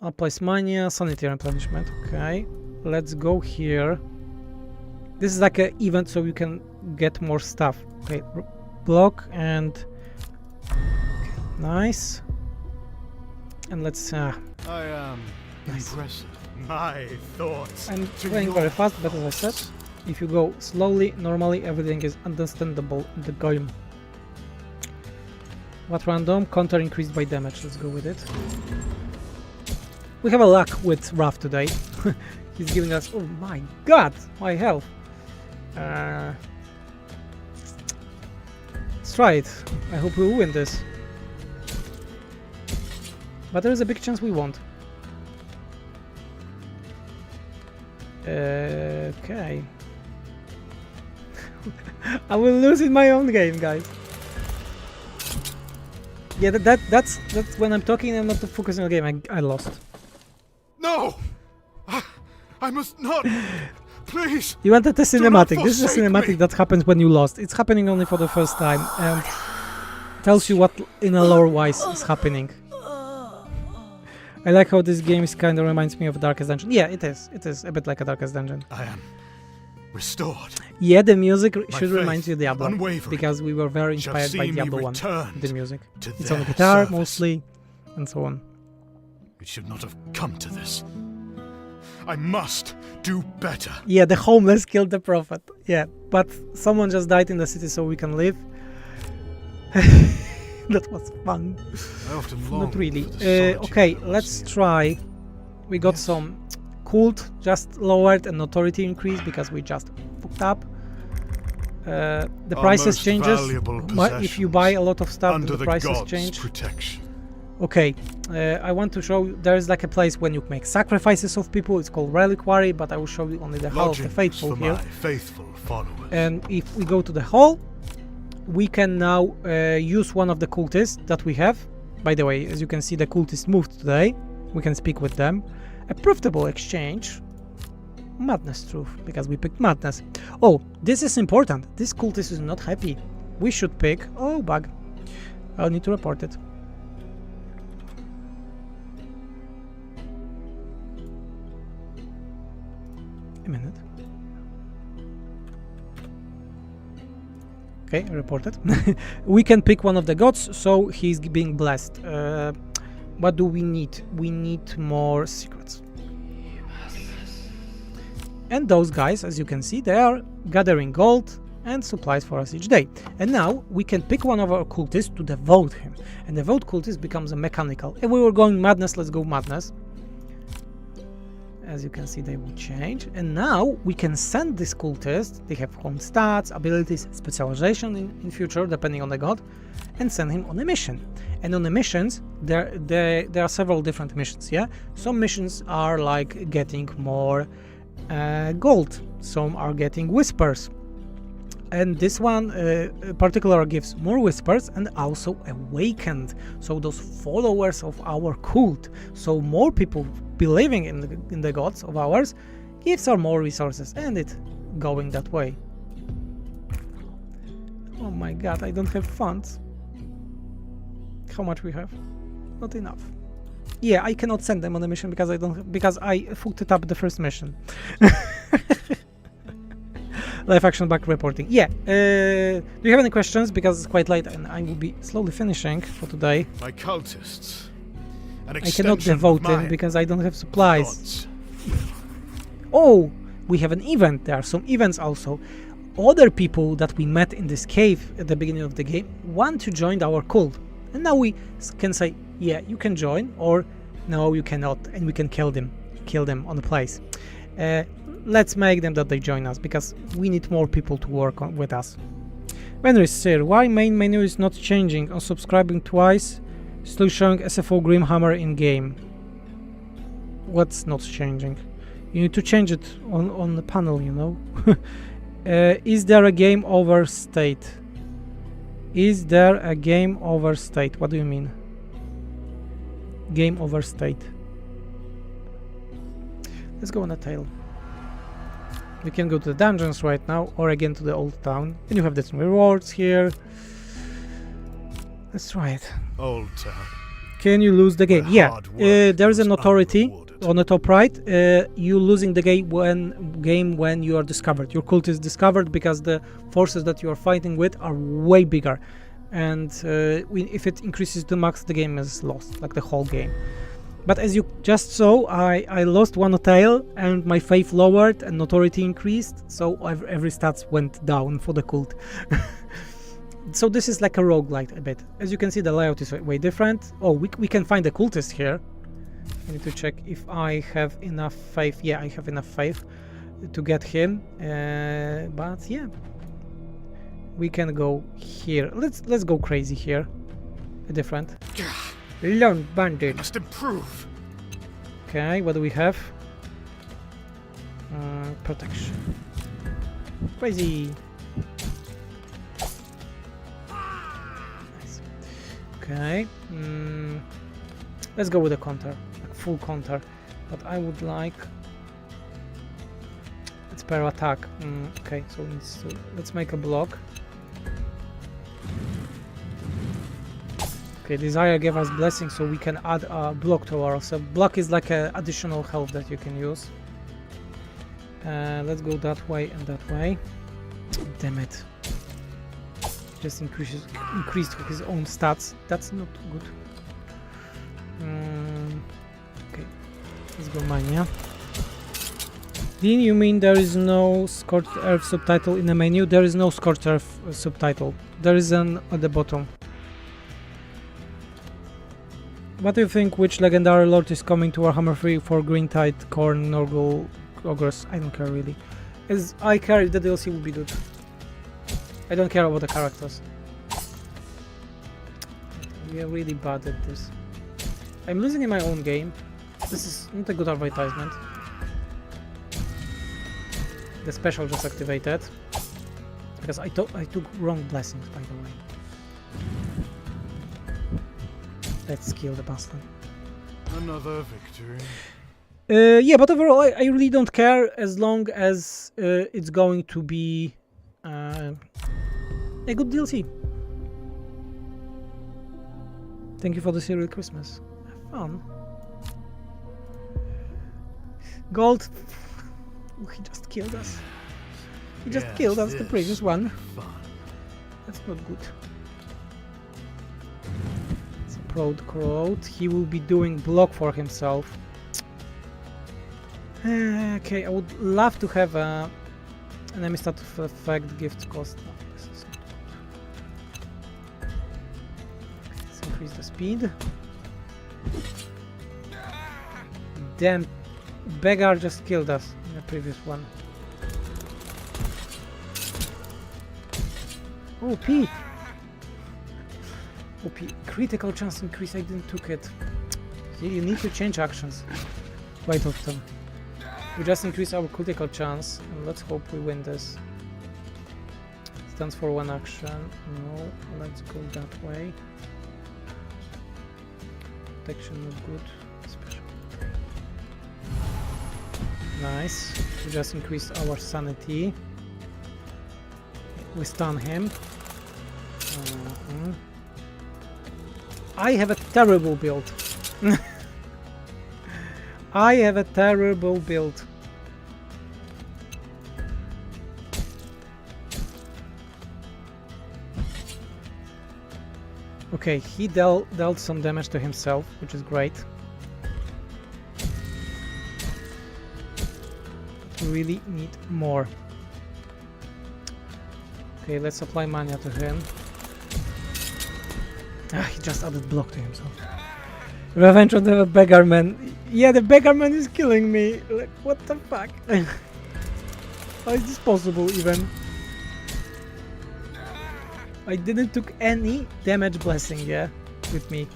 I'll place Mania, Sanity replenishment. Okay. Let's go here. This is like an event so you can get more stuff. Okay. Block and nice, and let's I am impressive. My thoughts. I'm playing very fast, but as I said, if you go slowly, normally everything is understandable in the game. What random? Counter increased by damage. Let's go with it. We have a luck with Raf today. He's giving us, oh my god, my health. Let's try it. I hope we'll win this. But there is a big chance we won't. Okay. I will lose in my own game, guys. Yeah, that's when I'm talking and not focusing on the game. I lost. No! I must not! Please! You wanted a cinematic. This is a cinematic that happens when you lost. It's happening only for the first time and tells you what in a lore wise is happening. I like how this game kind of reminds me of Darkest Dungeon. Yeah, it is. It is a bit like a Darkest Dungeon. I am restored. Yeah, the music should remind you of Diablo. Because we were very inspired by Diablo 1. The music. It's on the guitar mostly and so on. It should not have come to this. I must do better. Yeah, the homeless killed the prophet. Yeah, but someone just died in the city so we can live. That was fun. Not really. Okay, let's try. We got some cult just lowered and notoriety increased because we just fucked up. The prices changes. If you buy a lot of stuff, the prices change. Protection. Okay, I want to show you, there is like a place when you make sacrifices of people. It's called Reliquary, but I will show you only the Hall of the Faithful here. Faithful followers. And if we go to the hall, we can now use one of the cultists that we have. By the way, as you can see, the cultists moved today. We can speak with them. A profitable exchange. Madness truth, because we picked madness. Oh, this is important. This cultist is not happy. We should pick... Oh, bug. I'll need to report it. A minute. Okay, reported. We can pick one of the gods, so he's being blessed. What do we need? We need more secrets. And those guys, as you can see, they are gathering gold and supplies for us each day. And now we can pick one of our cultists to devote him. And devote cultist becomes a mechanical. If we were going madness, let's go madness. As you can see, they will change. And now we can send this cultist, they have own stats, abilities, specialization in future, depending on the god, and send him on a mission. And on the missions, there are several different missions, yeah? Some missions are like getting more gold, some are getting whispers. And this one particular gives more whispers and also awakened, so those followers of our cult, so more people believing in the gods of ours gives us more resources, and it going that way. Oh my god, I don't have funds. How much we have? Not enough. Yeah, I cannot send them on the mission because I fucked it up the first mission. Live action bug reporting. Yeah. Do you have any questions? Because it's quite late and I will be slowly finishing for today. My cultists. An I cannot extension of devote mine. it because I don't have supplies. Gods. Oh, we have an event. There are some events also. Other people that we met in this cave at the beginning of the game want to join our cult. And now we can say, yeah, you can join, or no, you cannot, and we can kill them on the place. Let's make them that they join us, because we need more people to work on with us. Venris Sir, why main menu is not changing? Unsubscribing twice, still showing SFO Grimhammer in game. What's not changing? You need to change it on the panel, you know. Is there a game over state? Is there a game over state? What do you mean? Game over state. Let's go on a tail. We can go to the dungeons right now, or again to the old town. And you have some rewards here. Let's try it. Old town. Can you lose the game? Where Yeah, hard work there is an was authority unrewarded. on the top right. You losing the game when you are discovered. Your cult is discovered because the forces that you are fighting with are way bigger, and if it increases to max, the game is lost, like the whole game. But as you just saw, I lost one tail and my faith lowered and authority increased, so every stats went down for the cult. So this is like a roguelite a bit. As you can see, the layout is way different. Oh, we can find the cultist here. I need to check if I have enough faith. Yeah, I have enough faith to get him. But yeah, we can go here. Let's go crazy here. Different. Lone bandit. Must improve. Okay, what do we have? Protection. Crazy. Nice. Okay. Let's go with a counter, like full counter. But I would like. It's per attack. Okay, so let's make a block. Okay, desire gave us blessing, so we can add a block to ourselves. Block is like an additional health that you can use. Let's go that way and that way. Damn it! Just increased his own stats. That's not good. Okay, let's go mania. Dean, you mean there is no Scorched Earth subtitle in the menu? There is no Scorched Earth subtitle. There is an at the bottom. What do you think, which legendary lord is coming to Warhammer 3 for Greentide, Khorne, Norgul, Ogres? I don't care really. As I care if the DLC will be good. I don't care about the characters. We are really bad at this. I'm losing in my own game. This is not a good advertisement. The special just activated. Because I took wrong blessings, by the way. Let's kill the bastard. Another victory. Yeah, but overall, I really don't care as long as it's going to be a good DLC. Thank you for the cereal Christmas. Have fun. Gold. Oh, he just killed us. He just killed us, the previous one. Fun. That's not good. Crowd. He will be doing block for himself. Okay, I would love to have a enemy stat effect gift cost. No, this is not good. Let's increase the speed. Damn, beggar just killed us in the previous one. Oh, P. OP. Critical chance increase, I didn't took it. See, you need to change actions quite often. We just increase our critical chance, and let's hope we win this. Stands for one action. No, let's go that way. Protection not good. Special. Nice. We just increased our sanity. We stun him. I have a terrible build. I have a terrible build. Okay, he dealt some damage to himself, which is great. We really need more. Okay, let's apply mana to him. Ah, he just added block to himself. Revenge on the Beggarman. Yeah, the Beggarman is killing me. Like, what the fuck? How is this possible even? I didn't took any damage blessing, yeah, with me.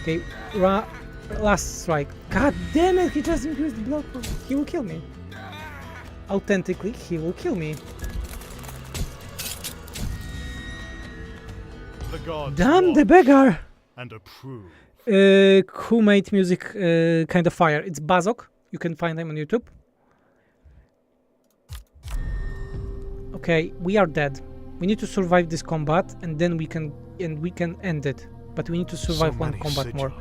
Okay, last strike. God damn it, he just increased the block. He will kill me. Authentically, he will kill me. The gods Damn the watch beggar! and approve. Who made music kind of fire? It's Bazok. You can find him on YouTube. Okay, we are dead. We need to survive this combat, and then we can end it. But we need to survive one combat more.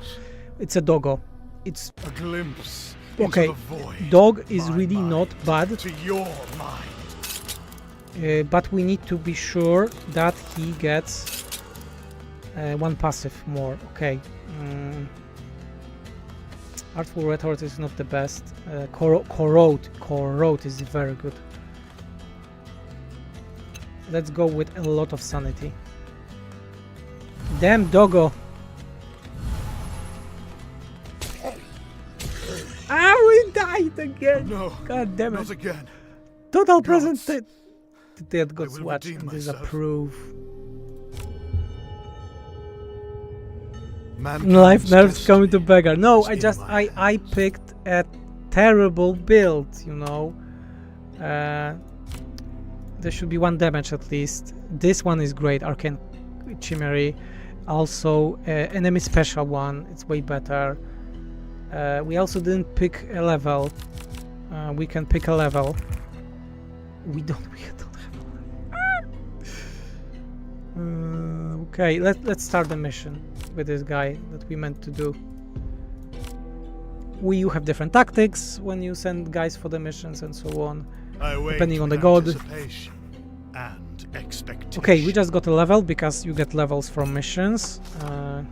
It's a doggo. It's a glimpse. okay. Into the void. Dog is My really mind not bad, to your mind. but we need to be sure that he gets one passive more. Okay. Artful Retort is not the best. Corrode is very good. Let's go with a lot of sanity. Damn doggo! Ah, we died again! No, God damn it! not again. Total Gods, present the dead gods will watch redeem and myself. disapprove. Mankind's Life nerves coming to destiny beggar. No, is I in just my I picked a terrible build, you know. There should be one damage at least. This one is great, Arcane Chimera. Also, enemy special one, it's way better. We also didn't pick a level. We can pick a level. We don't have a level. Okay, let's start the mission with this guy that we meant to do. You have different tactics when you send guys for the missions and so on. Depending on the god. And expectation. Okay, we just got a level because you get levels from missions. No.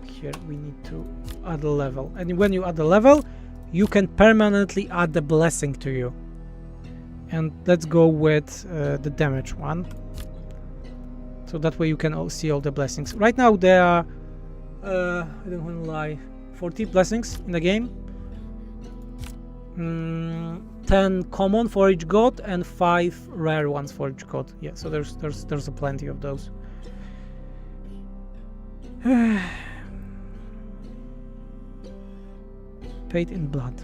Here we need to add a level. And when you add a level, you can permanently add the blessing to you. And let's go with the damage one. So that way you can all see all the blessings. Right now there are, I don't want to lie, 40 blessings in the game. 10 common for each god and 5 rare ones for each god. Yeah, so there's a plenty of those. Fate in blood.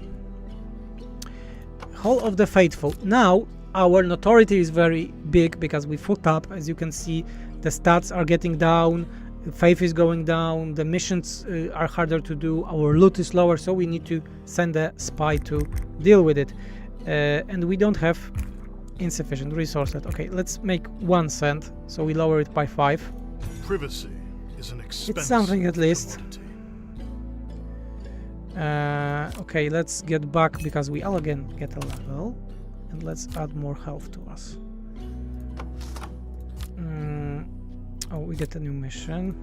Hall of the Faithful. Now our notoriety is very big because we fucked up. As you can see, the stats are getting down, faith is going down, the missions are harder to do, our loot is lower, so we need to send a spy to deal with it. And we don't have insufficient resources. Okay, let's make 1 cent, so we lower it by 5. Privacy is an expensive It's something at least. commodity. Okay, let's get back because we all again get a level, and let's add more health to us. Oh, we get a new mission.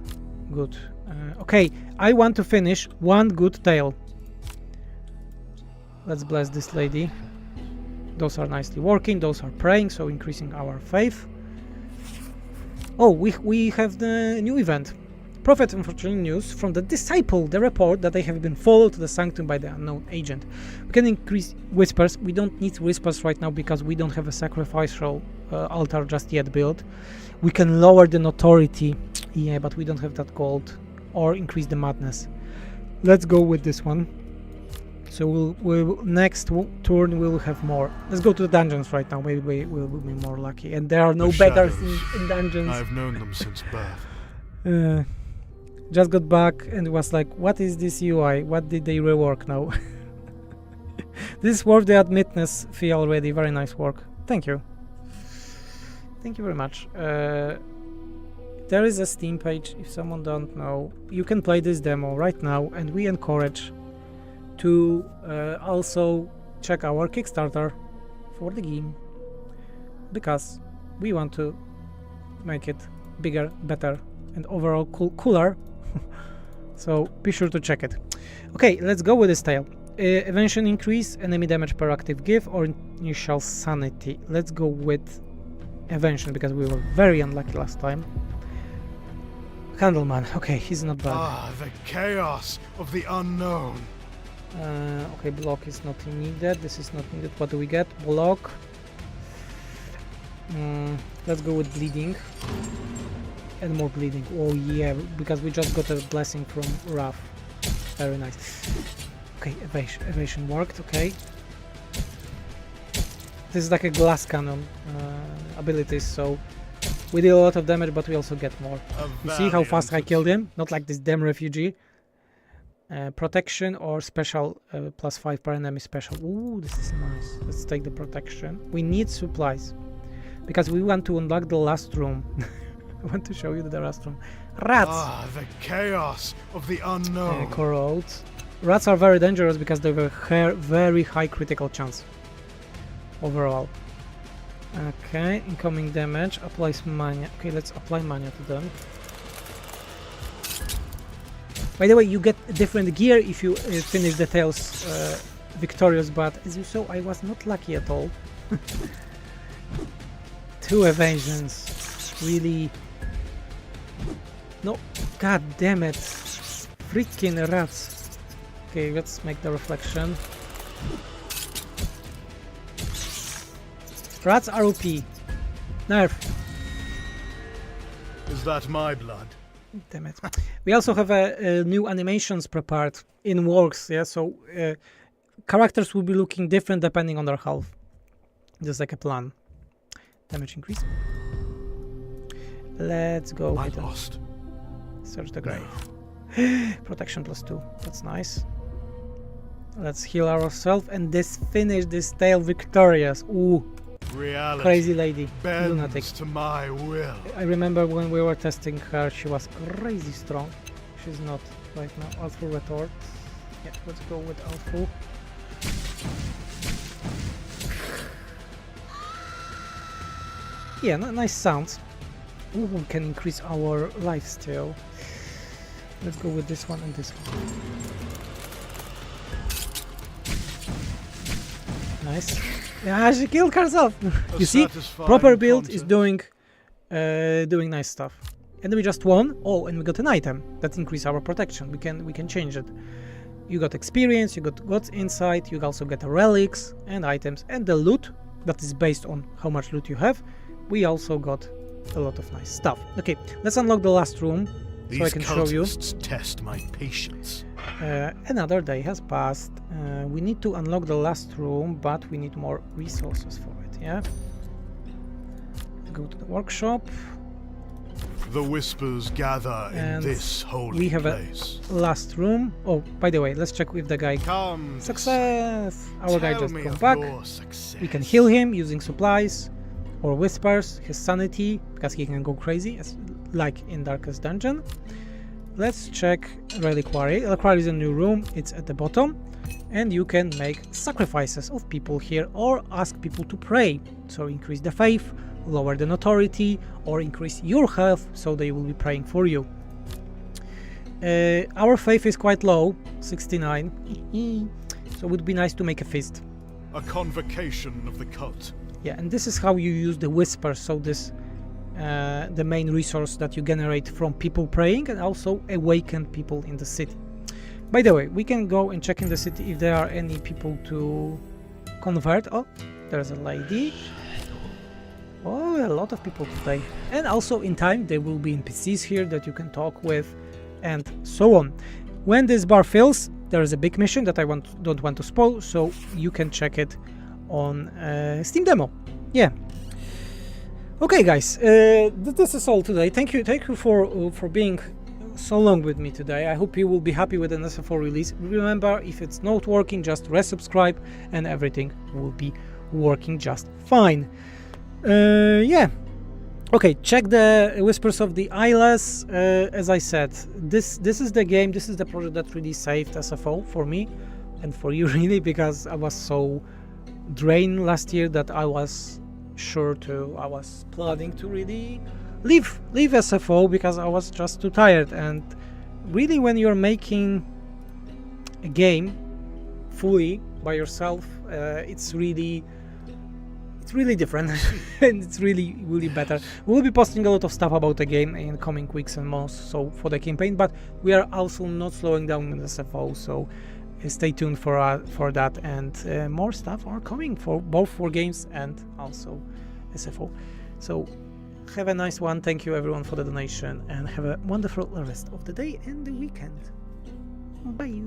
Good. Okay, I want to finish one good tale. Let's bless this lady. Those are nicely working, those are praying, so increasing our faith. Oh, we have the new event. Prophet unfortunately news from the disciple, the report that they have been followed to the sanctum by the unknown agent. We can increase whispers. We don't need whispers right now because we don't have a sacrificial altar just yet built. We can lower the notoriety, yeah, but we don't have that gold, or increase the madness. Let's go with this one. So we'll next turn we'll have more. Let's go to the dungeons right now. Maybe we'll be more lucky. And there are no beggars in dungeons. I've known them since birth. Just got back and was like, what is this UI? What did they rework now? This is worth the admittance fee already. Very nice work. Thank you. Thank you very much. There is a Steam page. If someone don't know, you can play this demo right now, and we encourage to also check our Kickstarter for the game, because we want to make it bigger, better, and overall cooler. So be sure to check it. Okay, let's go with this tale. Evasion increase, enemy damage per active give, or initial sanity. Let's go with Evasion because we were very unlucky last time. Candleman, okay, he's not bad. Ah, the chaos of the unknown. Okay, block is not needed. This is not needed. What do we get? Block. Let's go with bleeding. And more bleeding. Oh yeah, because we just got a blessing from Wrath. Very nice. Okay, evasion worked, okay. This is like a glass cannon abilities, so we deal a lot of damage, but we also get more. You see how fast I killed him? Not like this damn refugee. Protection or special, +5 per enemy special. Ooh, this is nice. Let's take the protection. We need supplies because we want to unlock the last room. I want to show you the last room. Rats! Ah, the chaos of the unknown. Corrode. Rats are very dangerous because they have a very high critical chance overall. Okay, incoming damage, applies mania. Okay, let's apply mania to them. By the way, you get different gear if you finish the tails victorious, but as you saw, I was not lucky at all. 2 evasions. Really? No, god damn it. Freaking rats. Okay, let's make the reflection. Rats are OP. Nerf. Is that my blood? Damn it. We also have new animations prepared in works, yeah, so characters will be looking different depending on their health. Just like a plan. Damage increase. Let's go. I lost. Search the grave. Protection +2. That's nice. Let's heal ourselves and finish this tale victorious. Ooh. Reality Crazy lady. bends Lunatic. to my will. I remember when we were testing her, she was crazy strong. She's not right now. Alpha retort. Yeah, let's go with Alpha. Yeah, nice sounds. Ooh, we can increase our lifesteal. Let's go with this one and this one. Nice. Yeah, she killed herself. You see, proper build is doing nice stuff. And we just won. Oh, and we got an item that increases our protection. We can change it. You got experience, you got God's insight, you also get relics and items, and the loot that is based on how much loot you have. We also got a lot of nice stuff. Okay, let's unlock the last room so I can show you. Test my patience. Another day has passed. We need to unlock the last room, but we need more resources for it, yeah? Go to the workshop. The whispers gather in this holy we have place. A last room. Oh, by the way, let's check if the guy... Come, Success! Our guy just me come of back. your success. We can heal him using supplies or whispers, his sanity, because he can go crazy, like in Darkest Dungeon. Let's check Reliquary. Reliquary is a new room, it's at the bottom, and you can make sacrifices of people here or ask people to pray. So increase the faith, lower the notoriety, or increase your health so they will be praying for you. Our faith is quite low, 69, so it would be nice to make a feast. A convocation of the cult. Yeah, and this is how you use the whisper, so this the main resource that you generate from people praying and also awaken people in the city. By the way, we can go and check in the city if there are any people to convert. Oh, there's a lady. Oh, a lot of people today. And also in time there will be NPCs here that you can talk with and so on. When this bar fills, there is a big mission that I don't want to spoil, so you can check it on Steam demo. Yeah. Okay, guys, this is all today. Thank you for being so long with me today. I hope you will be happy with an SFO release. Remember, if it's not working, just resubscribe and everything will be working just fine. Yeah. Okay, check the Whispers of the Eyeless. As I said, this is the game, this is the project that really saved SFO for me and for you really, because I was so drained last year that I was planning to really leave SFO because I was just too tired. And really, when you're making a game fully by yourself, it's really different and it's really better. We'll be posting a lot of stuff about the game in coming weeks and months, so for the campaign, but we are also not slowing down in SFO, so stay tuned for that, and more stuff are coming for both for games and also SFO. So have a nice one. Thank you everyone for the donation, and have a wonderful rest of the day and the weekend. Bye.